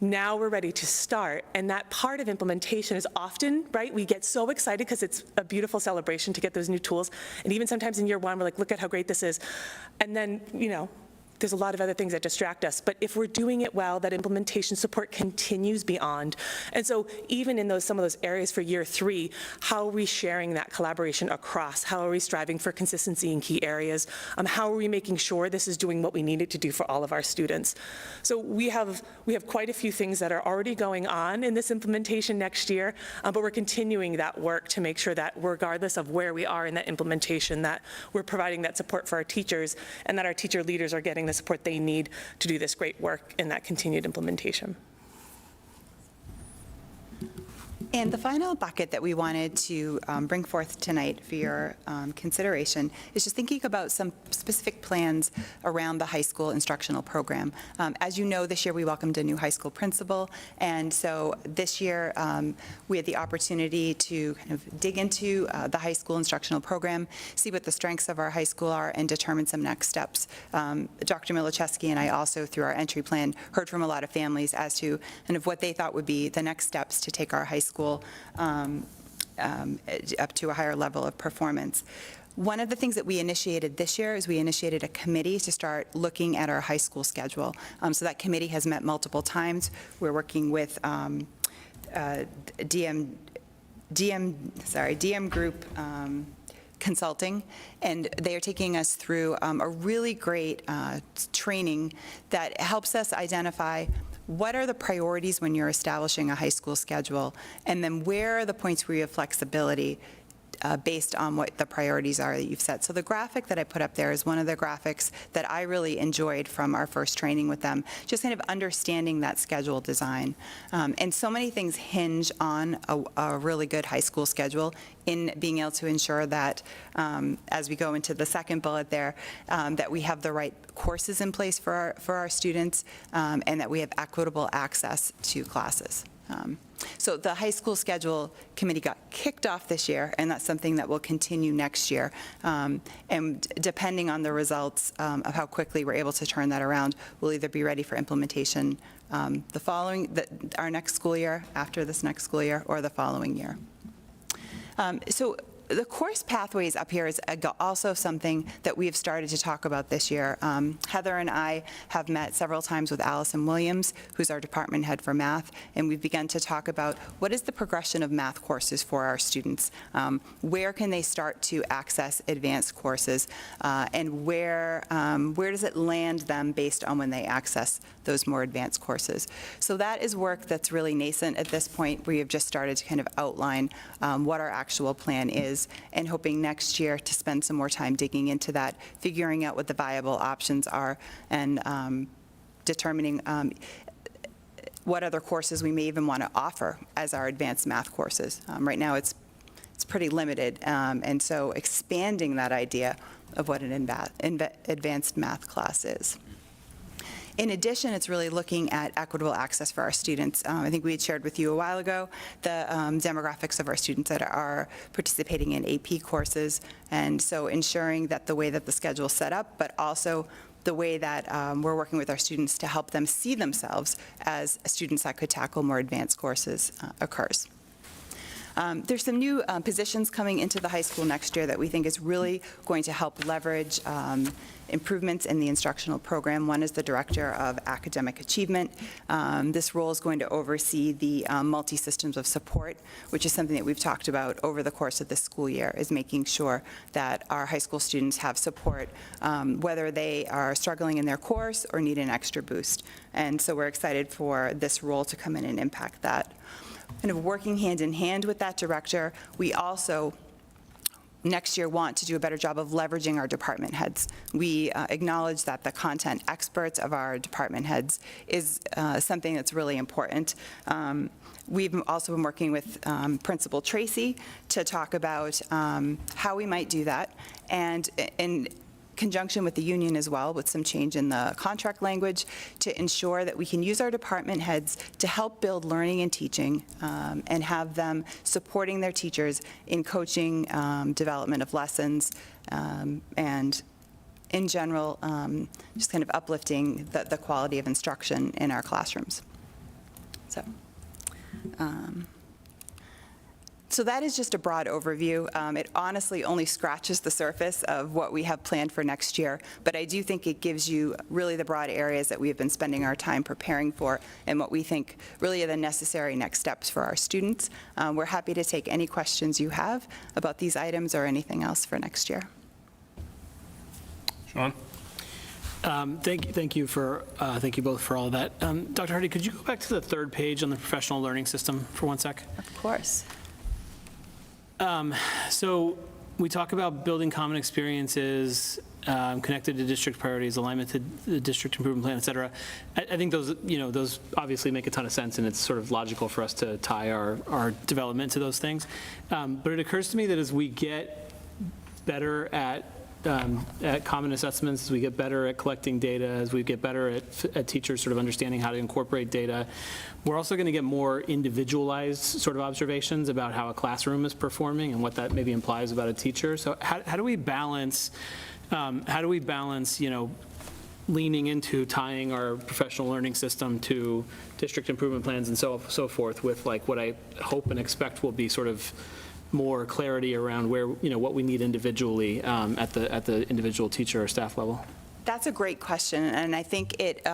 Now we're ready to start, and that part of implementation is often, right, we get so excited because it's a beautiful celebration to get those new tools, and even sometimes in year one, we're like, look at how great this is. And then, there's a lot of other things that distract us, but if we're doing it well, that implementation support continues beyond. And so even in some of those areas for year three, how are we sharing that collaboration across? How are we striving for consistency in key areas? How are we making sure this is doing what we need it to do for all of our students? So we have quite a few things that are already going on in this implementation next year, but we're continuing that work to make sure that regardless of where we are in that implementation, that we're providing that support for our teachers, and that our teacher leaders are getting the support they need to do this great work in that continued implementation. And the final bucket that we wanted to bring forth tonight for your consideration is just thinking about some specific plans around the high school instructional program. As you know, this year we welcomed a new high school principal, and so this year we had the opportunity to kind of dig into the high school instructional program, see what the strengths of our high school are, and determine some next steps. Dr. Milichewski and I also, through our entry plan, heard from a lot of families as to kind of what they thought would be the next steps to take our high school up to a higher level of performance. One of the things that we initiated this year is we initiated a committee to start looking at our high school schedule. So that committee has met multiple times. We're working with DM Group Consulting, and they are taking us through a really great training that helps us identify what are the priorities when you're establishing a high school schedule, and then where are the points where you have flexibility based on what the priorities are that you've set. So the graphic that I put up there is one of the graphics that I really enjoyed from our first training with them, just kind of understanding that schedule design. And so many things hinge on a really good high school schedule in being able to ensure that, as we go into the second bullet there, that we have the right courses in place for our students, and that we have equitable access to classes. So the high school schedule committee got kicked off this year, and that's something that will continue next year. And depending on the results of how quickly we're able to turn that around, we'll either be ready for implementation our next school year, after this next school year, or the following year. So the course pathways up here is also something that we have started to talk about this year. Heather and I have met several times with Allison Williams, who's our department head for math, and we've begun to talk about what is the progression of math courses for our students. Where can they start to access advanced courses, and where does it land them based on when they access those more advanced courses? So that is work that's really nascent at this point. We have just started to kind of outline what our actual plan is, and hoping next year to spend some more time digging into that, figuring out what the viable options are, and determining what other courses we may even want to offer as our advanced math courses. Right now it's pretty limited, and so expanding that idea of what an advanced math class is. In addition, it's really looking at equitable access for our students. I think we had shared with you a while ago the demographics of our students that are participating in AP courses, and so ensuring that the way that the schedule is set up, but also the way that we're working with our students to help them see themselves as students that could tackle more advanced courses occurs. There's some new positions coming into the high school next year that we think is really going to help leverage improvements in the instructional program. One is the Director of Academic Achievement. This role is going to oversee the multi-systems of support, which is something that we've talked about over the course of this school year, is making sure that our high school students have support, whether they are struggling in their course or need an extra boost. And so we're excited for this role to come in and impact that. Kind of working hand in hand with that director, we also next year want to do a better job of leveraging our department heads. We acknowledge that the content experts of our department heads is something that's really important. We've also been working with Principal Tracy to talk about how we might do that, and in conjunction with the union as well, with some change in the contract language, to ensure that we can use our department heads to help build learning and teaching, and have them supporting their teachers in coaching, development of lessons, and in general, just kind of uplifting the quality of instruction in our classrooms. So that is just a broad overview. It honestly only scratches the surface of what we have planned for next year, but I do think it gives you really the broad areas that we have been spending our time preparing for, and what we think really are the necessary next steps for our students. We're happy to take any questions you have about these items or anything else for next year. Sean? Thank you both for all of that. Dr. Hardy, could you go back to the third page on the professional learning system for one sec? Of course. So we talk about building common experiences, connected to district priorities, alignment to the district improvement plan, et cetera. I think those obviously make a ton of sense, and it's sort of logical for us to tie our development to those things. But it occurs to me that as we get better at common assessments, as we get better at collecting data, as we get better at teachers sort of understanding how to incorporate data, we're also going to get more individualized sort of observations about how a classroom is performing and what that maybe implies about a teacher. So how do we balance, leaning into tying our professional learning system to district improvement plans and so forth with like what I hope and expect will be sort of more clarity around where, what we need individually at the individual teacher or staff level? That's a great question, and I think it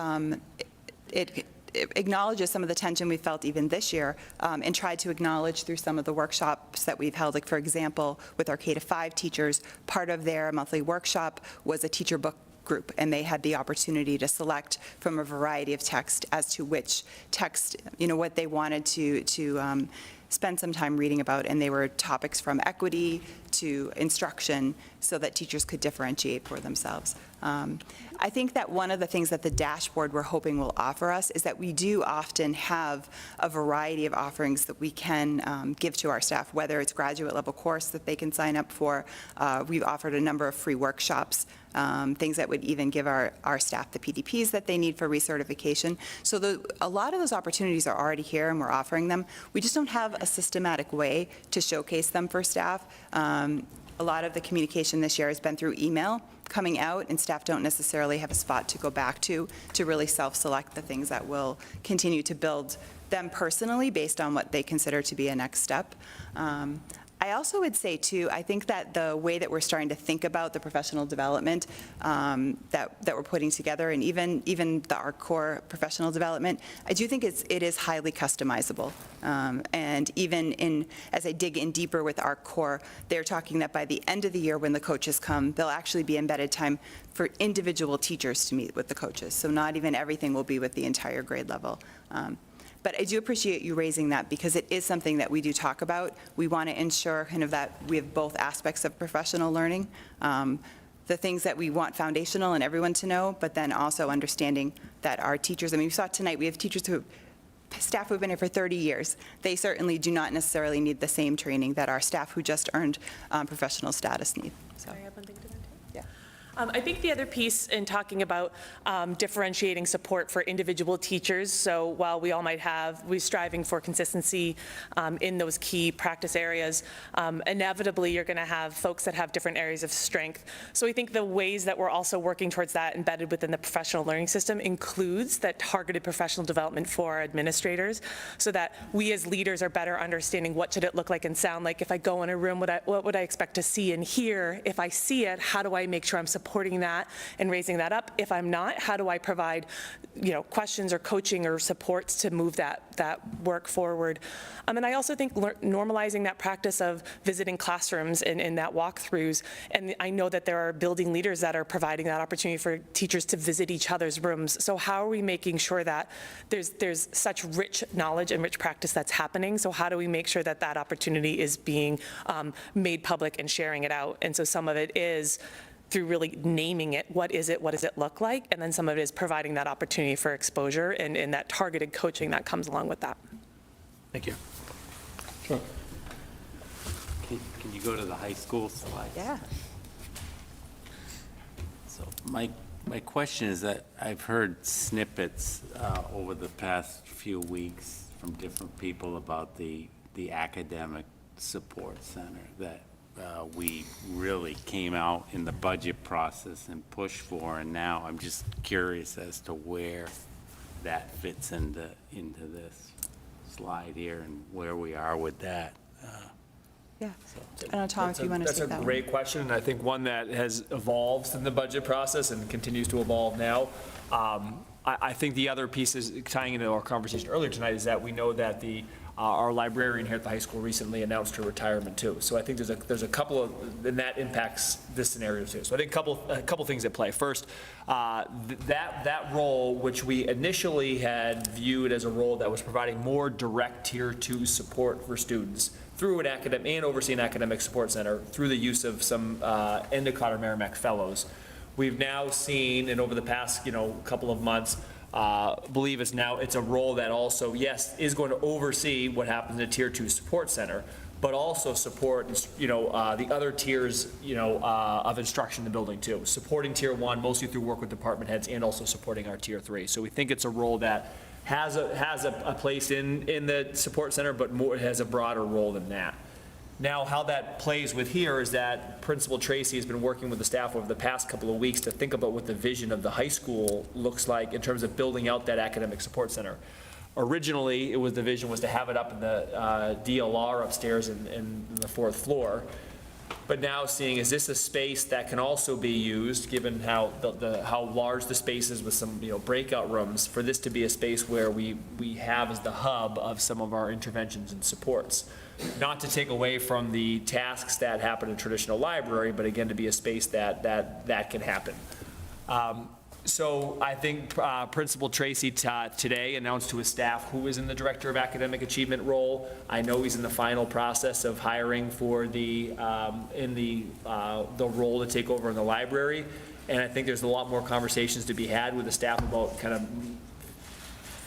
acknowledges some of the tension we felt even this year, and tried to acknowledge through some of the workshops that we've held. Like, for example, with our K-5 teachers, part of their monthly workshop was a teacher book group, and they had the opportunity to select from a variety of text as to which text, what they wanted to spend some time reading about, and they were topics from equity to instruction so that teachers could differentiate for themselves. I think that one of the things that the dashboard we're hoping will offer us is that we do often have a variety of offerings that we can give to our staff, whether it's graduate level course that they can sign up for. We've offered a number of free workshops, things that would even give our staff the PDPs that they need for recertification. So a lot of those opportunities are already here and we're offering them. We just don't have a systematic way to showcase them for staff. A lot of the communication this year has been through email coming out, and staff don't necessarily have a spot to go back to really self-select the things that will continue to build them personally based on what they consider to be a next step. I also would say, too, I think that the way that we're starting to think about the professional development that we're putting together, and even the ARC Core professional development, I do think it is highly customizable. And even as I dig in deeper with ARC Core, they're talking that by the end of the year when the coaches come, there'll actually be embedded time for individual teachers to meet with the coaches. So not even everything will be with the entire grade level. But I do appreciate you raising that because it is something that we do talk about. We want to ensure kind of that we have both aspects of professional learning, the things that we want foundational and everyone to know, but then also understanding that our teachers, I mean, we saw tonight, we have staff who've been here for 30 years. They certainly do not necessarily need the same training that our staff who just earned professional status need. So. I think the other piece in talking about differentiating support for individual teachers, so while we all might we're striving for consistency in those key practice areas, inevitably you're going to have folks that have different areas of strength. So I think the ways that we're also working towards that embedded within the professional learning system includes that targeted professional development for our administrators, so that we as leaders are better understanding what should it look like and sound like. If I go in a room, what would I expect to see and hear? If I see it, how do I make sure I'm supporting that and raising that up? If I'm not, how do I provide, questions or coaching or supports to move that work forward? And I also think normalizing that practice of visiting classrooms and that walkthroughs. And I know that there are building leaders that are providing that opportunity for teachers to visit each other's rooms. So how are we making sure that there's such rich knowledge and rich practice that's happening? So how do we make sure that that opportunity is being made public and sharing it out? And so some of it is through really naming it, what does it look like? And then some of it is providing that opportunity for exposure and that targeted coaching that comes along with that. Thank you. Sure. Can you go to the high school slide? Yeah. So my question is that I've heard snippets over the past few weeks from different people about the academic support center that we really came out in the budget process and pushed for, and now I'm just curious as to where that fits into this slide here and where we are with that. Yeah. I don't know, Tom, if you want to take that one. That's a great question, and I think one that has evolved in the budget process and continues to evolve now. I think the other piece is tying into our conversation earlier tonight is that we know that our librarian here at the high school recently announced her retirement too. So I think there's a couple of, and that impacts this scenario too. So I think a couple things at play. First, that role, which we initially had viewed as a role that was providing more direct tier 2 support for students through an academic and overseeing an academic support center through the use of some Endicott or Merrimack fellows. We've now seen, and over the past couple of months, believe it's a role that also, yes, is going to oversee what happens in a Tier 2 support center, but also support, the other tiers, of instruction in the building too. Supporting Tier 1, mostly through work with department heads, and also supporting our Tier 3. So we think it's a role that has a place in the support center, but it has a broader role than that. Now, how that plays with here is that Principal Tracy has been working with the staff over the past couple of weeks to think about what the vision of the high school looks like in terms of building out that academic support center. Originally, the vision was to have it up in the DLR upstairs in the 4th floor. But now seeing, is this a space that can also be used, given how how large the space is with some breakout rooms, for this to be a space where we have as the hub of some of our interventions and supports? Not to take away from the tasks that happen in a traditional library, but again, to be a space that can happen. So I think Principal Tracy today announced to his staff who is in the Director of Academic Achievement role. I know he's in the final process of hiring for the role to take over in the library. And I think there's a lot more conversations to be had with the staff about kind of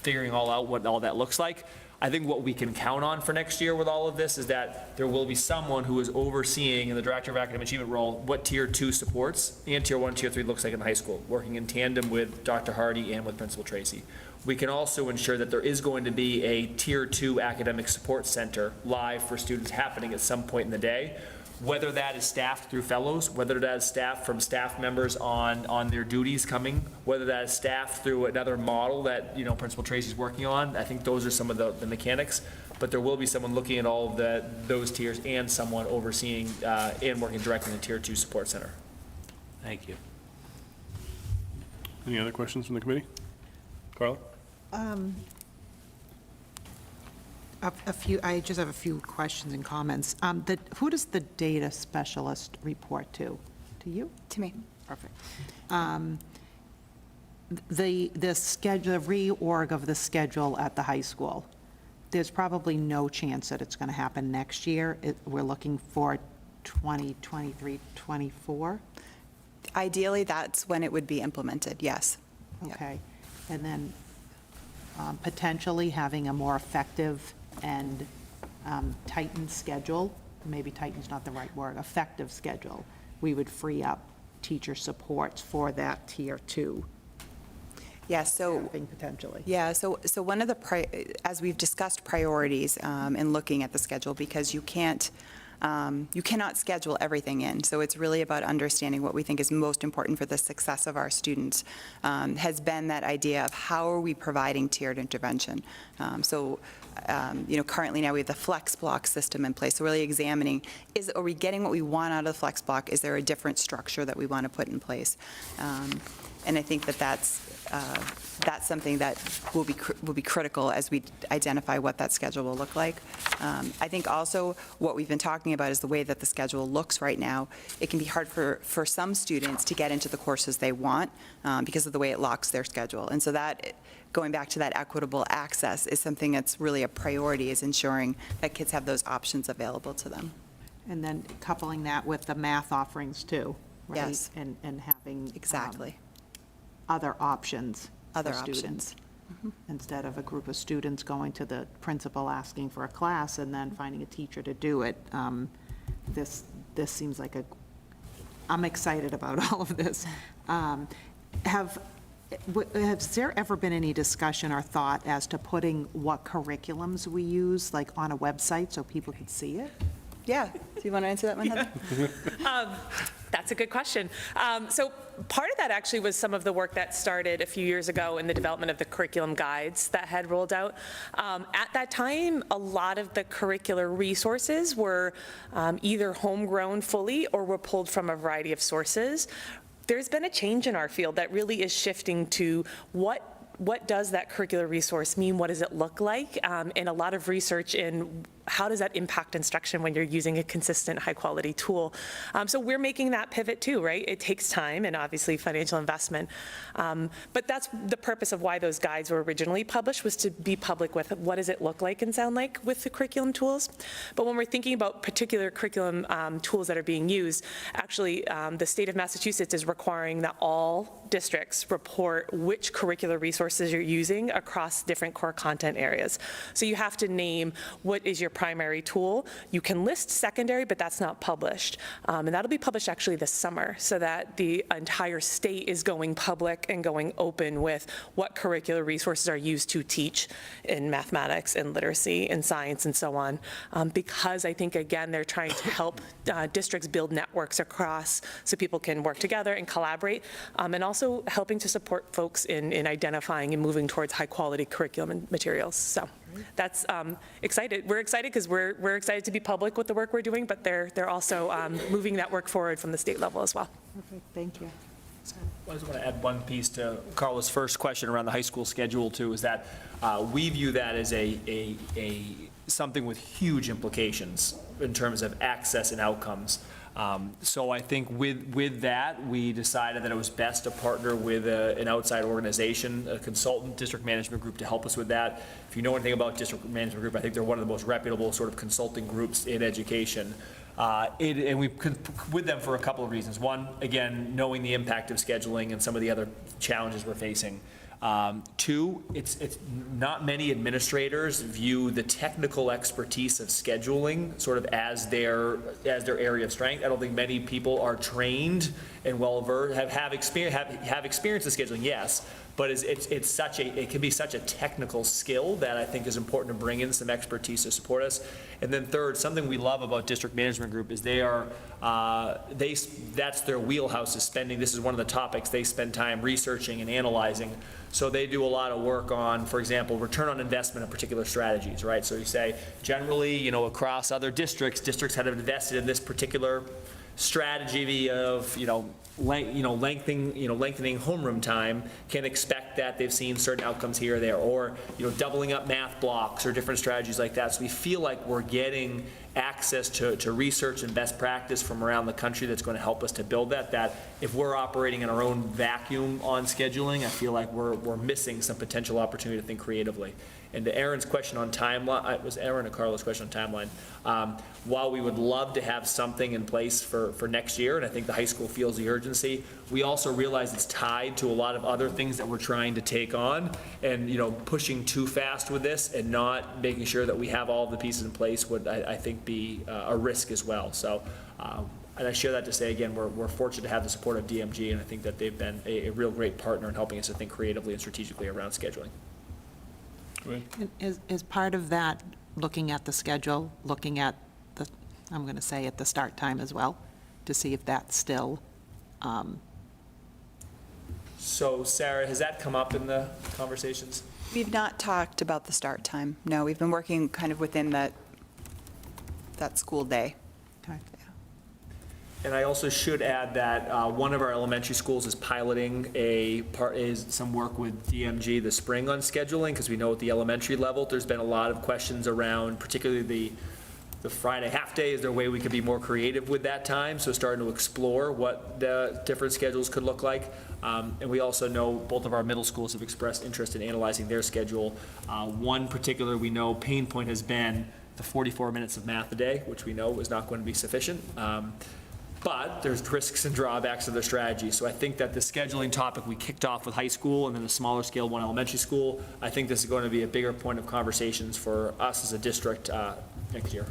figuring all out what all that looks like. I think what we can count on for next year with all of this is that there will be someone who is overseeing in the Director of Academic Achievement role what Tier 2 supports and Tier 1, Tier 3 looks like in the high school, working in tandem with Dr. Hardy and with Principal Tracy. We can also ensure that there is going to be a Tier 2 academic support center live for students happening at some point in the day, whether that is staffed through fellows, whether that is staffed from staff members on their duties coming, whether that is staffed through another model that, Principal Tracy's working on. I think those are some of the mechanics, but there will be someone looking at all of those tiers and someone overseeing and working directly in the Tier 2 support center. Thank you. Any other questions from the committee? Carla? I just have a few questions and comments. Who does the data specialist report to? To you? To me. Perfect. The schedule, the reorg of the schedule at the high school, there's probably no chance that it's going to happen next year. We're looking for 2023, 24? Ideally, that's when it would be implemented, yes. Okay. And then potentially having a more effective and tightened schedule, maybe tightened's not the right word, effective schedule, we would free up teacher supports for that Tier 2. Yeah, so potentially. Yeah, so one of the, as we've discussed priorities in looking at the schedule, because you cannot schedule everything in. So it's really about understanding what we think is most important for the success of our students, has been that idea of how are we providing tiered intervention. Currently now we have the flex block system in place. So really examining, are we getting what we want out of the flex block? Is there a different structure that we want to put in place? And I think that's something that will be critical as we identify what that schedule will look like. I think also what we've been talking about is the way that the schedule looks right now. It can be hard for some students to get into the courses they want because of the way it locks their schedule. And so that, going back to that equitable access, is something that's really a priority, is ensuring that kids have those options available to them. And then coupling that with the math offerings too, right? Yes. And having Exactly. Other options Other for students. Instead of a group of students going to the principal asking for a class and then finding a teacher to do it. This seems like I'm excited about all of this. Has there ever been any discussion or thought as to putting what curriculums we use, like on a website so people could see it? Yeah. Do you want to answer that one, Heather? That's a good question. So part of that actually was some of the work that started a few years ago in the development of the curriculum guides that had rolled out. At that time, a lot of the curricular resources were either homegrown fully or were pulled from a variety of sources. There's been a change in our field that really is shifting to what does that curricular resource mean? What does it look like? And a lot of research in how does that impact instruction when you're using a consistent, high-quality tool? So we're making that pivot too, right? It takes time and obviously financial investment. But that's the purpose of why those guides were originally published, was to be public with what does it look like and sound like with the curriculum tools. But when we're thinking about particular curriculum tools that are being used, actually the state of Massachusetts is requiring that all districts report which curricular resources you're using across different core content areas. So you have to name what is your primary tool. You can list secondary, but that's not published. And that'll be published actually this summer, so that the entire state is going public and going open with what curricular resources are used to teach in mathematics and literacy and science and so on. Because I think, again, they're trying to help districts build networks across so people can work together and collaborate, and also helping to support folks in identifying and moving towards high quality curriculum and materials. So that's excited. We're excited because we're excited to be public with the work we're doing, but they're also moving that work forward from the state level as well. Perfect, thank you. I just want to add one piece to Carla's first question around the high school schedule too, is that we view that as something with huge implications in terms of access and outcomes. So I think with that, we decided that it was best to partner with an outside organization, a consultant, District Management Group, to help us with that. If you know anything about District Management Group, I think they're one of the most reputable sort of consulting groups in education. And we with them for a couple of reasons. One, again, knowing the impact of scheduling and some of the other challenges we're facing. Two, it's not many administrators view the technical expertise of scheduling sort of as their area of strength. I don't think many people are trained and well-versed, have experience in scheduling, yes, but it can be such a technical skill that I think is important to bring in some expertise to support us. And then third, something we love about District Management Group is that's their wheelhouse is spending. This is one of the topics they spend time researching and analyzing. So they do a lot of work on, for example, return on investment of particular strategies, right? So you say, generally, across other districts have invested in this particular strategy of, lengthening homeroom time, can expect that they've seen certain outcomes here or there, or, doubling up math blocks or different strategies like that. So we feel like we're getting access to research and best practice from around the country that's going to help us to build that if we're operating in our own vacuum on scheduling, I feel like we're missing some potential opportunity to think creatively. And to Aaron's question on timeline, it was Aaron or Carla's question on timeline, while we would love to have something in place for next year, and I think the high school feels the urgency, we also realize it's tied to a lot of other things that we're trying to take on, and pushing too fast with this and not making sure that we have all the pieces in place would, I think, be a risk as well. So, and I share that to say, again, we're fortunate to have the support of DMG, and I think that they've been a real great partner in helping us to think creatively and strategically around scheduling. Is part of that looking at the schedule, looking at I'm going to say at the start time as well, to see if that's still. So Sarah, has that come up in the conversations? We've not talked about the start time. No, we've been working kind of within that school day. Okay. And I also should add that one of our elementary schools is piloting some work with DMG this spring on scheduling, because we know at the elementary level, there's been a lot of questions around, particularly the Friday half day. Is there a way we could be more creative with that time? So starting to explore what the different schedules could look like. And we also know both of our middle schools have expressed interest in analyzing their schedule. One particular we know pain point has been the 44 minutes of math a day, which we know is not going to be sufficient. But there's risks and drawbacks of their strategy. So I think that the scheduling topic we kicked off with high school and then a smaller scale one elementary school, I think this is going to be a bigger point of conversations for us as a district next year.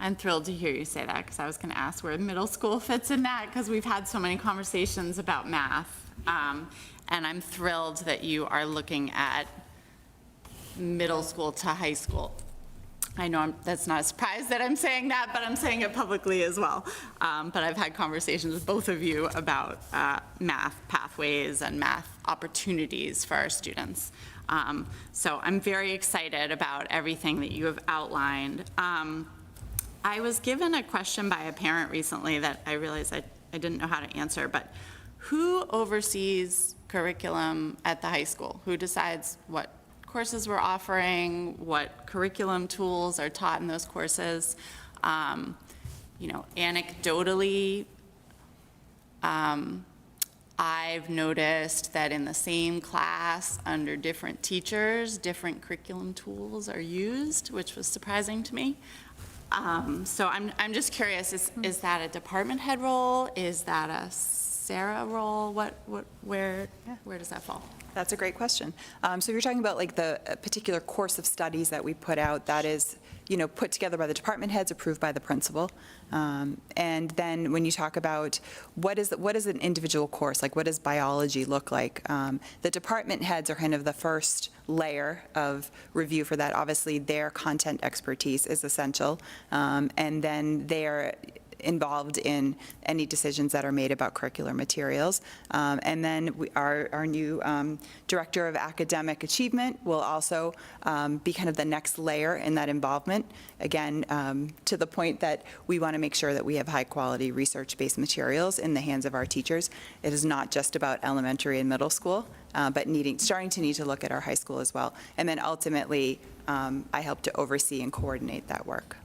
I'm thrilled to hear you say that, because I was going to ask where middle school fits in that, because we've had so many conversations about math. And I'm thrilled that you are looking at middle school to high school. I know that's not a surprise that I'm saying that, but I'm saying it publicly as well. But I've had conversations with both of you about math pathways and math opportunities for our students. So I'm very excited about everything that you have outlined. I was given a question by a parent recently that I realized I didn't know how to answer, but who oversees curriculum at the high school? Who decides what courses we're offering, what curriculum tools are taught in those courses? Anecdotally, I've noticed that in the same class, under different teachers, different curriculum tools are used, which was surprising to me. So I'm just curious, is that a department head role? Is that a Sarah role? Where does that fall? That's a great question. So you're talking about like the particular course of studies that we put out that is, put together by the department heads, approved by the principal. And then when you talk about what is an individual course, like what does biology look like? The department heads are kind of the first layer of review for that. Obviously, their content expertise is essential. And then involved in any decisions that are made about curricular materials. And then our new Director of Academic Achievement will also be kind of the next layer in that involvement. Again, to the point that we want to make sure that we have high-quality research-based materials in the hands of our teachers. It is not just about elementary and middle school, but starting to need to look at our high school as well. And then ultimately, I help to oversee and coordinate that work.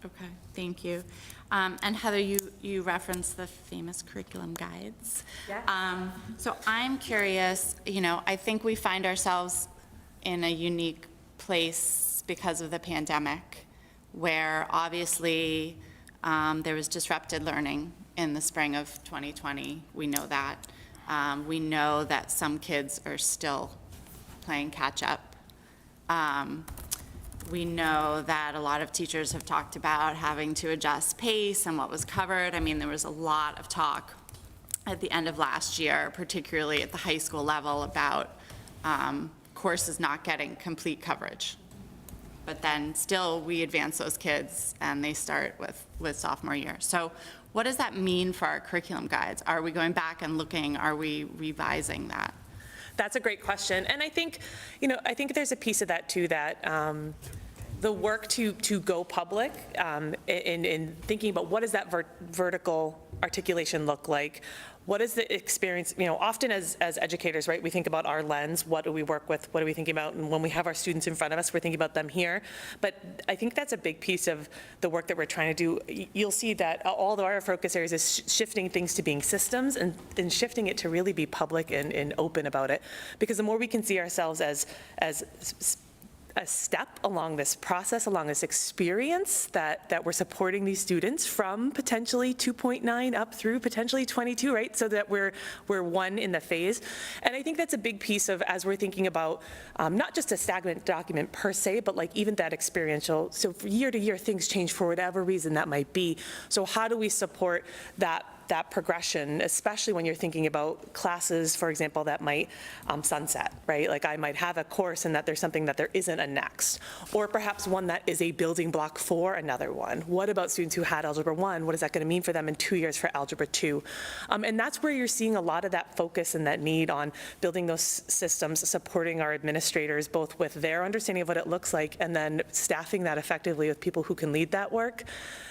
Okay, thank you. And Heather, you referenced the famous curriculum guides. Yeah. So I'm curious, I think we find ourselves in a unique place because of the pandemic, where obviously there was disrupted learning in the spring of 2020. We know that. We know that some kids are still playing catch up. We know that a lot of teachers have talked about having to adjust pace and what was covered. I mean, there was a lot of talk at the end of last year, particularly at the high school level, about courses not getting complete coverage. But then still, we advance those kids and they start with sophomore year. So what does that mean for our curriculum guides? Are we going back and looking? Are we revising that? That's a great question. And I think, I think there's a piece of that too, that the work to go public in thinking about what does that vertical articulation look like? What is the experience, often as educators, right, we think about our lens, what do we work with, what are we thinking about, and when we have our students in front of us, we're thinking about them here. But I think that's a big piece of the work that we're trying to do. You'll see that all of our focus areas is shifting things to being systems and shifting it to really be public and open about it. Because the more we can see ourselves as a step along this process, along this experience that we're supporting these students from potentially 2.9 up through potentially 22, right? So that we're one in the phase. And I think that's a big piece of, as we're thinking about not just a stagnant document per se, but like even that experiential. So from year to year, things change for whatever reason that might be. So how do we support that progression, especially when you're thinking about classes, for example, that might sunset, right? Like I might have a course and that there's something that there isn't a next, or perhaps one that is a building block for another one. What about students who had Algebra 1? What is that going to mean for them in 2 years for Algebra 2? And that's where you're seeing a lot of that focus and that need on building those systems, supporting our administrators, both with their understanding of what it looks like and then staffing that effectively with people who can lead that work.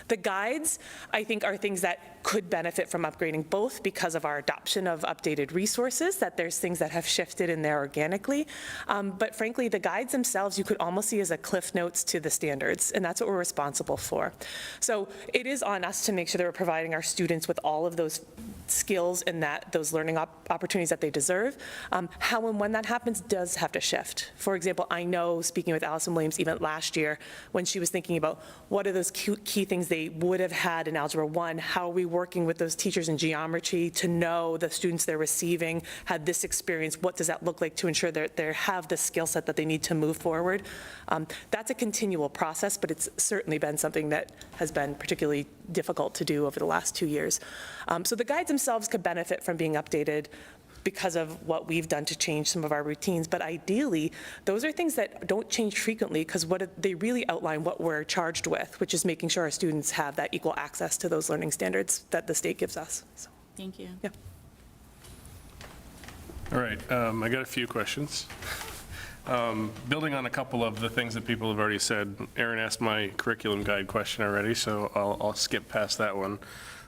The guides, I think, are things that could benefit from upgrading, both because of our adoption of updated resources, that there's things that have shifted in there organically, but frankly, the guides themselves you could almost see as a cliff notes to the standards, and that's what we're responsible for. So it is on us to make sure that we're providing our students with all of those skills and those learning opportunities that they deserve. How and when that happens does have to shift. For example, I know, speaking with Allison Williams even last year, when she was thinking about what are those key things they would have had in Algebra 1, how are we working with those teachers in geometry to know the students they're receiving had this experience, what does that look like to ensure that they have the skill set that they need to move forward. That's a continual process, but it's certainly been something that has been particularly difficult to do over the last 2 years. So the guides themselves could benefit from being updated because of what we've done to change some of our routines. But ideally, those are things that don't change frequently because they really outline what we're charged with, which is making sure our students have that equal access to those learning standards that the state gives us. So, thank you. Yeah. All right, I got a few questions. Building on a couple of the things that people have already said, Aaron asked my curriculum guide question already, so I'll skip past that one.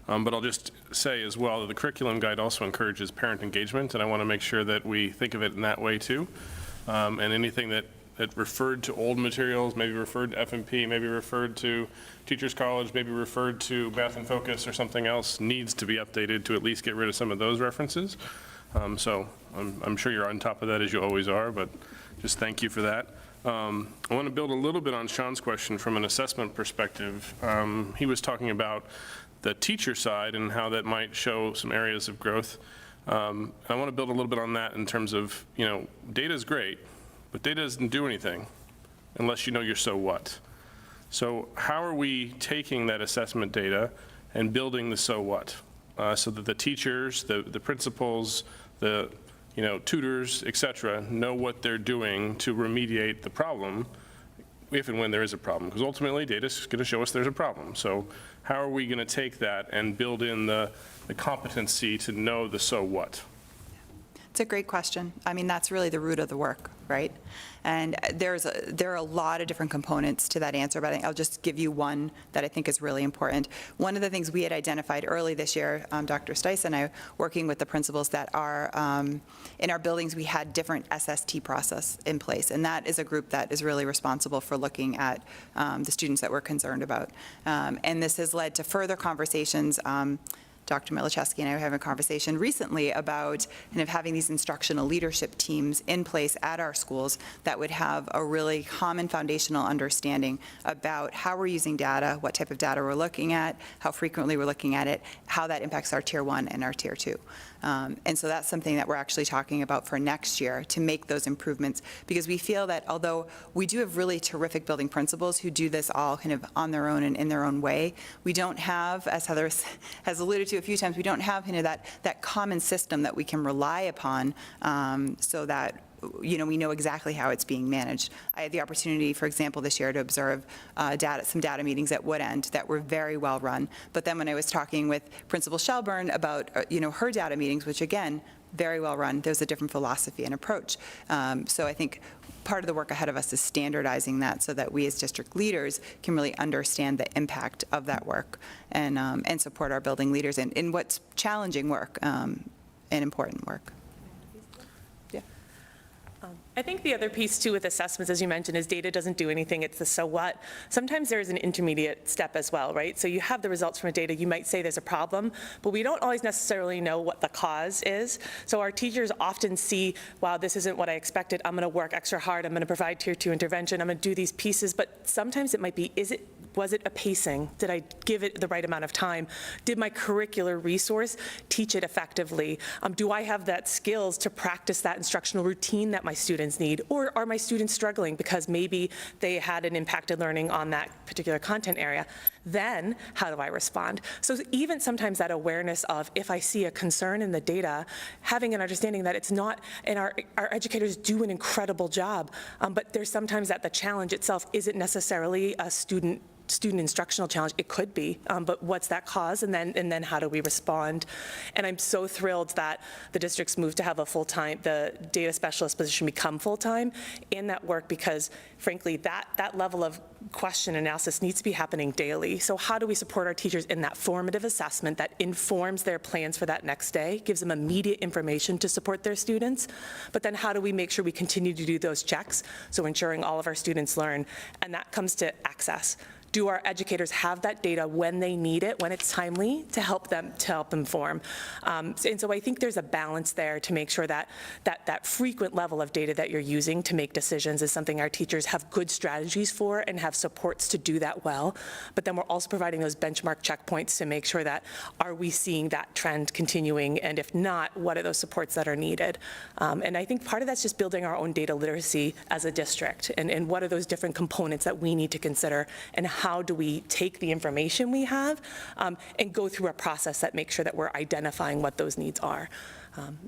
But I'll just say as well that the curriculum guide also encourages parent engagement, and I want to make sure that we think of it in that way too. And anything that referred to old materials, maybe referred to FMP, maybe referred to Teachers College, maybe referred to Math in Focus or something else, needs to be updated to at least get rid of some of those references. So I'm sure you're on top of that as you always are, but just thank you for that. I want to build a little bit on Sean's question from an assessment perspective. He was talking about the teacher side and how that might show some areas of growth. I want to build a little bit on that in terms of, data is great, but data doesn't do anything unless you know your so what. So how are we taking that assessment data and building the so what? So that the teachers, the principals, the tutors, et cetera, know what they're doing to remediate the problem if and when there is a problem. Because ultimately, data is going to show us there's a problem. So how are we going to take that and build in the competency to know the so what? It's a great question. I mean, that's really the root of the work, right? And there are a lot of different components to that answer, but I'll just give you one that I think is really important. One of the things we had identified early this year, Dr. Stice and I, working with the principals, that are in our buildings, we had different SST process in place, and that is a group that is really responsible for looking at the students that we're concerned about. And this has led to further conversations. Dr. Milichewski and I were having a conversation recently about kind of having these instructional leadership teams in place at our schools that would have a really common foundational understanding about how we're using data, what type of data we're looking at, how frequently we're looking at it, how that impacts our Tier 1 and our Tier 2. And so that's something that we're actually talking about for next year to make those improvements, because we feel that although we do have really terrific building principals who do this all kind of on their own and in their own way, we don't have, as Heather has alluded to a few times, we don't have kind of that common system that we can rely upon so that we know exactly how it's being managed. I had the opportunity, for example, this year to observe some data meetings at Woodend that were very well run. But then when I was talking with Principal Shelburne about her data meetings, which again, very well run, there's a different philosophy and approach. So I think part of the work ahead of us is standardizing that so that we as district leaders can really understand the impact of that work and support our building leaders in what's challenging work and important work. I think the other piece too with assessments, as you mentioned, is data doesn't do anything, it's the so what. Sometimes there's an intermediate step as well, right? So you have the results from a data, you might say there's a problem, but we don't always necessarily know what the cause is. So our teachers often see, wow, this isn't what I expected, I'm gonna work extra hard, I'm gonna provide Tier 2 intervention, I'm gonna do these pieces, but sometimes it might be, was it a pacing? Did I give it the right amount of time? Did my curricular resource teach it effectively? Do I have that skills to practice that instructional routine that my students need? Or are my students struggling because maybe they had an impacted learning on that particular content area? Then how do I respond? So even sometimes that awareness of, if I see a concern in the data, having an understanding that it's not, and our educators do an incredible job, but there's sometimes that the challenge itself isn't necessarily a student instructional challenge. It could be, but what's that cause, and then how do we respond? And I'm so thrilled that the district's moved to have the data specialist position become full-time in that work, because frankly, that level of question analysis needs to be happening daily. So how do we support our teachers in that formative assessment that informs their plans for that next day, gives them immediate information to support their students, but then how do we make sure we continue to do those checks, so ensuring all of our students learn? And that comes to access. Do our educators have that data when they need it, when it's timely, to help inform? And so I think there's a balance there to make sure that frequent level of data that you're using to make decisions is something our teachers have good strategies for and have supports to do that well. But then we're also providing those benchmark checkpoints to make sure that, are we seeing that trend continuing? And if not, what are those supports that are needed? And I think part of that's just building our own data literacy as a district, and what are those different components that we need to consider, and how do we take the information we have and go through a process that makes sure that we're identifying what those needs are.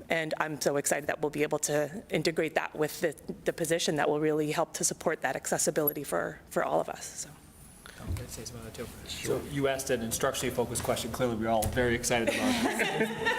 And I'm so excited that we'll be able to integrate that with the position that will really help to support that accessibility for all of us. So. I'm going to say something too. So you asked an instructionally focused question. Clearly, we're all very excited about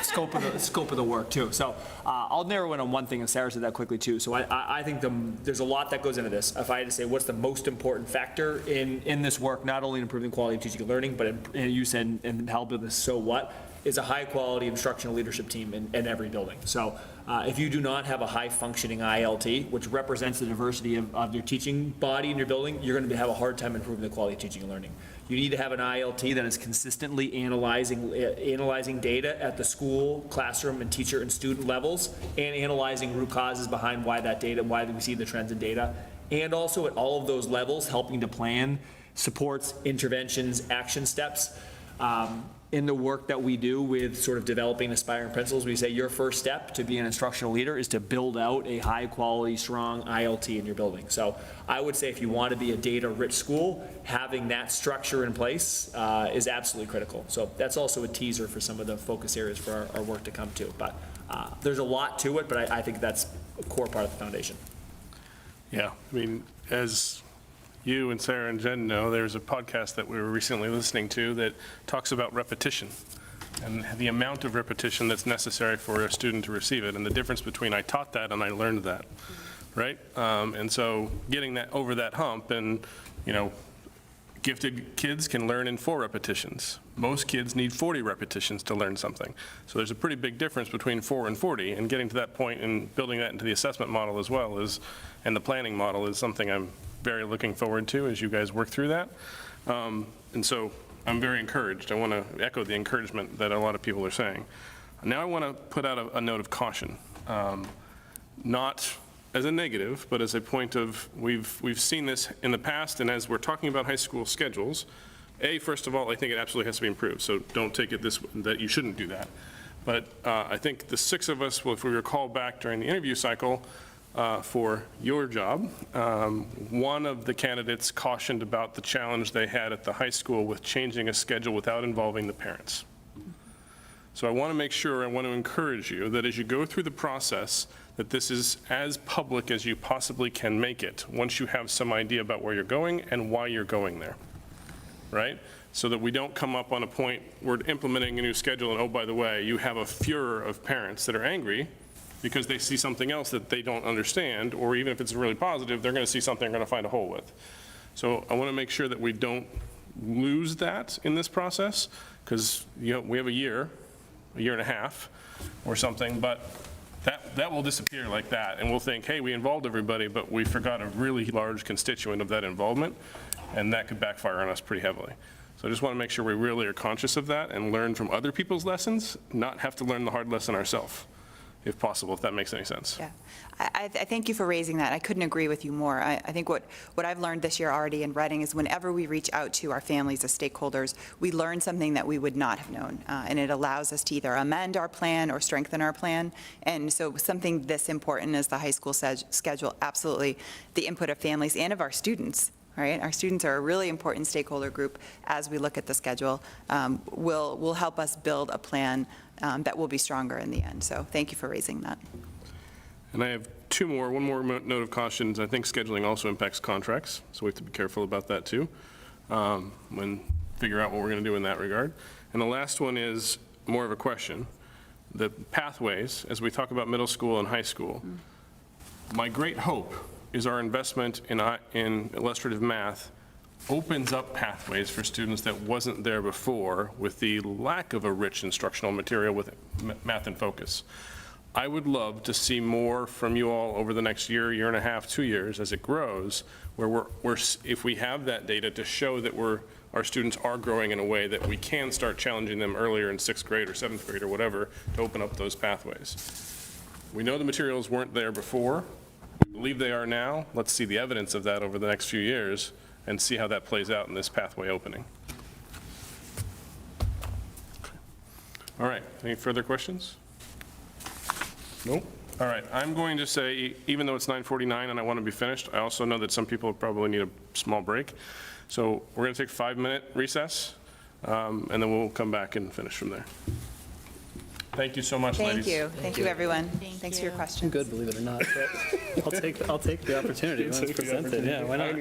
the scope of the work too. So I'll narrow in on one thing, and Sarah said that quickly too. So I think there's a lot that goes into this. If I had to say what's the most important factor in this work, not only in improving quality of teaching and learning, but you said in helping this so what, is a high-quality instructional leadership team in every building. So if you do not have a high-functioning ILT, which represents the diversity of your teaching body in your building, you're going to have a hard time improving the quality of teaching and learning. You need to have an ILT that is consistently analyzing data at the school, classroom, and teacher and student levels, and analyzing root causes behind why we see the trends in data, and also at all of those levels helping to plan supports, interventions, action steps. In the work that we do with sort of developing aspiring principals, we say your first step to be an instructional leader is to build out a high-quality, strong ILT in your building. So I would say if you want to be a data-rich school, having that structure in place is absolutely critical. So that's also a teaser for some of the focus areas for our work to come to. But there's a lot to it, but I think that's a core part of the foundation. Yeah, I mean, as you and Sarah and Jen know, there's a podcast that we were recently listening to that talks about repetition and the amount of repetition that's necessary for a student to receive it, and the difference between I taught that and I learned that, right? And so getting that over that hump, and, you know, gifted kids can learn in 4 repetitions. Most kids need 40 repetitions to learn something. So there's a pretty big difference between 4 and 40, and getting to that point and building that into the assessment model as well is, and the planning model is something I'm very looking forward to as you guys work through that. And so I'm very encouraged. I want to echo the encouragement that a lot of people are saying. Now I want to put out a note of caution, not as a negative, but as a point of, we've seen this in the past, and as we're talking about high school schedules, first of all, I think it absolutely has to be improved, so don't take it that you shouldn't do that. But I think the 6 of us, if we recall back during the interview cycle for your job, one of the candidates cautioned about the challenge they had at the high school with changing a schedule without involving the parents. So I want to make sure, I want to encourage you that as you go through the process, that this is as public as you possibly can make it, once you have some idea about where you're going and why you're going there, right? So that we don't come up on a point, we're implementing a new schedule, and oh, by the way, you have a furor of parents that are angry because they see something else that they don't understand, or even if it's really positive, they're going to see something they're going to find a hole with. So I want to make sure that we don't lose that in this process, because, you know, we have a year and a half or something, but that will disappear like that, and we'll think, hey, we involved everybody, but we forgot a really large constituent of that involvement, and that could backfire on us pretty heavily. So I just want to make sure we really are conscious of that and learn from other people's lessons, not have to learn the hard lesson ourselves, if possible, if that makes any sense. Yeah, I thank you for raising that. I couldn't agree with you more. I think what I've learned this year already in Reading is whenever we reach out to our families as stakeholders, we learn something that we would not have known, and it allows us to either amend our plan or strengthen our plan. And so something this important as the high school schedule, absolutely, the input of families and of our students. Right? Our students are a really important stakeholder group as we look at the schedule, will help us build a plan that will be stronger in the end. So thank you for raising that. And I have one more note of caution. I think scheduling also impacts contracts, so we have to be careful about that too, when figure out what we're going to do in that regard. And the last one is more of a question. The pathways, as we talk about middle school and high school, my great hope is our investment in illustrative math opens up pathways for students that wasn't there before with the lack of a rich instructional material with math in focus. I would love to see more from you all over the next year and a half, 2 years as it grows, where if we have that data to show that our students are growing in a way that we can start challenging them earlier in 6th grade or 7th grade or whatever to open up those pathways. We know the materials weren't there before. We believe they are now. Let's see the evidence of that over the next few years and see how that plays out in this pathway opening. All right, any further questions? Nope. All right, I'm going to say, even though it's 9:49 and I want to be finished, I also know that some people probably need a small break. So we're going to take a 5-minute recess, and then we'll come back and finish from there. Thank you so much, ladies. Thank you. Thank you, everyone. Thanks for your questions. I'm good, believe it or not. But I'll take the opportunity when it's presented. Yeah, why not?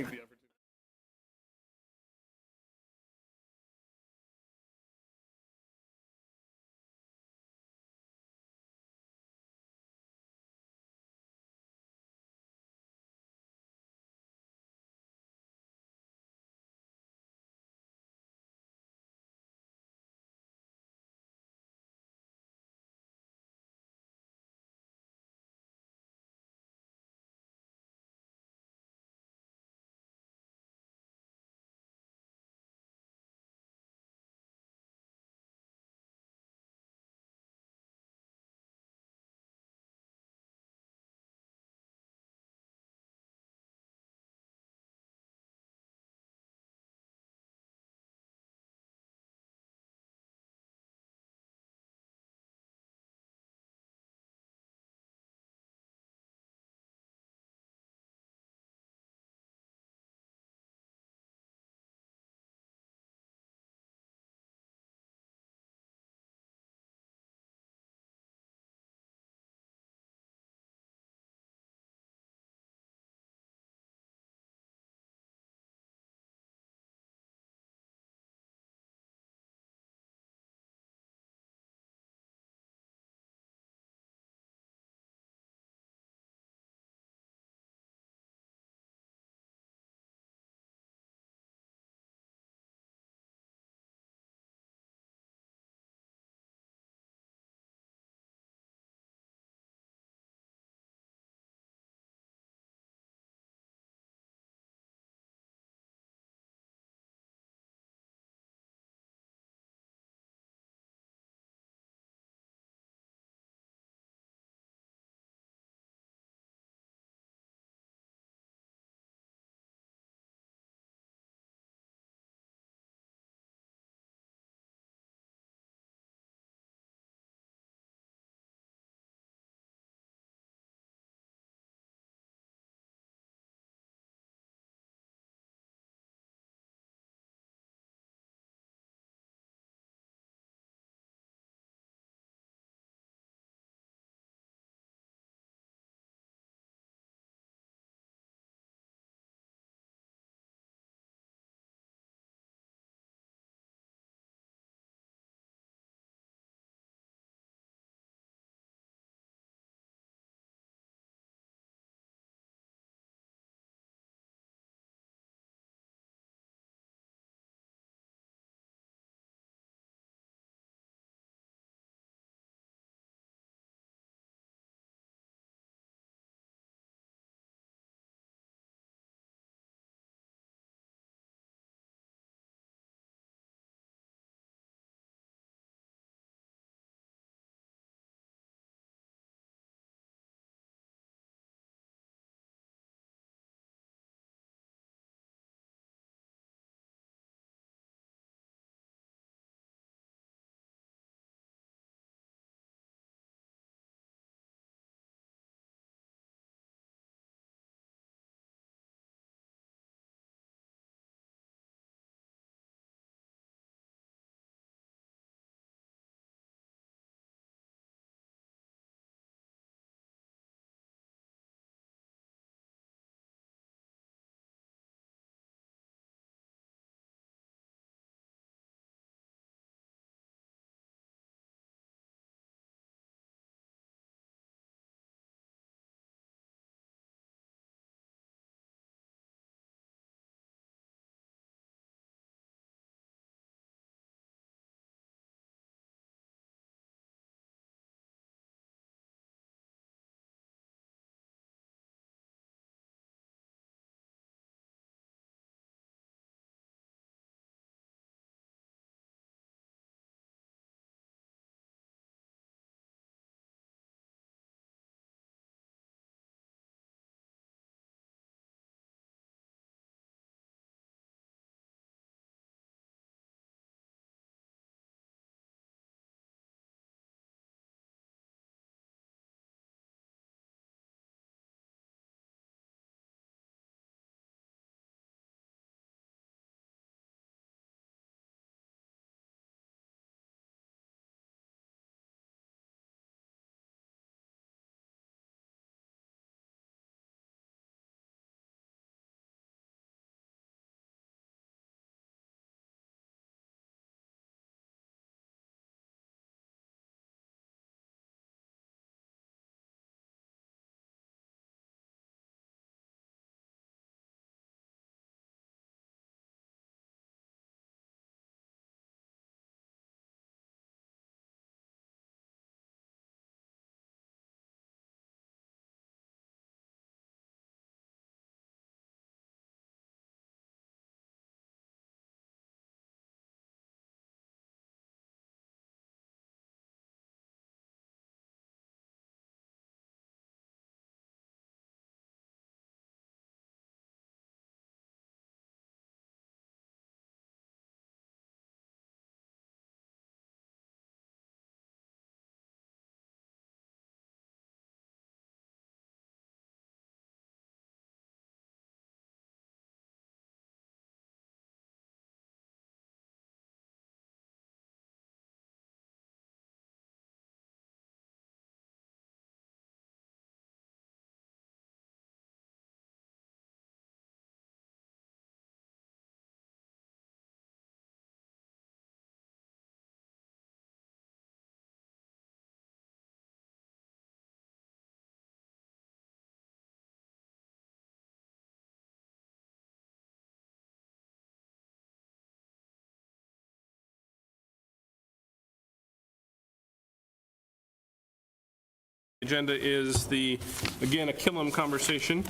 Agenda is again, a Killam conversation.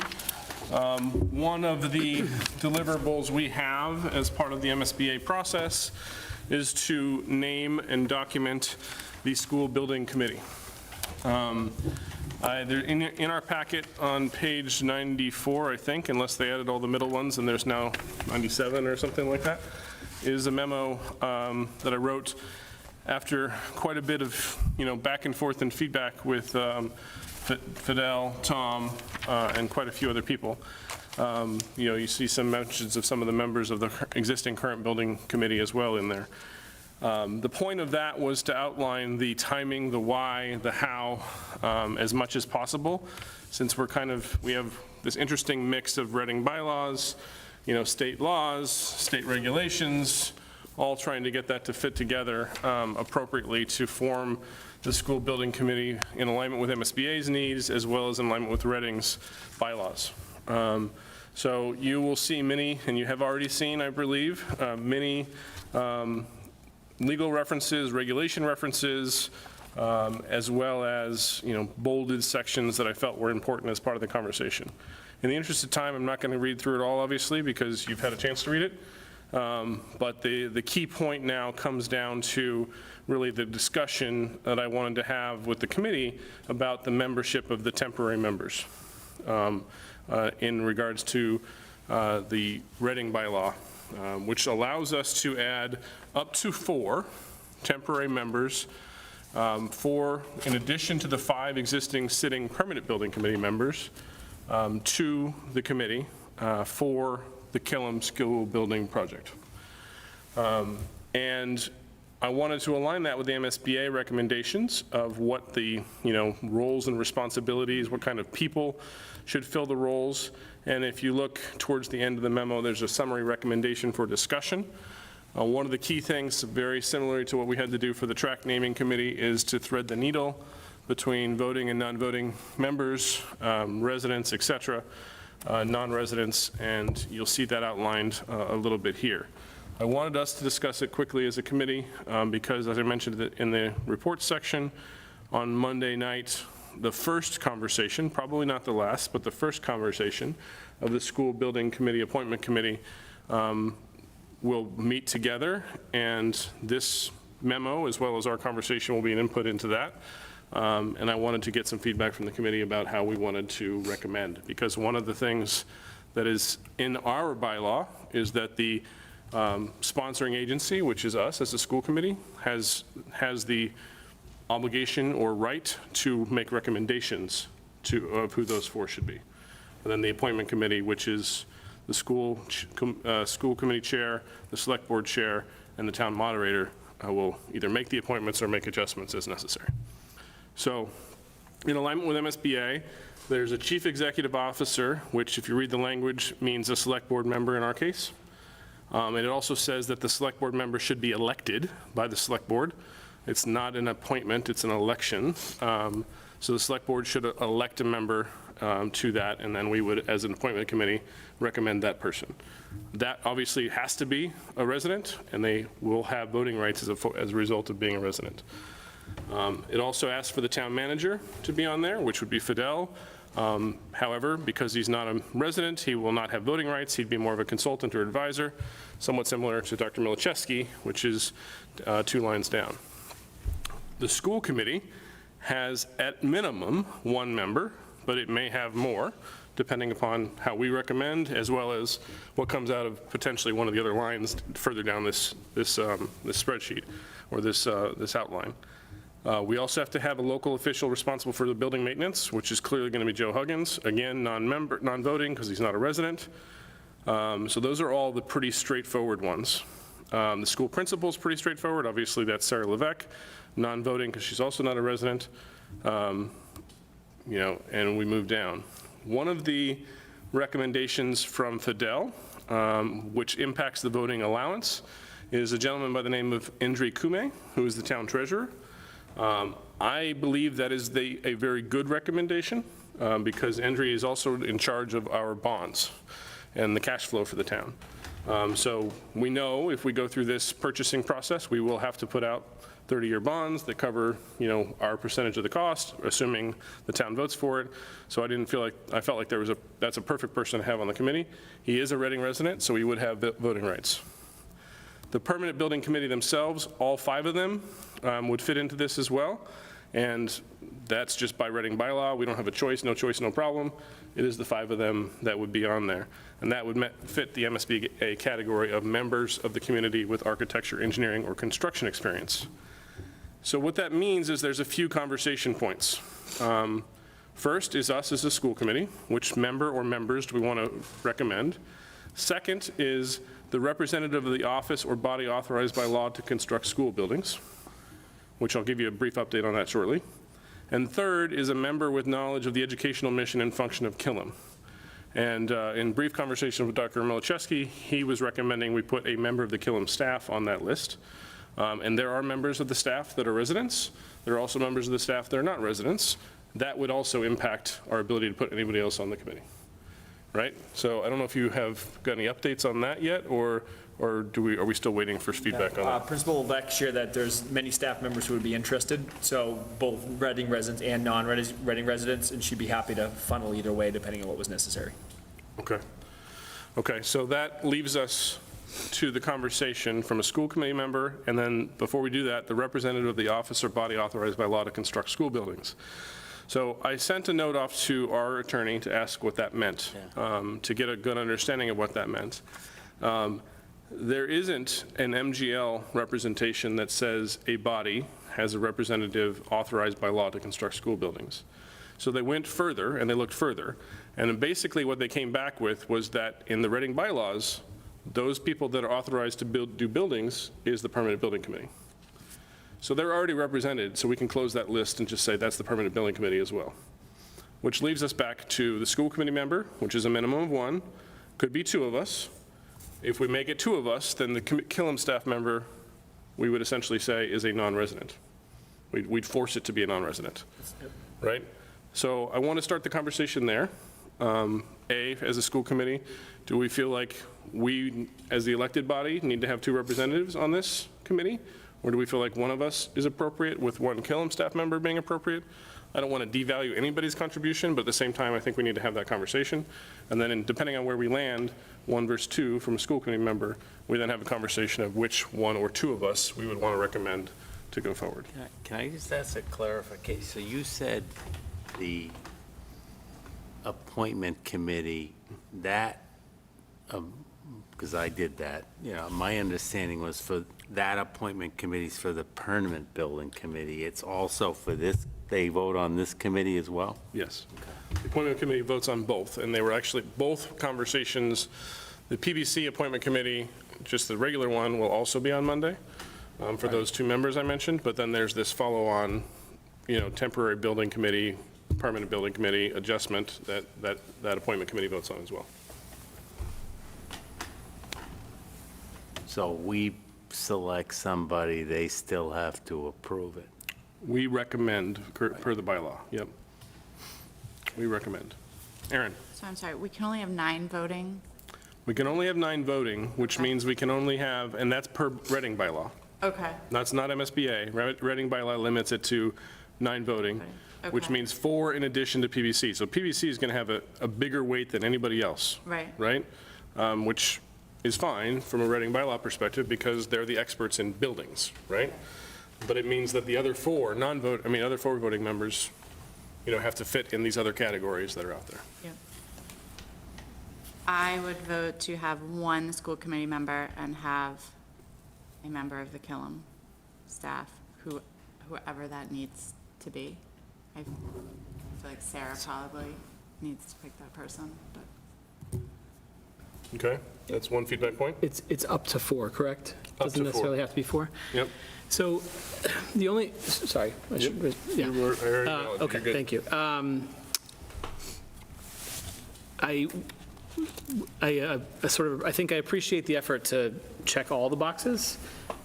One of the deliverables we have as part of the MSBA process is to name and document the school building committee. In our packet on page 94, I think, unless they added all the middle ones, and there's now 97 or something like that, is a memo that I wrote after quite a bit of, back and forth and feedback with Fidel, Tom, and quite a few other people. You see some mentions of some of the members of the existing current building committee as well in there. The point of that was to outline the timing, the why, the how, as much as possible, since we have this interesting mix of Reading bylaws, state laws, state regulations, all trying to get that to fit together appropriately to form the school building committee in alignment with MSBA's needs as well as in alignment with Reading's bylaws. So you will see many, and you have already seen, I believe, many legal references, regulation references, as well as, bolded sections that I felt were important as part of the conversation. In the interest of time, I'm not going to read through it all, obviously, because you've had a chance to read it. But the key point now comes down to really the discussion that I wanted to have with the committee about the membership of the temporary members in regards to the Reading bylaw, which allows us to add up to 4 temporary members in addition to the 5 existing sitting permanent building committee members to the committee for the Killam School Building Project. And I wanted to align that with the MSBA recommendations of what the roles and responsibilities, what kind of people should fill the roles. And if you look towards the end of the memo, there's a summary recommendation for discussion. One of the key things, very similar to what we had to do for the track naming committee, is to thread the needle between voting and non-voting members, residents, et cetera, non-residents, and you'll see that outlined a little bit here. I wanted us to discuss it quickly as a committee because, as I mentioned in the report section, on Monday night, the first conversation, probably not the last, but the first conversation of the school building committee appointment committee will meet together, and this memo, as well as our conversation, will be an input into that. And I wanted to get some feedback from the committee about how we wanted to recommend, because one of the things that is in our bylaw is that the sponsoring agency, which is us as a school committee, has the obligation or right to make recommendations of who those 4 should be. And then the appointment committee, which is the school committee chair, the select board chair, and the town moderator, will either make the appointments or make adjustments as necessary. So in alignment with MSBA, there's a chief executive officer, which if you read the language means a select board member in our case. And it also says that the select board member should be elected by the select board. It's not an appointment, it's an election. So the select board should elect a member to that, and then we would, as an appointment committee, recommend that person. That obviously has to be a resident, and they will have voting rights as a result of being a resident. It also asks for the town manager to be on there, which would be Fidel. However, because he's not a resident, he will not have voting rights. He'd be more of a consultant or advisor, somewhat similar to Dr. Milichewski, which is 2 lines down. The school committee has at minimum 1 member, but it may have more, depending upon how we recommend, as well as what comes out of potentially one of the other lines further down this spreadsheet or this outline. We also have to have a local official responsible for the building maintenance, which is clearly going to be Joe Huggins. Again, non-voting because he's not a resident. So those are all the pretty straightforward ones. The school principal is pretty straightforward. Obviously, that's Sarah Levesque, non-voting because she's also not a resident. And we move down. One of the recommendations from Fidel, which impacts the voting allowance, is a gentleman by the name of Indri Kume, who is the town treasurer. I believe that is a very good recommendation because Indri is also in charge of our bonds and the cash flow for the town. So we know if we go through this purchasing process, we will have to put out 30-year bonds that cover, our percentage of the cost, assuming the town votes for it. So I felt like that's a perfect person to have on the committee. He is a Reading resident, so he would have voting rights. The permanent building committee themselves, all 5 of them would fit into this as well. And that's just by Reading bylaw. We don't have a choice, no problem. It is the 5 of them that would be on there. And that would fit the MSBA category of members of the community with architecture, engineering, or construction experience. So what that means is there's a few conversation points. First is us as a school committee. Which member or members do we want to recommend? Second is the representative of the office or body authorized by law to construct school buildings, which I'll give you a brief update on that shortly. And third is a member with knowledge of the educational mission and function of Killam. And in brief conversation with Dr. Milichewski, he was recommending we put a member of the Killam staff on that list. And there are members of the staff that are residents. There are also members of the staff that are not residents. That would also impact our ability to put anybody else on the committee, right? So I don't know if you have got any updates on that yet, or are we still waiting for feedback on that? Principal Beck shared that there's many staff members who would be interested, so both Reading residents and non-Reading residents, and she'd be happy to funnel either way depending on what was necessary. Okay, so that leaves us to the conversation from a school committee member, and then before we do that, the representative of the office or body authorized by law to construct school buildings. So I sent a note off to our attorney to ask what that meant, to get a good understanding of what that meant. There isn't an MGL representation that says a body has a representative authorized by law to construct school buildings. So they went further, and they looked further, and basically what they came back with was that in the Reading bylaws, those people that are authorized to do buildings is the permanent building committee. So they're already represented, so we can close that list and just say that's the permanent building committee as well. Which leaves us back to the school committee member, which is a minimum of 1, could be 2 of us. If we make it 2 of us, then the Killam staff member, we would essentially say is a non-resident. We'd force it to be a non-resident, right? So I want to start the conversation there. As a school committee, do we feel like we, as the elected body, need to have 2 representatives on this committee? Or do we feel like one of us is appropriate with 1 Killam staff member being appropriate? I don't want to devalue anybody's contribution, but at the same time, I think we need to have that conversation. And then depending on where we land, 1 versus 2 from a school committee member, we then have a conversation of which 1 or 2 of us we would want to recommend to go forward. Can I just ask a clarification? So you said the appointment committee, that, because I did that, my understanding was for that appointment committee's for the permanent building committee. It's also for this, they vote on this committee as well? Yes. The appointment committee votes on both, and they were actually both conversations. The PBC appointment committee, just the regular one, will also be on Monday for those 2 members I mentioned, but then there's this follow-on, temporary building committee, permanent building committee adjustment that appointment committee votes on as well. So we select somebody, they still have to approve it? We recommend, per the bylaw, yep. We recommend. Aaron? So I'm sorry, we can only have 9 voting? We can only have 9 voting, which means we can only have, and that's per Reading bylaw. Okay. That's not MSBA. Reading bylaw limits it to 9 voting, which means 4 in addition to PBC. So PBC is going to have a bigger weight than anybody else. Right. Which is fine from a Reading bylaw perspective because they're the experts in buildings, right? But it means that the other 4 other 4 voting members, have to fit in these other categories that are out there. Yep. I would vote to have 1 school committee member and have a member of the Killam staff, whoever that needs to be. I feel like Sarah probably needs to pick that person, but. Okay, that's 1 feedback point. It's up to 4, correct? Up to Doesn't 4. necessarily have to be 4? Yep. So the only, sorry. I should- yeah. You were, I already acknowledged. Okay, You're good. thank you. I think I appreciate the effort to check all the boxes,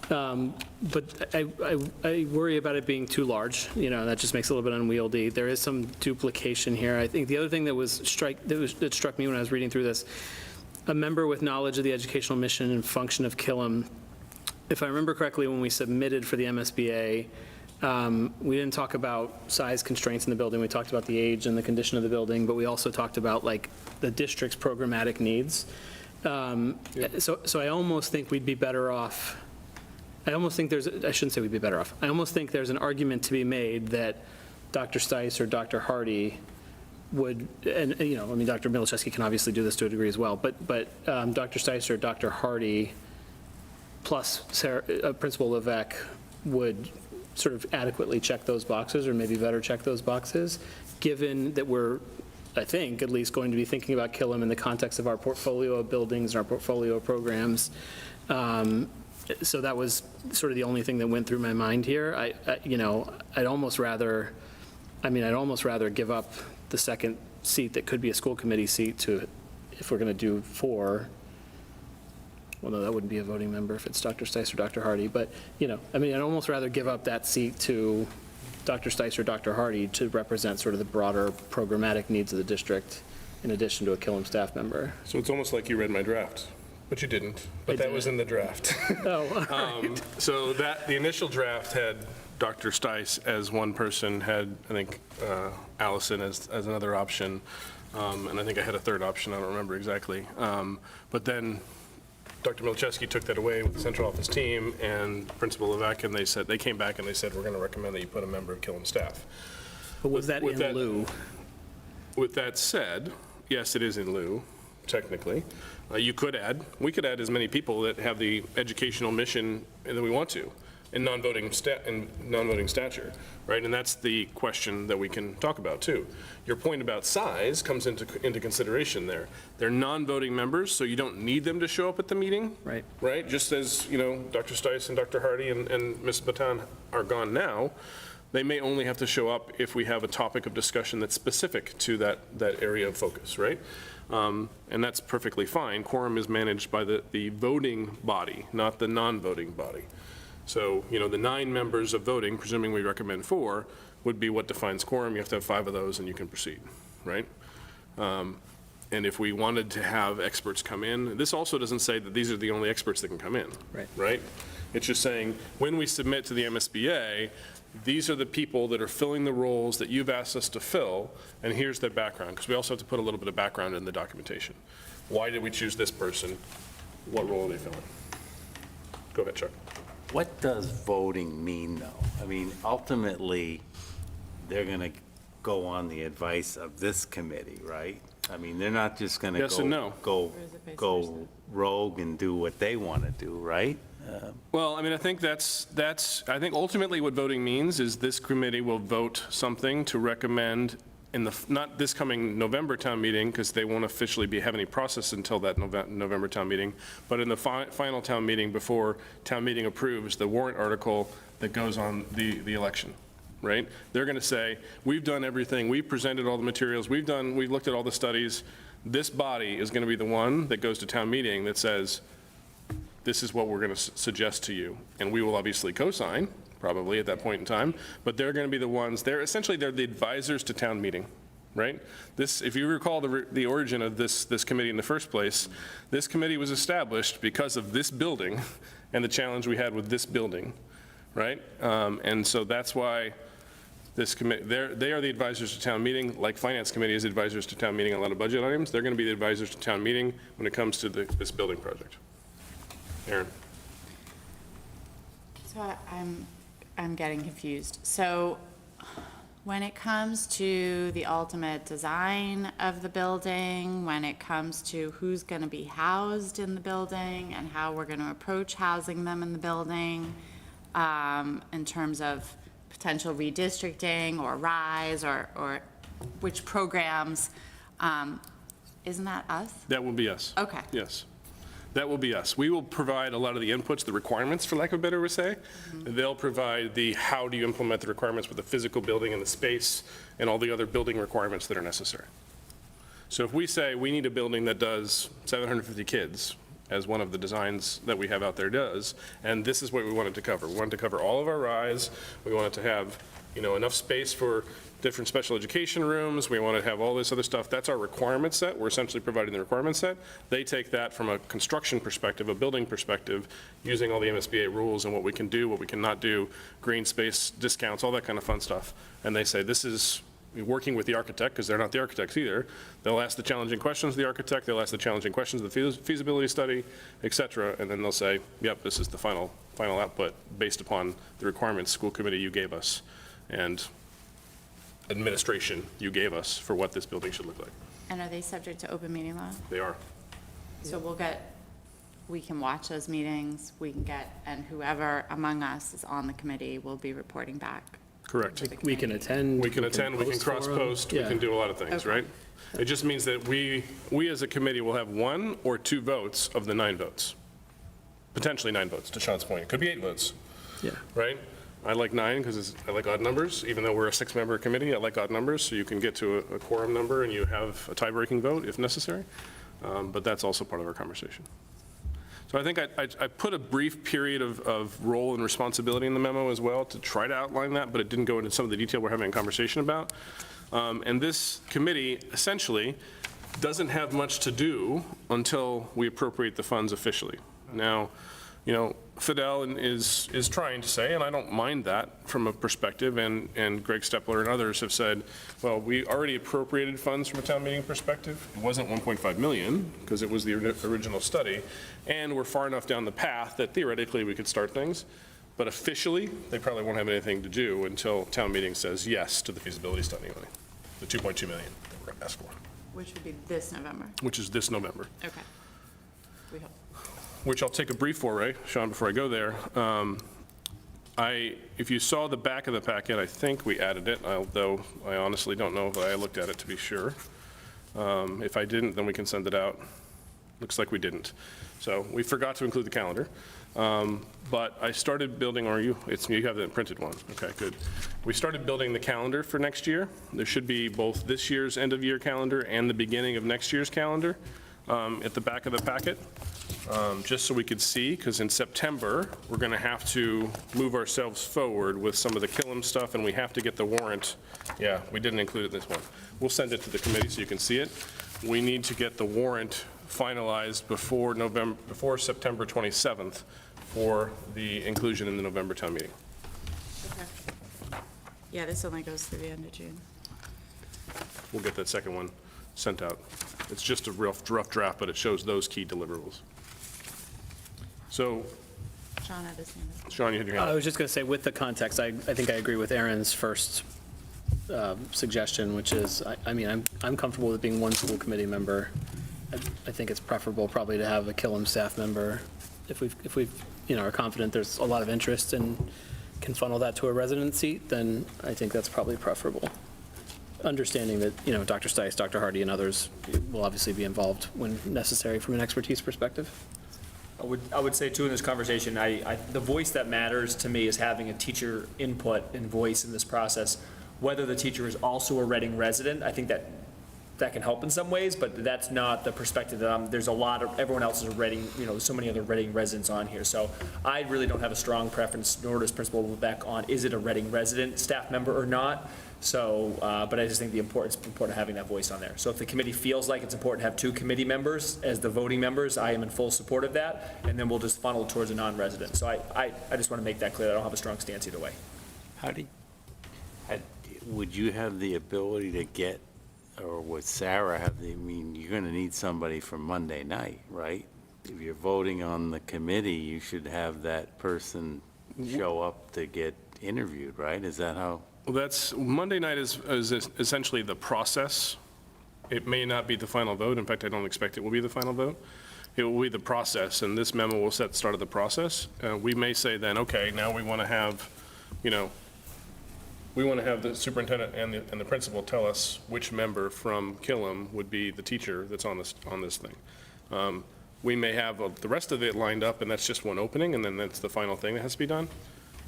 but I worry about it being too large. That just makes it a little bit unwieldy. There is some duplication here. I think the other thing that struck me when I was reading through this, a member with knowledge of the educational mission and function of Killam, if I remember correctly, when we submitted for the MSBA, we didn't talk about size constraints in the building. We talked about the age and the condition of the building, but we also talked about like the district's programmatic needs. So I almost think we'd be better off. I shouldn't say we'd be better off. I almost think there's an argument to be made that Dr. Stice or Dr. Hardy would, and Dr. Milichewski can obviously do this to a degree as well, but Dr. Stice or Dr. Hardy plus Principal Levesque would sort of adequately check those boxes, or maybe better check those boxes, given that we're, I think, at least going to be thinking about Killam in the context of our portfolio of buildings and our portfolio of programs. So that was sort of the only thing that went through my mind here. I'd almost rather give up the second seat that could be a school committee seat to, if we're going to do 4. Well, no, that wouldn't be a voting member if it's Dr. Stice or Dr. Hardy, but, I'd almost rather give up that seat to Dr. Stice or Dr. Hardy to represent sort of the broader programmatic needs of the district in addition to a Killam staff member. So it's almost like you read my draft, but you didn't. But that was in the draft. Oh, all right. So the initial draft had Dr. Stice as one person, had, I think, Allison as another option, and I think I had a third option, I don't remember exactly. But then Dr. Milichewski took that away with the central office team and Principal Levesque, and they came back and they said, we're going to recommend that you put a member of Killam staff. But was that in lieu? With that said, yes, it is in lieu, technically. We could add as many people that have the educational mission that we want to, in non-voting stature, right? And that's the question that we can talk about too. Your point about size comes into consideration there. They're non-voting members, so you don't need them to show up at the meeting. Right. Right? Just as, Dr. Stice and Dr. Hardy and Ms. Baton are gone now, they may only have to show up if we have a topic of discussion that's specific to that area of focus, right? And that's perfectly fine. Quorum is managed by the voting body, not the non-voting body. So, the 9 members of voting, presuming we recommend 4, would be what defines quorum. You have to have 5 of those and you can proceed, right? And if we wanted to have experts come in, this also doesn't say that these are the only experts that can come in. Right? It's just saying, when we submit to the MSBA, these are the people that are filling the roles that you've asked us to fill, and here's their background, because we also have to put a little bit of background in the documentation. Why did we choose this person? What role are they filling? Go ahead, Chuck. What does voting mean, though? I mean, ultimately, they're going to go on the advice of this committee, right? I mean, they're not just going to Yes and no. go rogue and do what they want to do, right? Well, I think I think ultimately what voting means is this committee will vote something to recommend in not this coming November town meeting, because they won't officially have any process until that November town meeting, but in the final town meeting, before town meeting approves the warrant article that goes on the election, right? They're going to say, we've done everything, we've presented all the materials, we've looked at all the studies. This body is going to be the one that goes to town meeting that says, this is what we're going to suggest to you. And we will obviously co-sign, probably at that point in time, but they're going to be the ones, they're the advisors to town meeting, right? If you recall the origin of this committee in the first place, this committee was established because of this building and the challenge we had with this building, right? And so that's why this committee, they are the advisors to town meeting, like Finance Committee is advisors to town meeting on a lot of budget items. They're going to be the advisors to town meeting when it comes to this building project. Aaron. So I'm getting confused. So when it comes to the ultimate design of the building, when it comes to who's going to be housed in the building and how we're going to approach housing them in the building, in terms of potential redistricting or RISE or which programs, isn't that us? That will be us. Okay. Yes. That will be us. We will provide a lot of the inputs, the requirements, for lack of a better way to say. They'll provide the how do you implement the requirements with the physical building and the space and all the other building requirements that are necessary. So if we say we need a building that does 750 kids, as one of the designs that we have out there does, and this is what we wanted to cover. We wanted to cover all of our RISE. We wanted to have enough space for different special education rooms, we want to have all this other stuff. That's our requirement set. We're essentially providing the requirement set. They take that from a construction perspective, a building perspective, using all the MSBA rules and what we can do, what we cannot do, green space discounts, all that kind of fun stuff. And they say, this is working with the architect, because they're not the architects either. They'll ask the challenging questions of the architect, they'll ask the challenging questions of the feasibility study, et cetera, and then they'll say, yep, this is the final output based upon the requirements, school committee, you gave us, and administration you gave us for what this building should look like. And are they subject to open meeting law? They are. So we can watch those meetings, and whoever among us is on the committee will be reporting back. Correct. We can attend. We can attend, we can post for 'em. cross-post, we Yeah. can do a lot of things, right? It just means that we as a committee will have 1 or 2 votes of the 9 votes. Potentially 9 votes, to Sean's point. It could be 8 votes. Yeah. Right? I like 9 because I like odd numbers. Even though we're a 6-member committee, I like odd numbers, so you can get to a quorum number and you have a tie-breaking vote if necessary. But that's also part of our conversation. So I think I put a brief period of role and responsibility in the memo as well to try to outline that, but it didn't go into some of the detail we're having a conversation about. And this committee essentially doesn't have much to do until we appropriate the funds officially. Now, Fidel is trying to say, and I don't mind that from a perspective, and Greg Stepler and others have said, well, we already appropriated funds from a town meeting perspective. It wasn't 1.5 million, because it was the original study, and we're far enough down the path that theoretically we could start things, but officially, they probably won't have anything to do until town meeting says yes to the feasibility study money, the 2.2 million that we're going to ask for. Which would be this November. Which is this November. Okay. We hope. Which I'll take a brief foray, Sean, before I go there. If you saw the back of the packet, I think we added it, though I honestly don't know if I looked at it to be sure. If I didn't, then we can send it out. Looks like we didn't. So we forgot to include the calendar. But I started building, you have the printed one. Okay, good. We started building the calendar for next year. There should be both this year's end of year calendar and the beginning of next year's calendar at the back of the packet. Just so we could see, because in September, we're going to have to move ourselves forward with some of the Killam stuff, and we have to get the warrant. Yeah, we didn't include it in this one. We'll send it to the committee so you can see it. We need to get the warrant finalized before September 27th for the inclusion in the November town meeting. Okay. Yeah, this only goes through the end of June. We'll get that second one sent out. It's just a rough draft, but it shows those key deliverables. So, Sean had his hand up. Sean, you had your hand I up. was just going to say, with the context, I think I agree with Aaron's first suggestion, which is, I'm comfortable with being one school committee member. I think it's preferable probably to have a Killam staff member. If we are confident there's a lot of interest and can funnel that to a resident seat, then I think that's probably preferable. Understanding that, Dr. Stice, Dr. Hardy, and others will obviously be involved when necessary from an expertise perspective. I would say too in this conversation, the voice that matters to me is having a teacher input and voice in this process. Whether the teacher is also a Reading resident, I think that can help in some ways, but that's not the perspective that there's a lot of, everyone else is a Reading, there's so many other Reading residents on here. So I really don't have a strong preference, nor does Principal Levesque, on is it a Reading resident staff member or not. So, but I just think it's important having that voice on there. So if the committee feels like it's important to have 2 committee members as the voting members, I am in full support of that, and then we'll just funnel towards a non-resident. So I just want to make that clear. I don't have a strong stance either way. Would you have the ability to get, or would Sarah have you're going to need somebody for Monday night, right? If you're voting on the committee, you should have that person show up to get interviewed, right? Is that how? Well, Monday night is essentially the process. It may not be the final vote. In fact, I don't expect it will be the final vote. It will be the process, and this memo will set the start of the process. We may say then, okay, now we want to have, the superintendent and the principal tell us which member from Killam would be the teacher that's on this thing. We may have the rest of it lined up, and that's just one opening, and then that's the final thing that has to be done.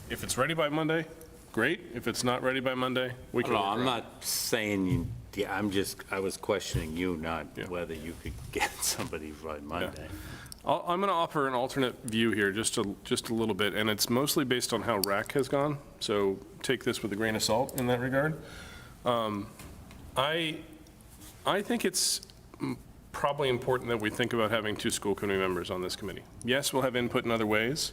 If it's ready by Monday, great. If it's not ready by Monday, we can. No, I'm not saying I was questioning you, not whether you could get somebody by Monday. I'm going to offer an alternate view here, just a little bit, and it's mostly based on how RAC has gone, so take this with a grain of salt in that regard. I think it's probably important that we think about having 2 school committee members on this committee. Yes, we'll have input in other ways,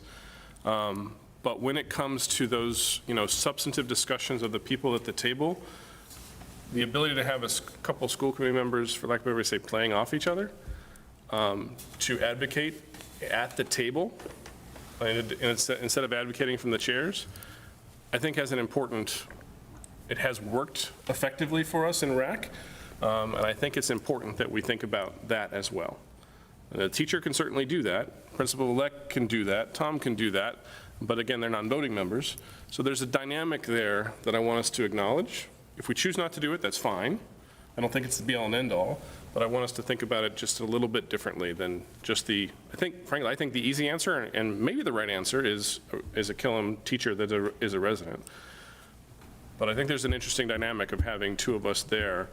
but when it comes to those, substantive discussions of the people at the table, the ability to have a couple school committee members, for lack of a better way to say, playing off each other, to advocate at the table, and instead of advocating from the chairs, I think it has worked effectively for us in RAC, and I think it's important that we think about that as well. And the teacher can certainly do that, principal-elect can do that, Tom can do that, but again, they're non-voting members. So there's a dynamic there that I want us to acknowledge. If we choose not to do it, that's fine. I don't think it's the be-all and end-all, but I want us to think about it just a little bit differently than just frankly, I think the easy answer, and maybe the right answer, is a Killam teacher that is a resident. But I think there's an interesting dynamic of having 2 of us there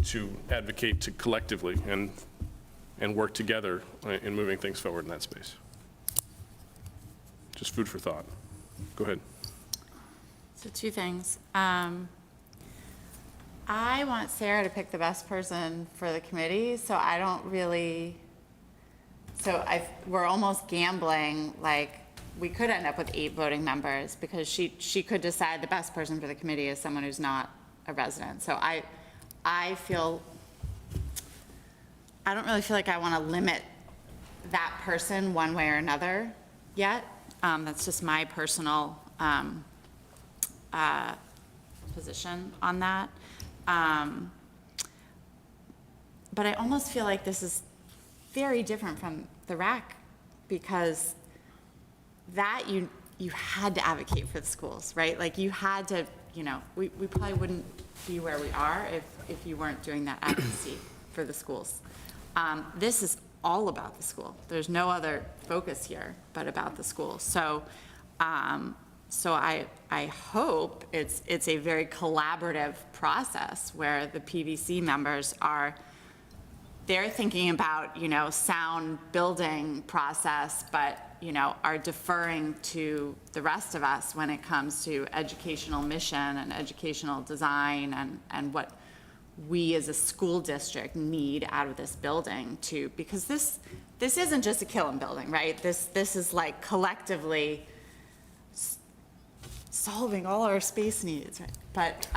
to advocate collectively and work together in moving things forward in that space. Just food for thought. Go ahead. So 2 things. I want Sarah to pick the best person for the committee, so I don't really, we're almost gambling, like, we could end up with 8 voting members, because she could decide the best person for the committee is someone who's not a resident. So I don't really feel like I want to limit that person one way or another yet. That's just my personal position on that. But I almost feel like this is very different from the RAC, because that you had to advocate for the schools, right? Like, you had to, we probably wouldn't be where we are if you weren't doing that advocacy for the schools. This is all about the school. There's no other focus here but about the school. So I hope it's a very collaborative process where the PVC members they're thinking about, sound building process, but, are deferring to the rest of us when it comes to educational mission and educational design and what we as a school district need out of this building because this isn't just a Killam building, right? This is like collectively solving all our space needs, right? But,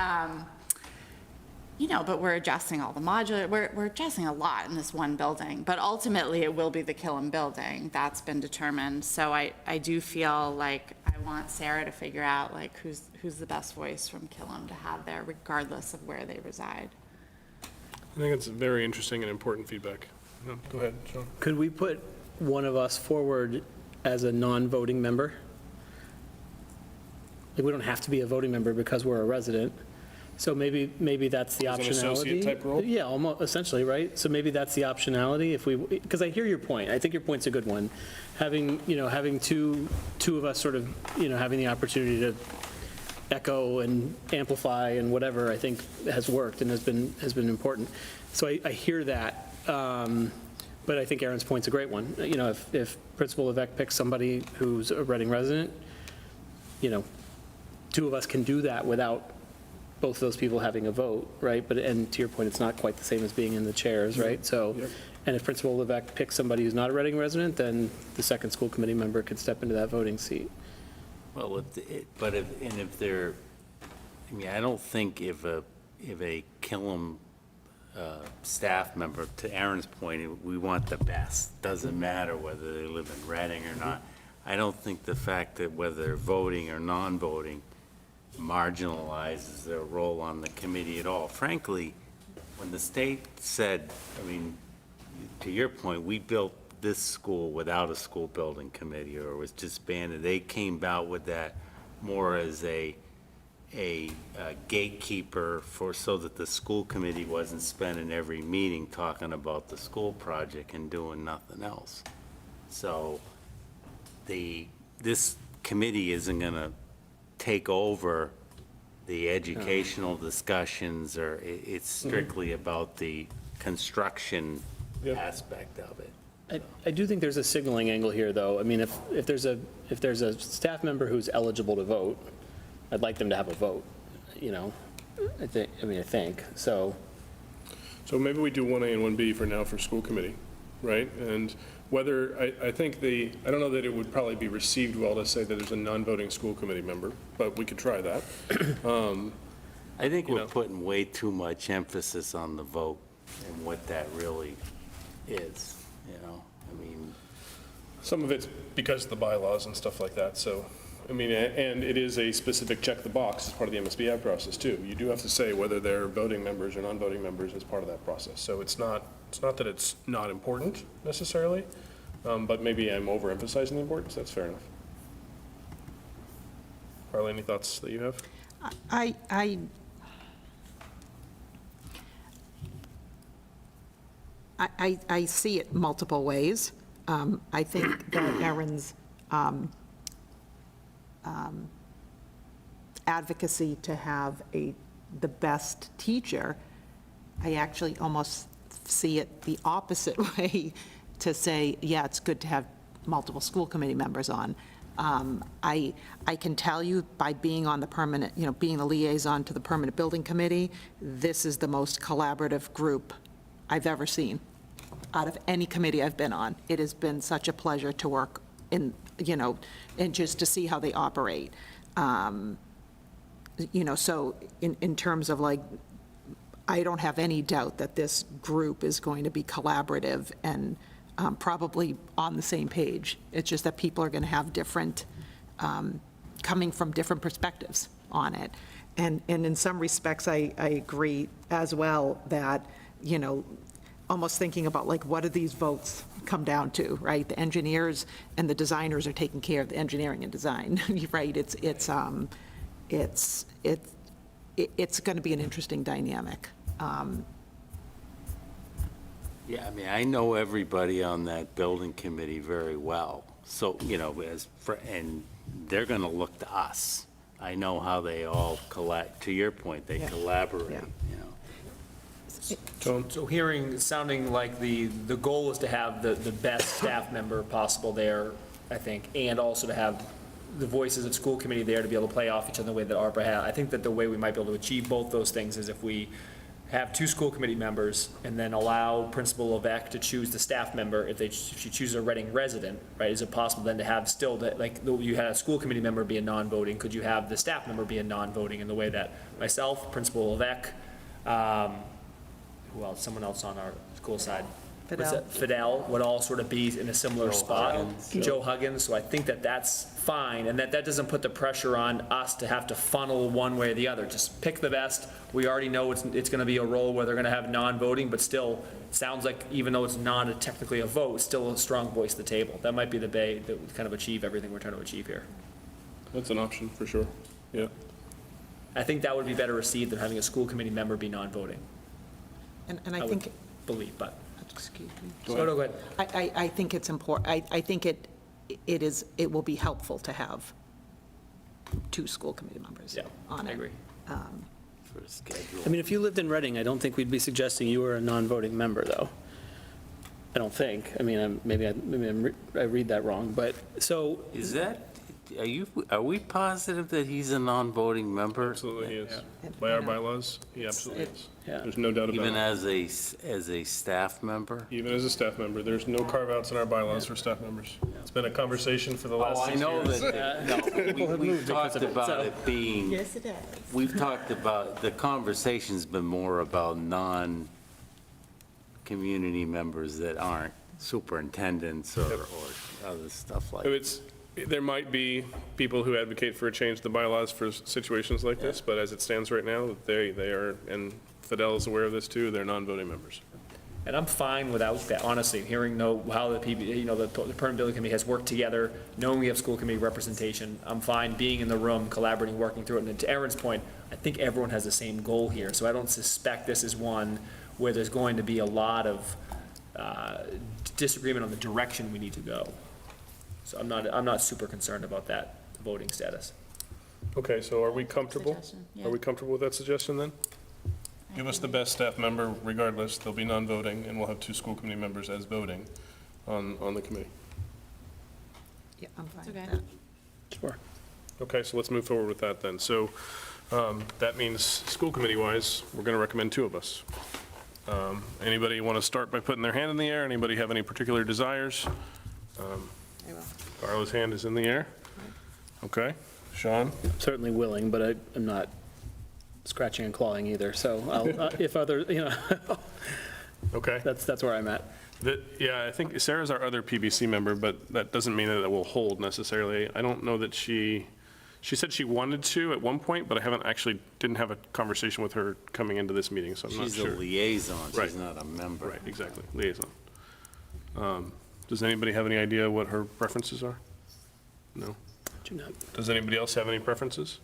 but we're adjusting all the modular, we're adjusting a lot in this one building, but ultimately it will be the Killam building. That's been determined. So I do feel like I want Sarah to figure out like who's the best voice from Killam to have there, regardless of where they reside. I think it's very interesting and important feedback. No, go ahead, Sean. Could we put one of us forward as a non-voting member? Like, we don't have to be a voting member because we're a resident. So maybe that's the As optionality. an associate type role? Yeah, almost, essentially, right? So maybe that's the optionality because I hear your point. I think your point's a good one. Having two of us sort of, having the opportunity to echo and amplify and whatever, I think has worked and has been important. So I hear that. But I think Aaron's point's a great one. If Principal Levesque picks somebody who's a Reading resident, 2 of us can do that without both of those people having a vote, right? And to your point, it's not quite the same as being in the chairs, right? So, and if Principal Levesque picks somebody who's not a Reading resident, then the second school committee member could step into that voting seat. Well, if they're, I don't think if a Killam staff member, to Aaron's point, we want the best. Doesn't matter whether they live in Reading or not. I don't think the fact that whether they're voting or non-voting marginalizes their role on the committee at all. Frankly, when the state said, to your point, we built this school without a school building committee or was disbanded, they came out with that more as a gatekeeper so that the school committee wasn't spending every meeting talking about the school project and doing nothing else. So this committee isn't going to take over the educational discussions, or it's strictly about the construction aspect of it. I do think there's a signaling angle here, though. I mean, if there's a staff member who's eligible to vote, I'd like them to have a vote, you know? I think, so. So maybe we do 1A and 1B for now for school committee, right? And whether, I think I don't know that it would probably be received well to say that there's a non-voting school committee member, but we could try that. I think we're putting way too much emphasis on the vote and what that really is, you know? I mean, Some of it's because of the bylaws and stuff like that, so, I mean, and it is a specific check the box as part of the MSBA process too. You do have to say whether they're voting members or non-voting members as part of that process. So it's not that it's not important necessarily, but maybe I'm overemphasizing the importance. That's fair enough. Carla, any thoughts that you have? I see it multiple ways. I think that Erin's advocacy to have the best teacher, I actually almost see it the opposite way, to say, yeah, it's good to have multiple school committee members on. I can tell you by being on the permanent, being the liaison to the permanent building committee, this is the most collaborative group I've ever seen out of any committee I've been on. It has been such a pleasure to work in, and just to see how they operate. So in terms of I don't have any doubt that this group is going to be collaborative and probably on the same page. It's just that people are going to have different, coming from different perspectives on it. And in some respects, I agree as well that, almost thinking about what do these votes come down to, right? The engineers and the designers are taking care of the engineering and design, right? It's going to be an interesting dynamic. yeah, I mean, I know everybody on that building committee very well. So, and they're going to look to us. I know how they all to your point, they collaborate, So sounding like the goal is to have the best staff member possible there, I think, and also to have the voices of school committee there to be able to play off each other the way that ARPA had. I think that the way we might be able to achieve both those things is if we have 2 school committee members and then allow Principal Levesque to choose the staff member if she chooses a Reading resident, right? Is it possible then to have still that, you had a school committee member be a non-voting, could you have the staff member be a non-voting in the way that myself, Principal Levesque, who else, someone else on our school side? Fidel would all sort of be in a similar spot. Joe Huggins, so I think that that's fine, and that doesn't put the pressure on us to have to funnel one way or the other. Just pick the best. We already know it's going to be a role where they're going to have non-voting, but still, sounds like even though it's not technically a vote, it's still a strong voice at the table. That might be the way that we kind of achieve everything we're trying to achieve here. That's an option, for sure, yeah. I think that would be better received than having a school committee member be non-voting. And I think... believe, but... Excuse me. Go ahead. I think it's important, I think it will be helpful to have 2 school committee members on it. I agree. For a schedule. I mean, if you lived in Reading, I don't think we'd be suggesting you were a non-voting member, though. I don't think. I mean, maybe I read that wrong, but, so. Is that, are we positive that he's a non-voting member? Absolutely he is. By our bylaws, he absolutely is. Yeah. There's no doubt about it. Even as a staff member? Even as a staff member, there's no carve-outs in our bylaws for staff members. It's been a conversation for the last 6 years. I know that, we've talked about it being. Yes, it is. We've talked about, the conversation's been more about non-community members that aren't superintendents or other stuff like that. There might be people who advocate for a change to the bylaws for situations like this, but as it stands right now, they are, and Fidel is aware of this too, they're non-voting members. And I'm fine without that, honestly, hearing how the permanent building committee has worked together, knowing we have school committee representation. I'm fine being in the room, collaborating, working through it. And to Erin's point, I think everyone has the same goal here. So I don't suspect this is one where there's going to be a lot of disagreement on the direction we need to go. So I'm not super concerned about that voting status. Okay, so are we comfortable? Suggestion, yeah. Are we comfortable with that suggestion then? Give us the best staff member regardless, they'll be non-voting, and we'll have 2 school committee members as voting. on the committee? Yeah, I'm fine with Okay. that. Sure. Okay, so let's move forward with that then. So that means, school committee-wise, we're going to recommend 2 of us. Anybody want to start by putting their hand in the air? Anybody have any particular desires? Carla's hand is in the air. Okay. Sean? Certainly willing, but I'm not scratching and clawing either, so I'll, if other, Okay. that's where I'm at. Yeah, I think Sarah's our other PBC member, but that doesn't mean that it will hold necessarily. I don't know that she said she wanted to at one point, but I didn't have a conversation with her coming into this meeting, so I'm not She's sure. a liaison, Right. she's not a member. Right, exactly, liaison. Does anybody have any idea what her preferences are? No? Do not. Does anybody else have any preferences?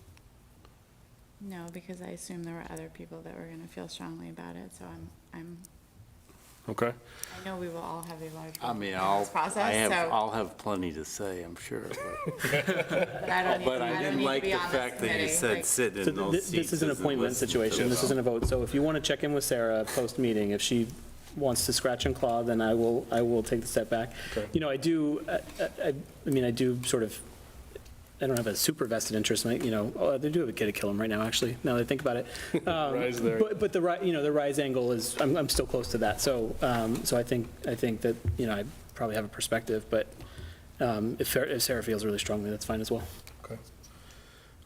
No, because I assume there were other people that were going to feel strongly about it, so I'm, Okay. I know we will all have a large I mean, vote in this process, so. I'll have plenty to say, I'm sure. But I don't need, But I I don't didn't need to like be the on this fact that you committee, said like- sit in So those seats. this is an as a appointment listen to situation, this them. isn't a vote, so if you want to check in with Sarah post-meeting, if she wants to scratch and claw, then I will take the step back. Okay. I do, I mean, I do sort of, I don't have a super vested interest, they do have a kid at Killam right now, actually, now that I think about it. Rise there. But the rise angle is, I'm still close to that, so I think that, I probably have a perspective, but if Sarah feels really strongly, that's fine as well. Okay.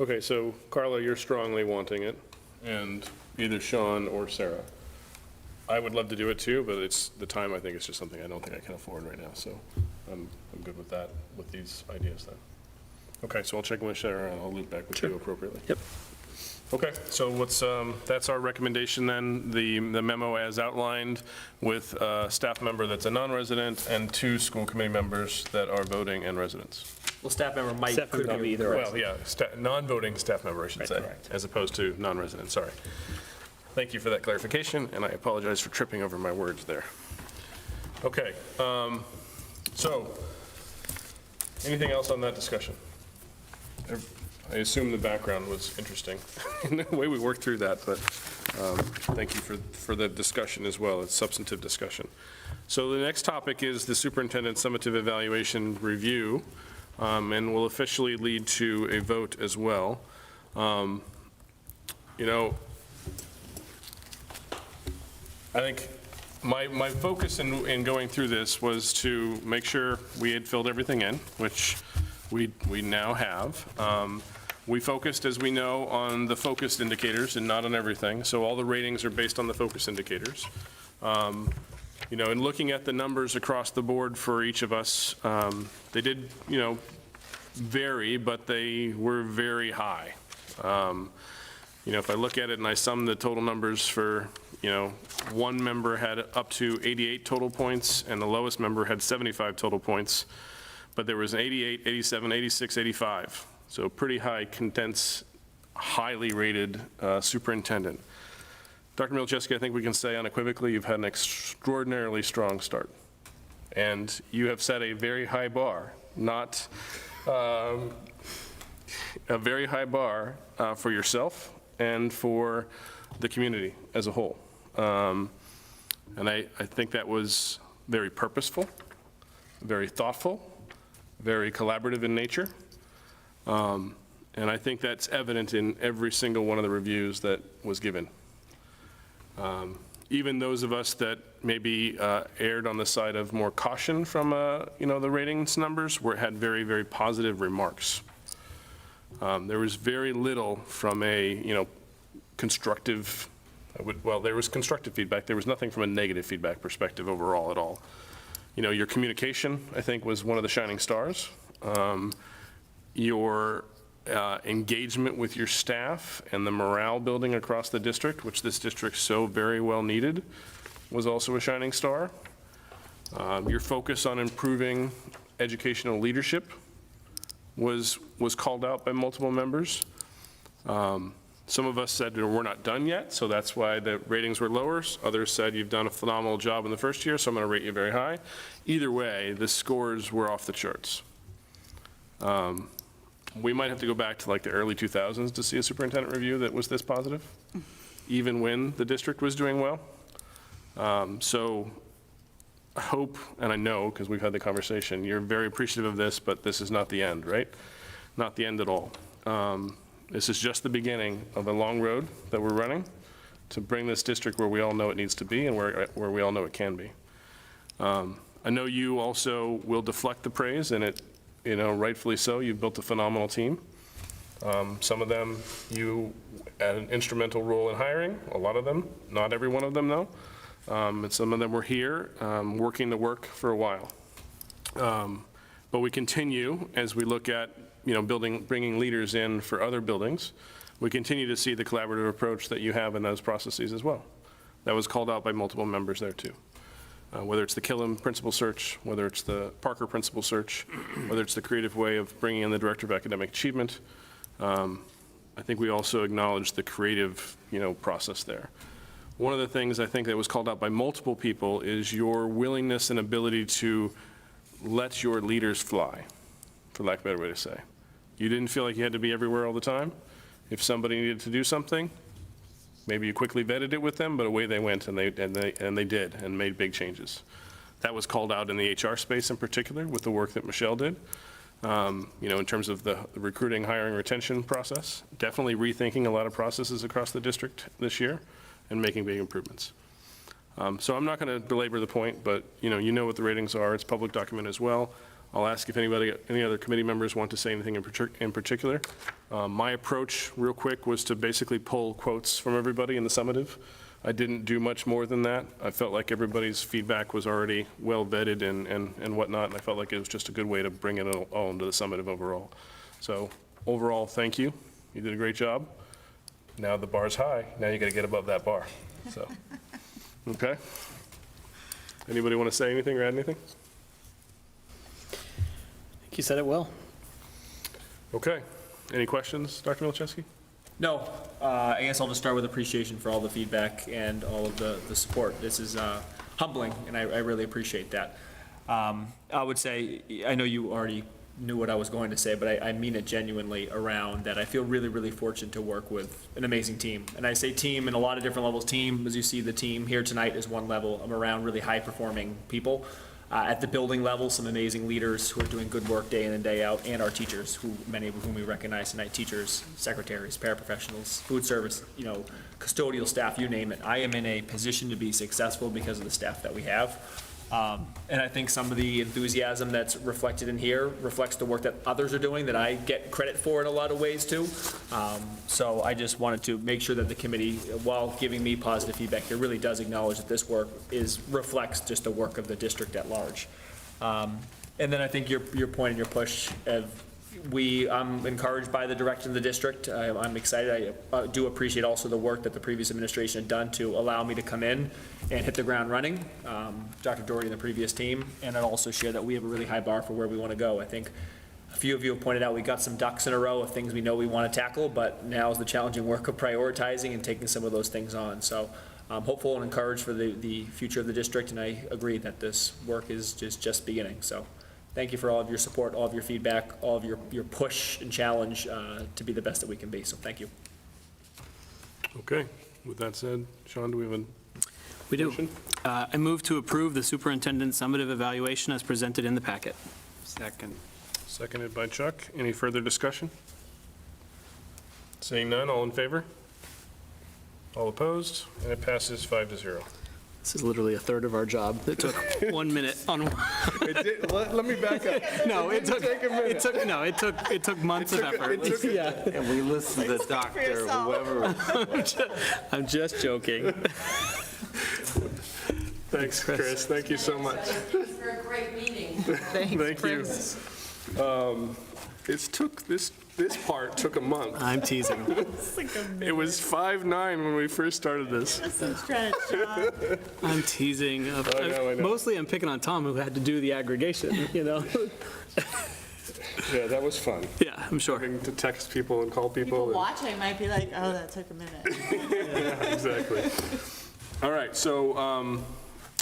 Okay, so Carla, you're strongly wanting it, and either Sean or Sarah. I would love to do it too, but it's the time, I think it's just something I don't think I can afford right now, so I'm good with that, with these ideas then. Okay, so I'll check in with Sarah and I'll loop back with you appropriately. Yep. Okay, so that's our recommendation then, the memo as outlined with a staff member that's a non-resident and 2 school committee members that are voting and residents. Well, staff member might, Staff member could be either. Well, yeah, non-voting staff member, I should say, correct. as opposed to non-resident, sorry. Thank you for that clarification, and I apologize for tripping over my words there. Okay, so, anything else on that discussion? I assume the background was interesting, in the way we worked through that, but thank you for the discussion as well, it's substantive discussion. So the next topic is the superintendent summative evaluation review, and will officially lead to a vote as well. I think my focus in going through this was to make sure we had filled everything in, which we now have. We focused, as we know, on the focused indicators and not on everything, so all the ratings are based on the focus indicators. In looking at the numbers across the board for each of us, they did, vary, but they were very high. If I look at it and I sum the total numbers for, one member had up to 88 total points and the lowest member had 75 total points, but there was an 88, 87, 86, 85. So pretty high, condensed, highly rated superintendent. Dr. Milcheski, I think we can say unequivocally you've had an extraordinarily strong start. And you have set a very high bar, not a very high bar for yourself and for the community as a whole. And I think that was very purposeful, very thoughtful, very collaborative in nature. And I think that's evident in every single one of the reviews that was given. Even those of us that maybe erred on the side of more caution from, the ratings numbers had very, very positive remarks. There was very little from a, constructive, there was constructive feedback. There was nothing from a negative feedback perspective overall at all. Your communication, I think, was one of the shining stars. Your engagement with your staff and the morale building across the district, which this district so very well needed, was also a shining star. Your focus on improving educational leadership was called out by multiple members. Some of us said we're not done yet, so that's why the ratings were lower. Others said you've done a phenomenal job in the first year, so I'm going to rate you very high. Either way, the scores were off the charts. We might have to go back to like the early 2000s to see a superintendent review that was this positive, even when the district was doing well. So hope, and I know, because we've had the conversation, you're very appreciative of this, but this is not the end, right? Not the end at all. This is just the beginning of a long road that we're running to bring this district where we all know it needs to be and where we all know it can be. I know you also will deflect the praise, and it, rightfully so. You've built a phenomenal team. Some of them you had an instrumental role in hiring, a lot of them, not every one of them though. And some of them were here working the work for a while. But we continue as we look at, bringing leaders in for other buildings. We continue to see the collaborative approach that you have in those processes as well. That was called out by multiple members there too. Whether it's the Killam principal search, whether it's the Parker principal search, whether it's the creative way of bringing in the Director of Academic Achievement. I think we also acknowledge the creative, process there. One of the things I think that was called out by multiple people is your willingness and ability to let your leaders fly, for lack of a better way to say. You didn't feel like you had to be everywhere all the time. If somebody needed to do something, maybe you quickly vetted it with them, but away they went, and they did, and made big changes. That was called out in the HR space in particular with the work that Michelle did. In terms of the recruiting, hiring, retention process, definitely rethinking a lot of processes across the district this year and making big improvements. So I'm not going to belabor the point, but you know what the ratings are. It's public document as well. I'll ask if any other committee members want to say anything in particular. My approach, real quick, was to basically pull quotes from everybody in the summative. I didn't do much more than that. I felt like everybody's feedback was already well vetted and whatnot, and I felt like it was just a good way to bring it all into the summative overall. So overall, thank you. You did a great job. Now the bar's high. Now you got to get above that bar. So, okay. Anybody want to say anything or add anything? I think you said it well. Okay. Any questions, Dr. Milczewski? No, I guess I'll just start with appreciation for all the feedback and all of the support. This is humbling, and I really appreciate that. I would say, I know you already knew what I was going to say, but I mean it genuinely around that. I feel really, really fortunate to work with an amazing team. And I say team in a lot of different levels. Team, as you see, the team here tonight is one level. I'm around really high-performing people. At the building level, some amazing leaders who are doing good work day in and day out, and our teachers, many of whom we recognize tonight, teachers, secretaries, paraprofessionals, food service, custodial staff, you name it. I am in a position to be successful because of the staff that we have. And I think some of the enthusiasm that's reflected in here reflects the work that others are doing that I get credit for in a lot of ways too. So I just wanted to make sure that the committee, while giving me positive feedback here, really does acknowledge that this work reflects just the work of the district at large. And then I think your point and your push of I'm encouraged by the direction of the district. I'm excited. I do appreciate also the work that the previous administration had done to allow me to come in and hit the ground running, Dr. Doherty and the previous team, and I'd also share that we have a really high bar for where we want to go. I think a few of you have pointed out we got some ducks in a row of things we know we want to tackle, but now is the challenging work of prioritizing and taking some of those things on. So I'm hopeful and encouraged for the future of the district, and I agree that this work is just beginning. So thank you for all of your support, all of your feedback, all of your push and challenge to be the best that we can be. So thank you. Okay. With that said, Sean, do we have a We do. motion? I move to approve the superintendent's summative evaluation as presented in the packet. Second. Seconded by Chuck. Any further discussion? Seeing none, all in favor? All opposed? And it passes 5-0. This is literally a third of our job. It took 1 minute on. Let me back up. No, it took months of effort. And we listened to Dr. whoever. I'm just joking. Thanks, Chris. Thank you so much. For a great meeting. Thank you. This part took a month. I'm teasing. It was 5-9 when we first started this. I'm teasing. I know. Mostly I'm picking on Tom, who had to do the aggregation, Yeah, that was fun. Yeah, I'm sure. Having to text people and call people. People watching might be like, oh, that took a minute. Yeah, exactly. All right, so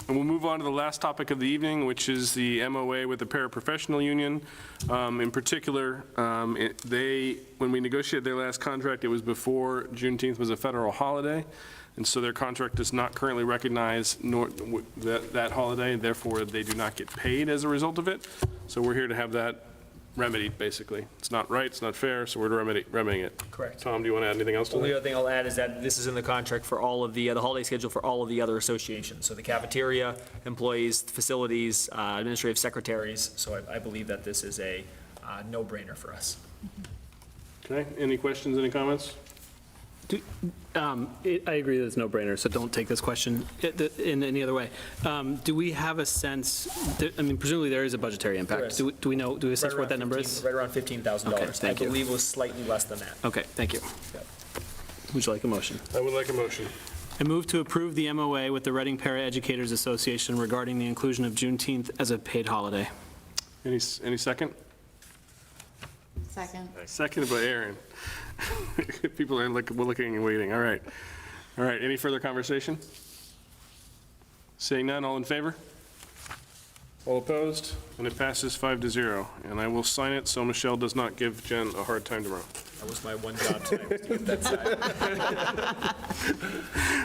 we'll move on to the last topic of the evening, which is the MOA with the paraprofessional union. In particular, when we negotiated their last contract, it was before Juneteenth was a federal holiday. and so their contract does not currently recognize that holiday, therefore they do not get paid as a result of it. So we're here to have that remedied, basically. It's not right, it's not fair, so we're remedying it. Correct. Tom, do you want to add anything else to The only that? other thing I'll add is that this is in the contract for all of the holiday schedule for all of the other associations. So the cafeteria, employees, facilities, administrative secretaries. So I believe that this is a no-brainer for us. Okay, any questions, any comments? I agree that it's no-brainer, so don't take this question in any other way. Do we have a sense, I mean, presumably there is a budgetary impact. There is. Do we have a sense what that number is? Right around $15,000. Okay, thank you. I believe it was slightly less than that. Okay, thank you. Yep. Would you like a motion? I would like a motion. I move to approve the MOA with the Reading Paraeducators Association regarding the inclusion of Juneteenth as a paid holiday. Any second? Second. Seconded by Aaron. People are looking and waiting. All right. All right, any further conversation? Seeing none, all in favor? All opposed? And it passes 5-0. And I will sign it so Michelle does not give Jen a hard time tomorrow. That was my one job tonight, was to get that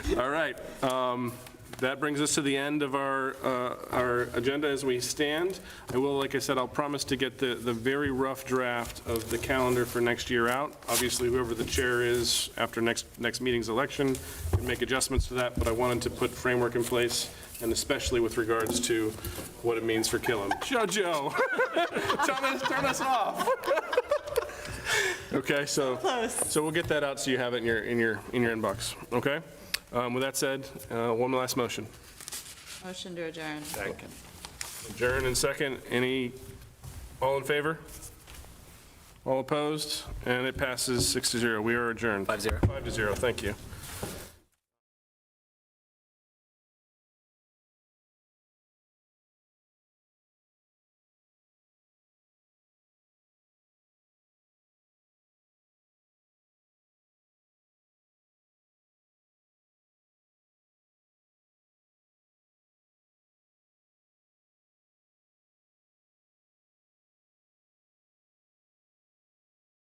signed. All right. That brings us to the end of our agenda as we stand. I will, like I said, I'll promise to get the very rough draft of the calendar for next year out. Obviously, whoever the chair is after next meeting's election can make adjustments to that, but I wanted to put framework in place, and especially with regards to what it means for Killam. Jojo, turn us off. Okay, so we'll get that out so you have it in your inbox. Okay. With that said, one last motion. Motion to adjourn. Second. Adjourn and second. All in favor? All opposed? And it passes 6-0. We are adjourned. 5-0. 5-0, thank you.